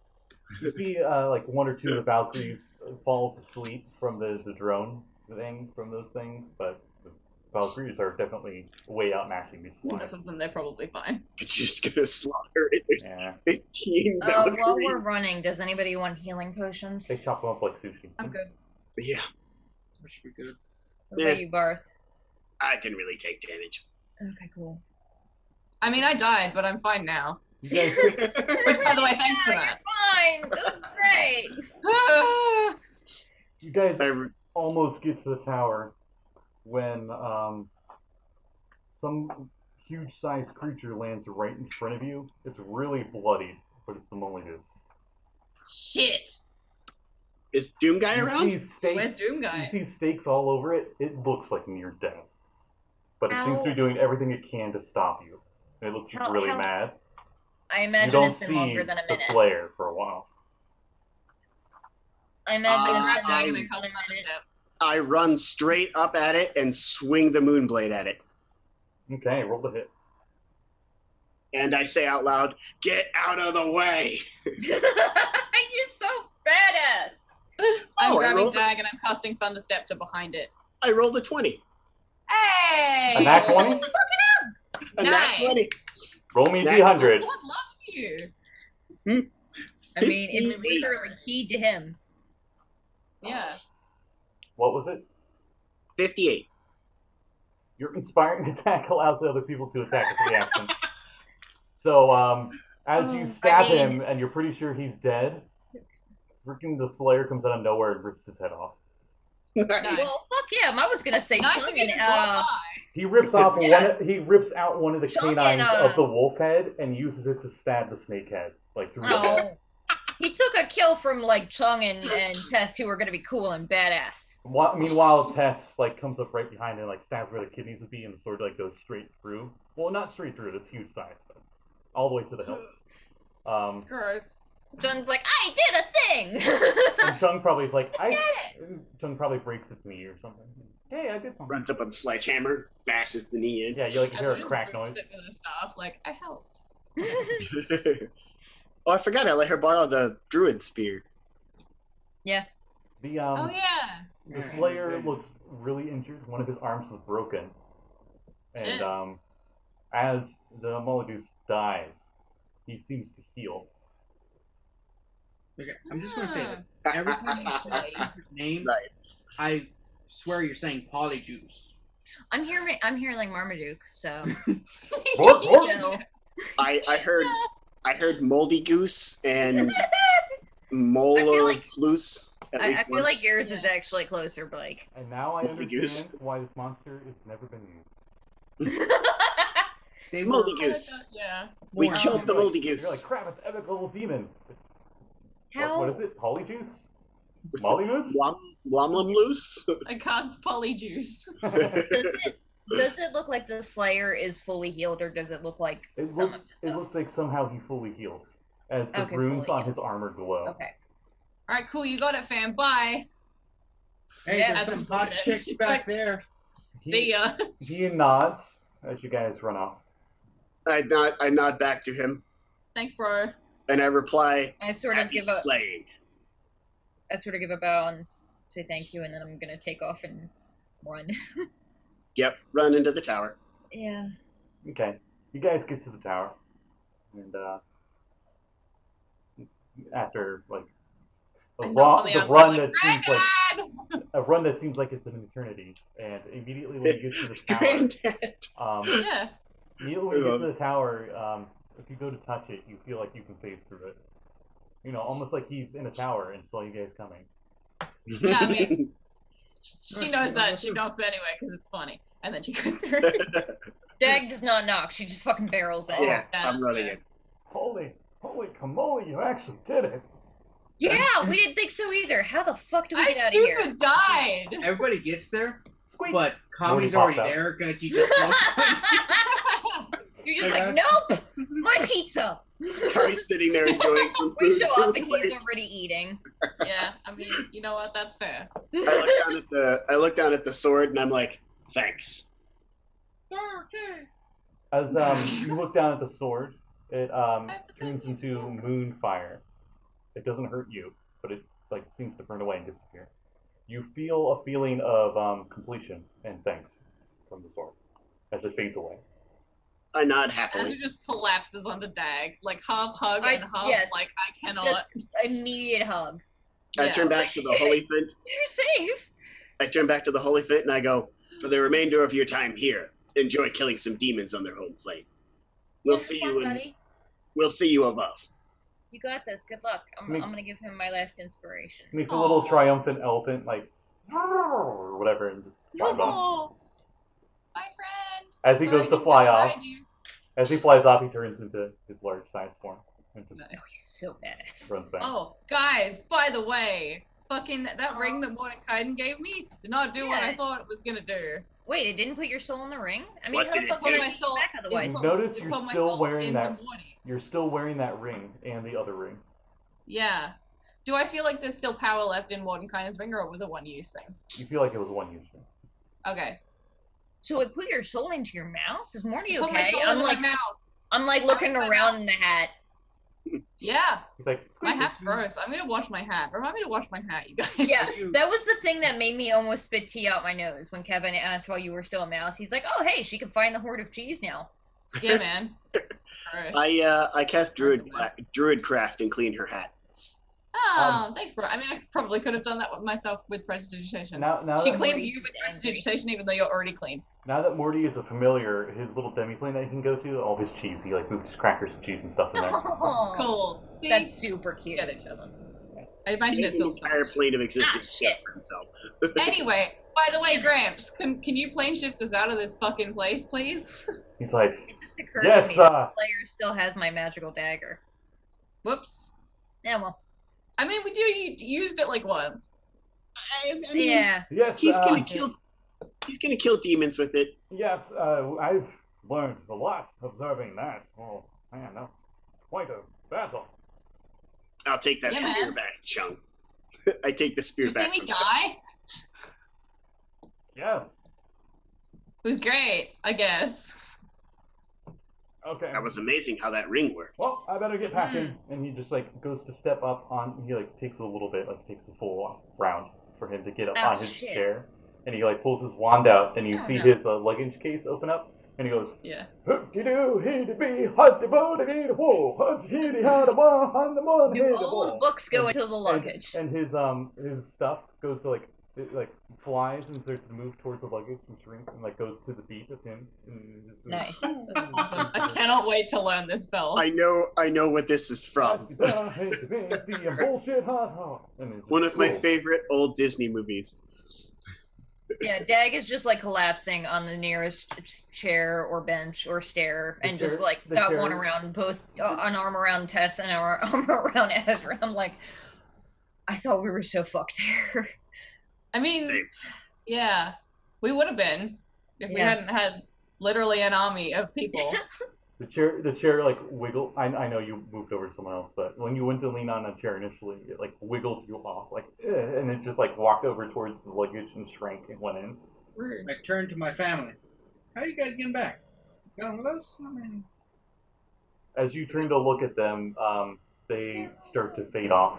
You see, like, one or two of the Valkyries falls asleep from the drone thing, from those things, but the Valkyries are definitely way outmatching these Most flies. of them, they're probably fine. You're just going to slaughter it. There's Yeah, 15 While we're Valkyries. running, does anybody want healing potions? they chop them up like sushi. I'm good. Yeah. That should be good. What about you, Varth? I didn't really take damage. Okay, cool. I mean, I died, but I'm fine now. You guys, Which, by the way, thanks for that. Fine. This is great. you guys I, almost get to the tower when some huge-sized creature lands right in front of you. It's really bloodied, but it's the Mulligus. Shit! is Doom Guy You around? see stakes. Where's Doom Guy? You see stakes all over it. It looks like near death, but it seems to be Ow. doing everything it can to stop you. And it looks How- really how- mad. I You imagine don't it's been see longer than a the minute. Slayer for a while. I imagine I it's grab been Dagger longer and cast than a minute. Thunderstep. I run straight up at it and swing the Moonblade at it. Okay, roll the hit. And I say out loud, "Get out of the way!" You're so badass. I'm Oh, I grabbing rolled- Dagger and I'm casting Thunderstep to behind it. I rolled a 20. Hey! A nat 20? A Nice. nat 20. Roll me a Nat D100. Someone loves you. I mean, it's 15. literally keyed to him. Yeah. What was it? 58. Your inspiring attack allows other people to attack as a reaction. So, as you stab I mean- him and you're pretty sure he's dead, freaking the Slayer comes out of nowhere and rips his head off. Nice. Well, fuck him. I was gonna say Nice of you Chungin, to drop by. He rips off Yeah. he rips out one of the Chunk canines and, of the wolf head and uses it to stab the snake head, like through the head. Oh. He took a kill from like Chung and Tess, who were gonna be cool and badass. Meanwhile, Tess like comes up right behind and like stabs where the kidneys would be, and the sword like goes straight through. Well, not straight through. It's huge size, but all the way to the hilt. Gross. Chung's like, I did a thing. And Chung probably is like, Chung probably breaks its knee or something. Hey, I did something. Runs up with a sledgehammer, bashes the knee in. Yeah, you like As hear a we crack approach noise. it with a staff, like, I helped. Oh, I forgot. I let her borrow the Druid spear. The Oh yeah. the Slayer looks really injured. One of his arms is broken, and Shit. as the Molodus dies, he seems to heal. Okay, I'm just gonna say this. Every time you say his name, Nice. I swear you're saying Polyjuice. I'm hearing Marmaduke, so. Bork, bork. So- I heard Moldy Goose and I feel Molar like- Floose. At I least feel like once. yours is actually closer, Blake. And now I Moldy goose. understand why this monster has never been used. They Moldy were Goose. Yeah. We more- killed the Moldy You're Goose. like, crap, it's epic level demon. How? What is it? Holy juice? Molly moose? Womlum Loose? I cast Polyjuice. Does it look like the Slayer is fully healed, or does it look like It some looks, of his it stuff? looks like somehow he fully heals, as the Okay, runes fully on his armor glow. Okay. Alright, cool, you got it, fam. Bye. Hey, Yeah, there's as some I'm hot looking at chicks it. back there. See ya. He nods as you guys run off. I nod back to him, Thanks, bro. and I reply, I sort of "Happy give a slaying." bow and say thank you, and then I'm gonna take off and run. Yep, run into the tower. Yeah. Okay, you guys get to the tower, and after like a And knock on the outside, run like, that seems like "Granddad!" a run that seems like it's an eternity, and immediately when you get to the tower, Granddad. Yeah. immediately when you get to the tower, if you go to touch it, you feel like you can phase through it. You know, almost like he's in a tower and saw you guys coming. Yeah, I mean, she knows that. She knocks anyway because it's funny. And then she goes through. Dag does not knock. She just fucking barrels in. Yeah, Yeah, I'm that's running fair. it. Holy camole, you actually did it! Yeah, we didn't think so either. How the fuck do we I get out of here? super died. Everybody gets there, Squeak! but Morty Kame's already popped out. there because you just walked. You're just Hey, like, guys. nope, my pizza. Kami's sitting there enjoying some We food. show up and he's already eating. Yeah, I mean, you know what? That's fair. I look down at the sword and I'm like, thanks. As you look down at the sword, it turns into moonfire. It doesn't hurt you, but it like seems to burn away and disappear. You feel a feeling of completion and thanks from the sword as it fades away. I nod Azra happily. just collapses onto Dag, like half hug I- and half yes. like I cannot. Just immediate hug. I Yeah. turn back to the Holyphant. You're safe. I turn back to the Holyphant and I go, for the remainder of your time here, enjoy killing some demons on their home plane. We'll Have see fun, you buddy. we'll see you above. You got this. Good luck. I'm gonna give him my last inspiration. Makes a little Aw. triumphant elephant like or whatever and just flies off. Oh, my friend. As he Sorry, goes to didn't fly get to off, ride you. as he flies off, he turns into his large size form and just Nice. Oh, he's so badass. runs back. Oh, guys, by the way, fucking that ring that Mordekainen gave me did not do what I Yeah. thought it was gonna do. Wait, it didn't put your soul in the ring? I mean, What how did the it fuck do? would My it soul- back otherwise? You notice It you're put my still soul wearing in that. the morning. You're still wearing that ring and the other ring. Yeah. Do I feel like there's still power left in Mordenkainen's ring, or was it one use thing? You feel like it was one use ring. Okay. So it put your soul into your mouse? Is Morty Put my okay? soul I'm into like, my mouth. I'm like looking my around mouse. in the hat. Yeah. He's like, My "Squeak." hat's gross. I'm gonna wash my hat. Remind me to wash my hat, you guys. Yeah, that was the thing that made me almost spit tea out my nose when Kevin asked while you were still a mouse. He's like, "Oh, hey, she can find the hoard of cheese now." Yeah, man. It's gross. I cast Druid craft and clean her hat. Oh, thanks, bro. I mean, I probably could have done that with myself with prestidigitation. Now She that cleans Morty you with is angry. prestidigitation even though you're already clean. now that Morty is a familiar, his little demiplane that he can go to, all his cheese, he like moved his crackers and cheese and stuff in there. Oh, Cool. See? that's super cute. Get each other. I imagine it An still entire smells. plane of existence shit. just for himself. Anyway, by the way, Gramps, can you plane shift us out of this fucking place, please? He's like, It just occurred yes, to me that the player still has my magical dagger. Whoops. Yeah, well, I mean, we used it like once. I mean, yeah. yes, He's gonna kill demons with it. yes, I've learned a lot observing that. Oh man, that's quite a battle. I'll take that Yeah, spear man. back, Chung. I take the Did spear you see back. me from die? Yes. It was great, I guess. Okay. That was amazing how that ring worked. Well, I better get packing. And he just like goes to step up on. He like takes a little bit, like takes a full round for him to get up Oh, on his shit. chair. And he like pulls his wand out, and you Oh, see no. his luggage case open up, and he goes, Yeah. "Hook-de-doo, hee-de-bee, hut-de-bo-de-dee-de-whoa, hut-de-dee-de-ha-da-ba, hun-de-bon, New hee-de-bo." old books go into the And- luggage. And his stuff goes to like it like flies and starts to move towards the luggage and shrink and like goes to the beat of him. And just, Nice. That's awesome. I cannot wait to learn this spell. I know what this is from. Bullshit, ha. One of my favorite old Disney movies. Yeah, Dag is just like collapsing on the nearest chair or bench or stair, The and just chair- like the got chair- one around both an arm around Tess and our arm around Azra. I'm like, I thought we were so fucked there. I mean, Same. yeah, we would have been if we Yeah. hadn't had literally an army of people. The chair like wiggled. I know you moved over to someone else, but when you went to lean on a chair initially, it like wiggled you off, like, and it just like walked over towards the luggage and shrank and went in. Rude. I turned to my family. How you guys getting back? Going with us? I mean, As you turn to look at them, they start to fade off,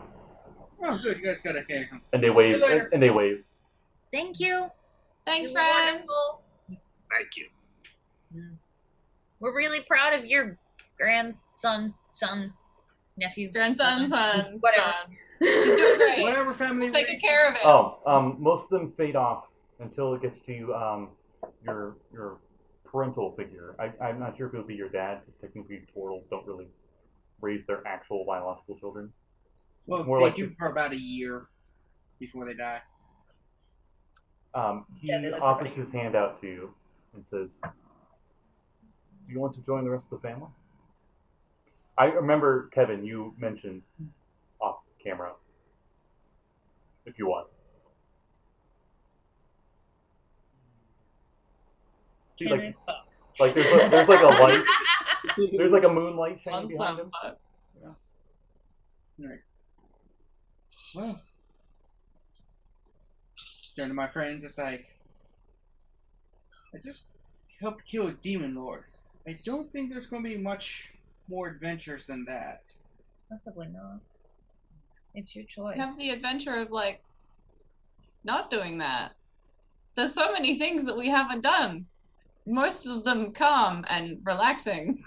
oh, good. You guys got a cake. and they wave, See you later. and they wave. Thank you. Thanks, You were friend. wonderful. Thank you. We're really proud of your grandson. nephew, Grandson, son, whatever. son. He's doing great. Whatever family. We'll take care of it. Oh, most of them fade off until it gets to your parental figure. I'm not sure if it'll be your dad, because technically Tortles don't really raise their actual biological children. Well, More they like do for about a year before they die. He Yeah, they live offers pretty. his hand out to you and says, "Do you want to join the rest of the family?" I remember, Kevin, you mentioned off camera, if you want. See, Can like, I fuck? like there's like a light, there's like a moonlight shining behind him. Right. Well, turn to my friends. It's like, I just helped kill a demon lord. I don't think there's going to be much more adventures than that. Possibly not. It's your choice. Have the adventure of like not doing that. There's so many things that we haven't done. Most of them calm and relaxing.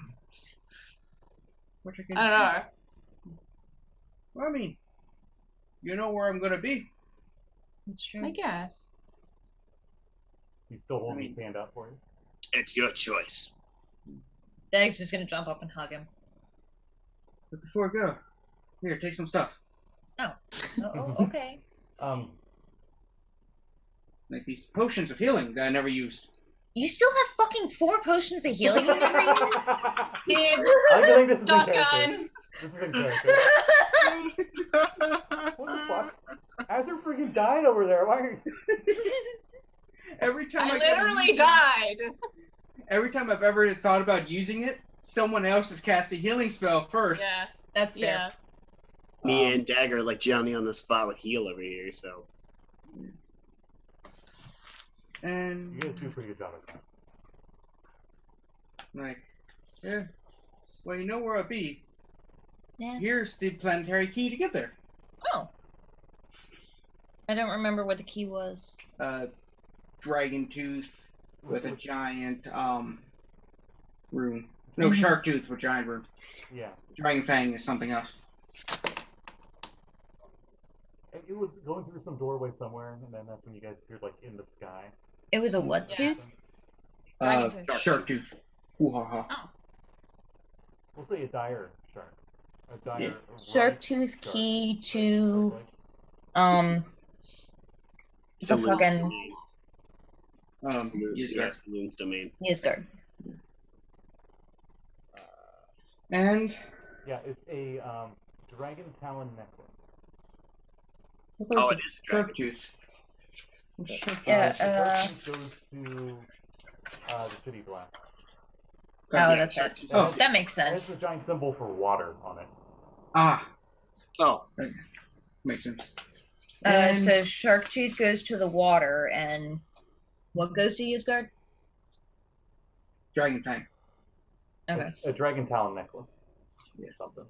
Which I can. I don't know. Well, I mean, you know where I'm going to be. It's true. I guess. He's still holding his hand out for you. It's your choice. Dag's just gonna jump up and hug him. But before I go, here, take some stuff. Oh, okay. Like these potions of healing that I never used. You still have fucking 4 potions of healing in your hand? Dibs. I think this is in character. Shotgun. This is in character. What the fuck? Azra freaking died over there. Why are you... Every time I literally died. Every time I've ever thought about using it, someone else has cast a healing spell first. Yeah. That's fair. Yeah. Me and Dagger like Johnny on the spot with heal over here, so. And You guys do a pretty good job at that. like, yeah. Well, you know where I'll be. Yeah. Here's the planetary key to get there. Oh. I don't remember what the key was. Dragon tooth with a giant rune. No, shark tooth with giant rune. Yeah. Dragon fang is something else. It was going through some doorway somewhere, and then that's when you guys appeared, like, in the sky. It was a what Yeah. tooth? Dragon tooth. Shark tooth. Ooh ha ha. Oh. We'll say a dire shark. A dire Yeah. Shark tooth shark. key to the Saloon's fucking domain. Ysgard. Saloon's domain. Ysgard. And Yeah, it's a dragon talon necklace. Oh, it is a dragon. shark tooth. What's a shark tooth? Yeah, The shark tooth goes to the city blast. Oh, Yeah, that's shark it. tooth. Oh. That makes It has sense. a giant symbol for water on it. Ah, Oh, makes sense. So shark tooth goes to the water, and what goes to Ysgard? Dragon fang. Okay. A dragon talon necklace. Yeah. Something.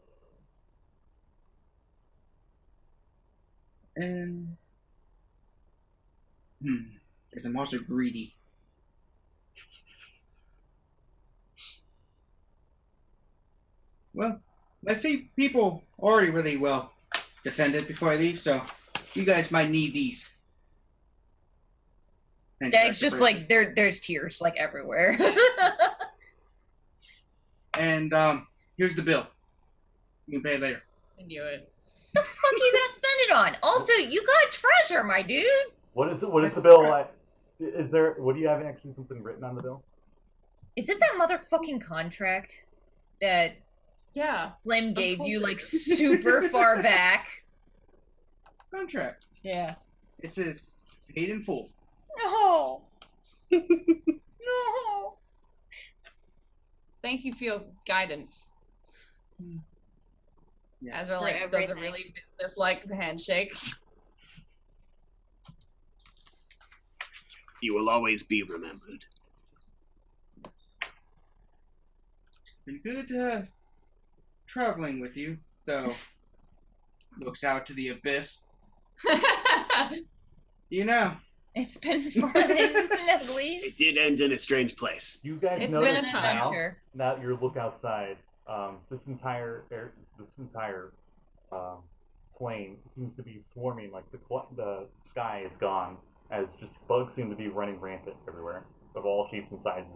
And guess I'm also greedy. Well, my people already really well defended before I leave, so you guys might need these. And Dag's just like there's tears like everywhere. And here's the bill. You can pay it later. I knew it. the fuck are you gonna spend it on? Also, you got treasure, my dude. What is it? What is the bill? Is there? What do you have actually something written on the bill? Is it that motherfucking contract that Yeah. Slim gave you like super far back? Contract. Yeah. It says paid in full. No. No. Thank you for your guidance. Yeah. Azra For like does a everything. really business-like handshake. you will always be remembered. Been good traveling with you, though. Looks out to the abyss. You know, It's been fun at It least. did end in a strange place. You guys It's been a notice time. now Sure. that you look outside, this entire plane seems to be swarming. Like the sky is gone, as just bugs seem to be running rampant everywhere, of all shapes and sizes,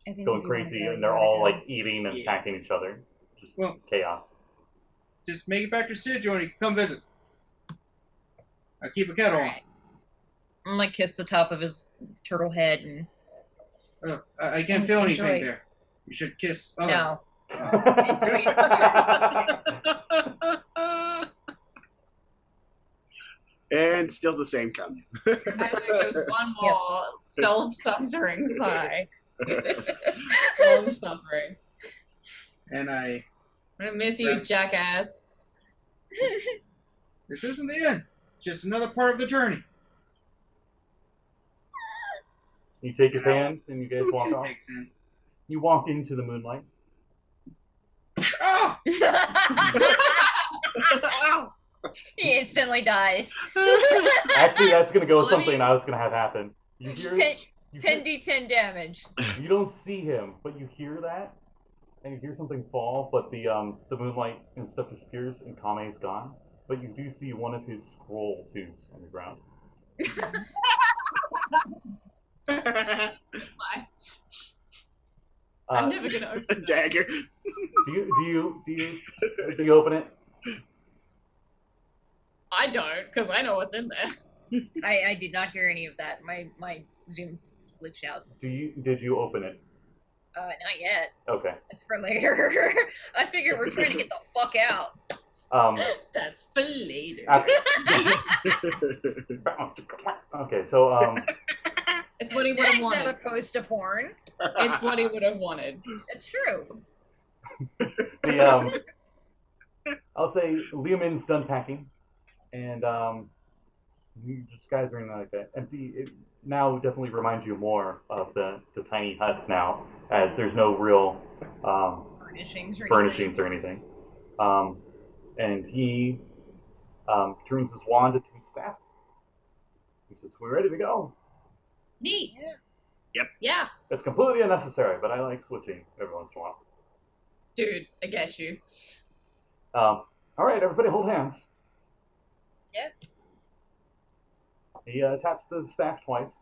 I think going if you wanna crazy, go, and you they're gotta all go. like eating and Yeah. attacking each other. Just Well- chaos. Just make it back to Sigil and you can come visit. I keep a kettle on. Alright. I'm gonna kiss the top of his turtle head and I can't feel Enjoy. anything there. You should kiss. Oh, no. And still the same comment. I think there's one more self-censoring sigh. Long suffering. And I'm gonna miss you, jackass. this isn't the end. Just another part of the journey. You take his hand and you guys walk off. Takes in. You walk into the moonlight. Oh! He instantly dies. Actually, that's gonna go with Well, let something I was gonna have happen. You hear? 10d10 damage. You don't see him, but you hear that, and you hear something fall. But the moonlight and stuff disappears, and Kame is gone. But you do see one of his scroll tubes on the ground. Bye. Uh, I'm never gonna open that. Dagger. do you open it? I don't, because I know what's in there. I did not hear any of that. My Zoom glitched out. Did you open it? Not yet. Okay. It's for later. I figured we're trying to get the fuck out. That's for later. Okay, so It's what he would have That's never wanted. close to porn. It's what he would have wanted. It's true. the I'll say Liamin's done packing, and you just guys are in like that empty. It now definitely reminds you more of the tiny huts now, as there's no real Furnishings or anything. And he turns his wand into his staff. He says, "We're ready to go." Neat. Yep. Yeah. It's completely unnecessary, but I like switching every once in a while. Dude, I get you. All right, everybody, hold hands. Yep. He taps the staff twice.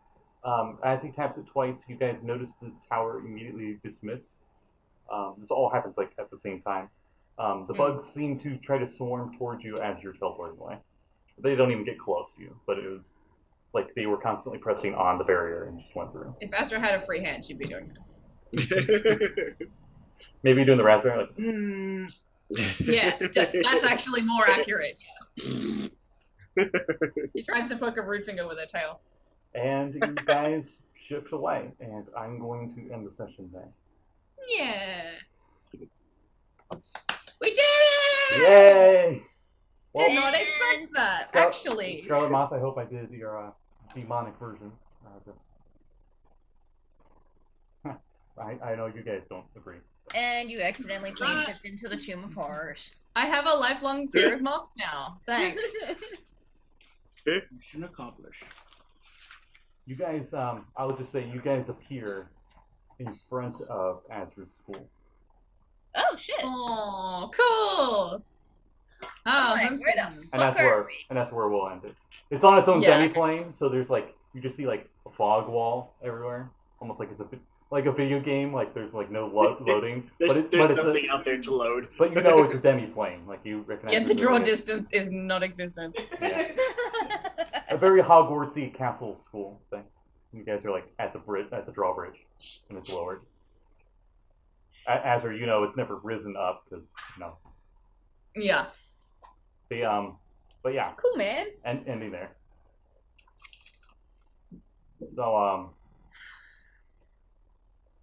As he taps it twice, you guys notice the tower immediately dismiss. This all happens like at the same time. The bugs seem to try to swarm towards you as you're teleporting away. They don't even get close to you, but it was like they were constantly pressing on the barrier and just went through. If Azra had a free hand, she'd be doing this. Maybe doing the raspberry, like, Yeah, that's actually more accurate, yes. He tries to poke a rude finger with her tail. and you guys shift away, and I'm going to end the session there. Yeah. We did it! Yay! Did not expect that, actually. Scarlet Moth, I hope I did your demonic version. I know you guys don't agree. And you accidentally plane shift into the Tomb of Horrors. I have a lifelong fear of moths now. Thanks. Mission accomplished. You guys, I would just say you guys appear in front of Azra's school. Oh shit. Oh, cool. Oh, Like, I'm where the sorry. fuck are we? And that's where we'll end it. It's on its own Yeah. demi-plane, so there's like you just see like a fog wall everywhere, almost like it's like a video game. Like there's like no loading, There's but it's nothing out there to load. but you know it's a demi-plane. Like you recognize. Yeah, the it's draw really- distance is not existent. Yeah. A very Hogwartsy castle school thing. You guys are like at the drawbridge, and it's lowered. Azra, you know it's never risen up because Yeah. but yeah, Cool, man. ending there. So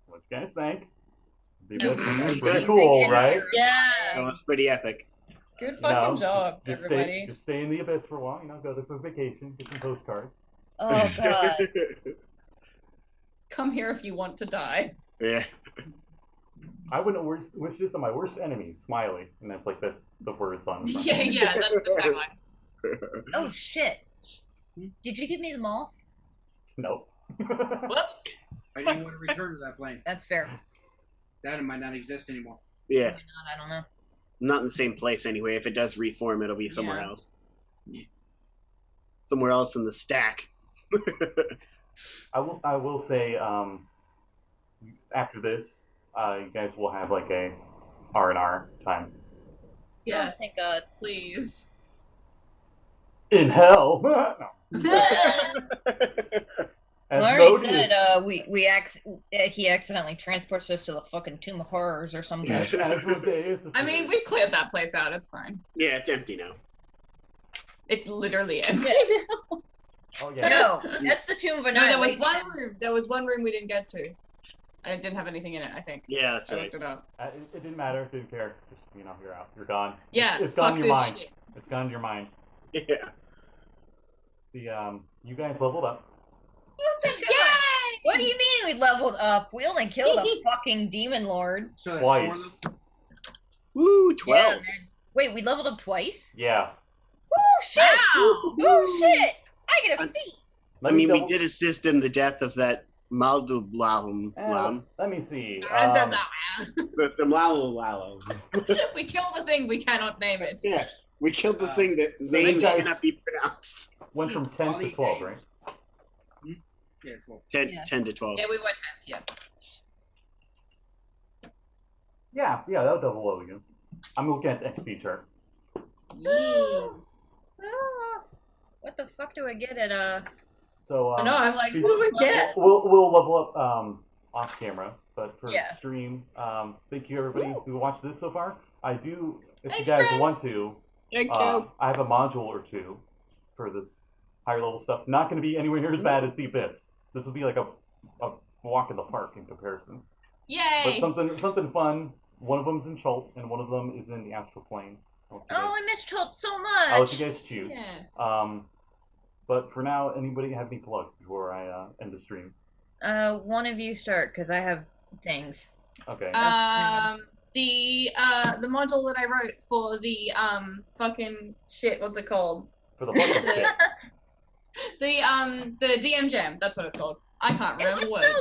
what you guys think? The That abyss was is pretty amazing cool, and right? Yeah. Oh, it's pretty epic. Good You fucking know, job, just everybody. Just stay in the abyss for a while. Go there for vacation, get some postcards. Oh god. Come here if you want to die. Yeah. I wouldn't wish this on my worst enemy, Smiley, and that's the words on the front. Yeah, that's the tagline. Oh shit. Did you give me the moth? Nope. Whoops. I didn't want to return to that plane. That's fair. That might not exist anymore. Yeah, Probably not, I don't know. not in the same place anyway. If it does reform, it'll be somewhere Yeah. else. Somewhere else in the stack. I will say after this, you guys will have like a R&R time. Yes. Oh, thank God. Please. In hell. No. As Well, I already Modius, said he accidentally transports us to the fucking Tomb of Horrors or something. as Modius I mean, we cleared that place out. It's fine. Yeah, it's empty now. It's literally empty now. Oh yeah. No, that's the Tomb of No, there was Annihilation. one room. There was one room we didn't get to. And it didn't have anything in it, I think. Yeah, that's I right. looked it up. It didn't matter. Didn't care. Just you're out. You're gone. Yeah, It's gone fuck in your this mind. shit. It's gone in your mind. Yeah. The you guys leveled up. Yay! What do you mean we leveled up? We only killed a fucking demon lord. So that's Twice. 4 of them? Woo, 12. Yeah, man. Wait, we leveled up twice? Yeah. Oh shit! Wow. Oh shit! I get a feat. I mean, we did assist in the death of that Maldublaum. Let me see. The Mlalalo. We killed a thing we cannot name it. Yeah, we killed the thing that you name guys- cannot be pronounced. Went from 10 to Molly 12, Kame. right? Yeah, 12. 10, Yeah. 10 to 12. Yeah, we were 10th, yes. Yeah, that'll double low again. I'm looking at the XP chart. Yeah. Ah, what the fuck do I get at So I know, I'm like, what do we get? We'll level up off camera, but for Yeah. stream, thank you everybody who watched this so far. I do, if you Thanks, guys friend. want to, Thank I have a module or two for this higher level stuff. Not going to be anywhere near as bad as the Abyss. This will be like a walk in the park in comparison. Yay! But something fun. One of them's in Chult, and one of them is in the astral plane. Oh, I miss Chult so much. I'll let you guys choose. Yeah. But for now, anybody have any plugs before I end the stream? One of you start, because I have things. Okay. The module that I wrote for the fucking shit, what's it called? For the fucking shit. The DM Jam, that's what it's called. I can't It remember was words. so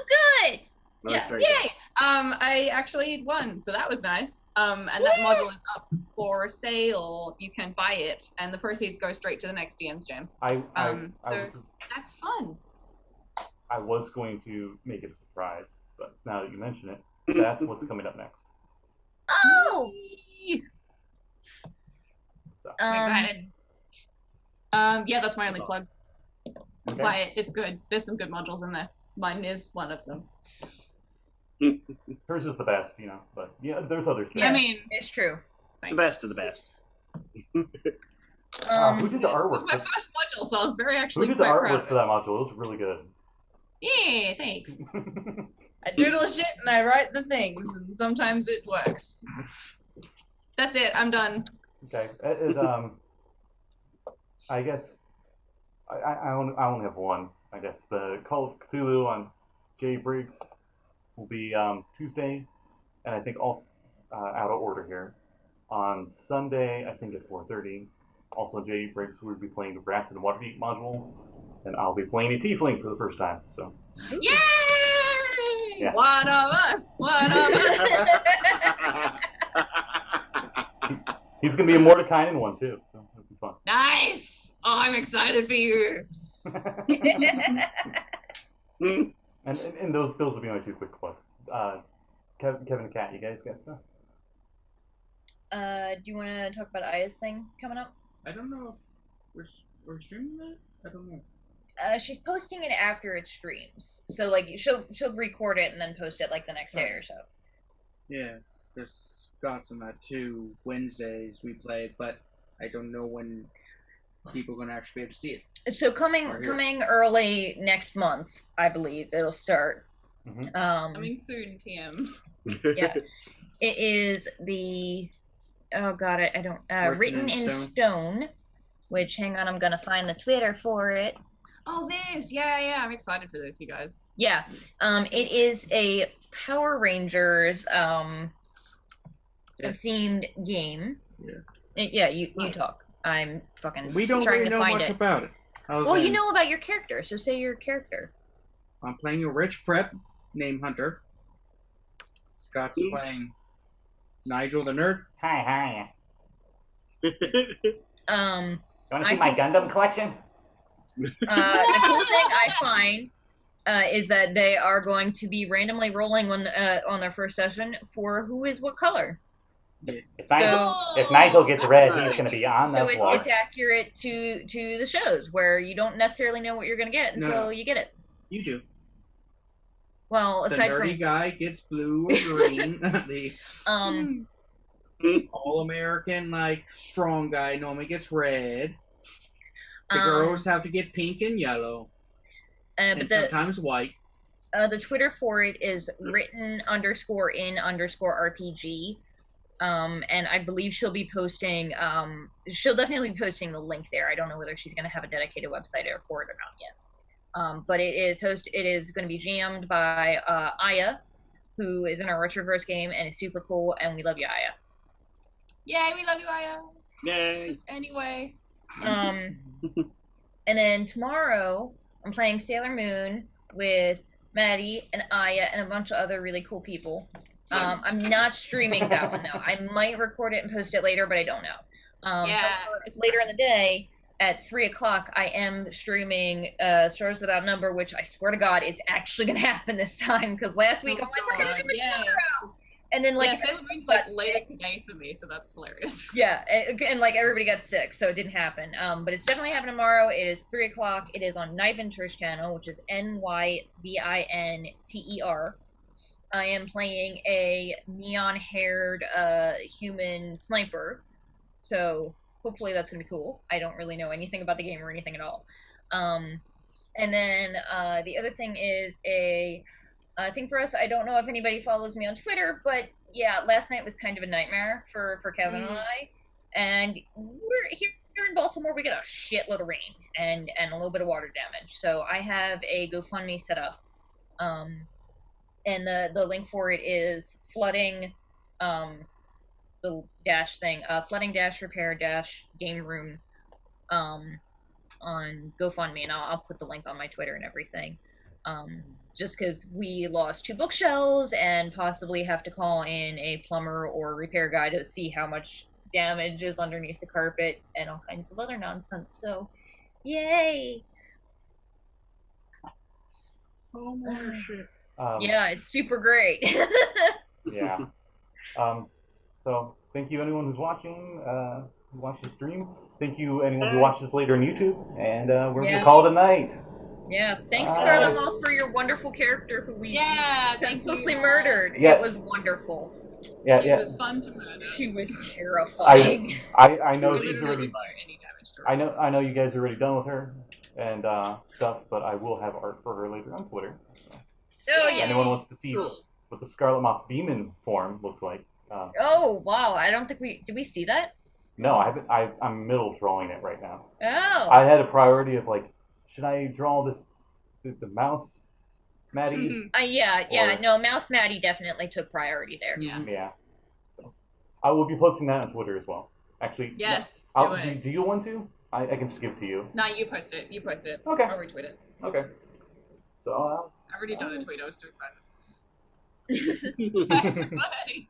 good. That was Yeah, very yay! I actually won, so that was nice. And that module is up for sale. You can buy it, and the proceeds go straight to the next DM's Jam. I so that's fun. was going to make it a surprise, but now that you mention it, that's what's coming up next. Oh! So, I'm excited. Yeah, that's my only plug. okay. Buy it. It's good. There's some good modules in there. Mine is one of them. Hers is the best, but yeah, there's others too. I mean, It's true. The best of the best. Who did the it was artwork? my first module, so I was very Who actually did the quite proud artwork of for it. that module? It was really good. Yeah, thanks. I doodle shit and I write the things, and sometimes it works. That's it. I'm done. Okay. I guess I only have one. I guess the Call of Cthulhu on J Briggs will be Tuesday, and I think also out of order here on Sunday. I think at 4:30. Also, J Briggs will be playing the Rats and Waterdeep module, and I'll be playing a Tiefling for the first time. So Yay! Yeah. One of us. One of us. he's gonna be a Mordecai in one too, so it'll be fun. Nice. Oh, I'm excited for you. And those will be my two quick plugs. Kevin and Kat, you guys got stuff? Do you want to talk about Aya's thing coming up? I don't know if we're streaming that? I don't know. She's posting it after it streams. So, like, she'll record it and then post it, like, the next day or so. Yeah, just got some 2 Wednesdays we played, but I don't know when people are going to actually be able to see it. So, coming early next month, I believe, it'll start. Mhm. Coming soon, TM. Yeah. It is the... Oh, God, I don't... Written in Stone. Which, hang on, I'm going to find the Twitter for it. Oh, this. Yeah. I'm excited for this, you guys. Yeah. It is a Power Rangers themed game. Yeah. You Nice. talk. I'm fucking We don't trying really to know find much it. about it. Well, you know about your character, so say your character. I'm playing a rich prep named Hunter. Scott's playing Nigel the nerd. Hi. You want to I see my think- Gundam collection? The cool thing I find is that they are going to be randomly rolling on their first session for who is what color. If Nigel gets red, he's going to be on So the floor. it's accurate to the shows where you don't necessarily know what you're going to get until you get it. You do. Well, The aside nerdy from guy gets blue or green. The all-American, like, strong guy normally gets red. The girls have to get pink and yellow. but And sometimes white. the Twitter for it is written_in_RPG. And I believe she'll be posting, she'll definitely be posting the link there. I don't know whether she's going to have a dedicated website for it or not yet. But it is going to be jammed by Aya, who is in our Retroverse game and is super cool, and we love you, Aya. Yay, we love you, Aya. Yay. Just anyway. And then tomorrow, I'm playing Sailor Moon with Madi and Aya and a bunch of other really cool people. I'm not streaming that one, though. I might record it and post it later, but I don't know. It's later in the day. At 3 o'clock, I am streaming Stars Without Number, which I swear to God, it's actually going to happen this time, because last week I'm like, we're going to do it tomorrow. And then, like, Sailor Moon's like later today for me, so that's hilarious. Yeah, and like everybody got sick, so it didn't happen. But it's definitely happening tomorrow. It is 3 o'clock. It is on Nyvinter's channel, which is NYVINTER. I am playing a neon-haired human sniper, so hopefully that's gonna be cool. I don't really know anything about the game or anything at all. And then the other thing is a thing for us. I don't know if anybody follows me on Twitter, but yeah, last night was kind of a nightmare for Kevin and I. And we're here in Baltimore. We get a shitload of rain and a little bit of water damage. So I have a GoFundMe set up, and the link for it is flooding. The dash thing, flooding dash repair dash game room, on GoFundMe, and I'll put the link on my Twitter and everything. Just because we lost 2 bookshelves and possibly have to call in a plumber or repair guy to see how much damage is underneath the carpet and all kinds of other nonsense. So, yay! Oh more shit. Yeah, it's super great. Yeah. So thank you anyone who's watching, who watched the stream. Thank you anyone who watched this later on YouTube, and we're gonna call it a night. Yeah, thanks Scarlet Moth for your wonderful character who we senselessly murdered. Yeah. It was wonderful. Yeah, It was fun to murder. She was terrifying. I know We she's literally already. didn't do any damage to her. I know you guys are already done with her and stuff, but I will have art for her later on Twitter. So. Oh If yeah. anyone wants to see what the Scarlet Moth demon form looks like. Oh wow! I don't think did we see that? No, I haven't. I'm middle drawing it right now. Oh. I had a priority of like, should I draw the mouse, Maddie? Yeah. No, Mouse Maddie definitely took priority there. Yeah. Yeah. So I will be posting that on Twitter as well. Actually. Yes. No, Do it. do you want to? I can just give it to you. No, you post it. You post it. Okay. I'll retweet it. Okay. So. I've already done a tweet. I was too excited. Bye, everybody.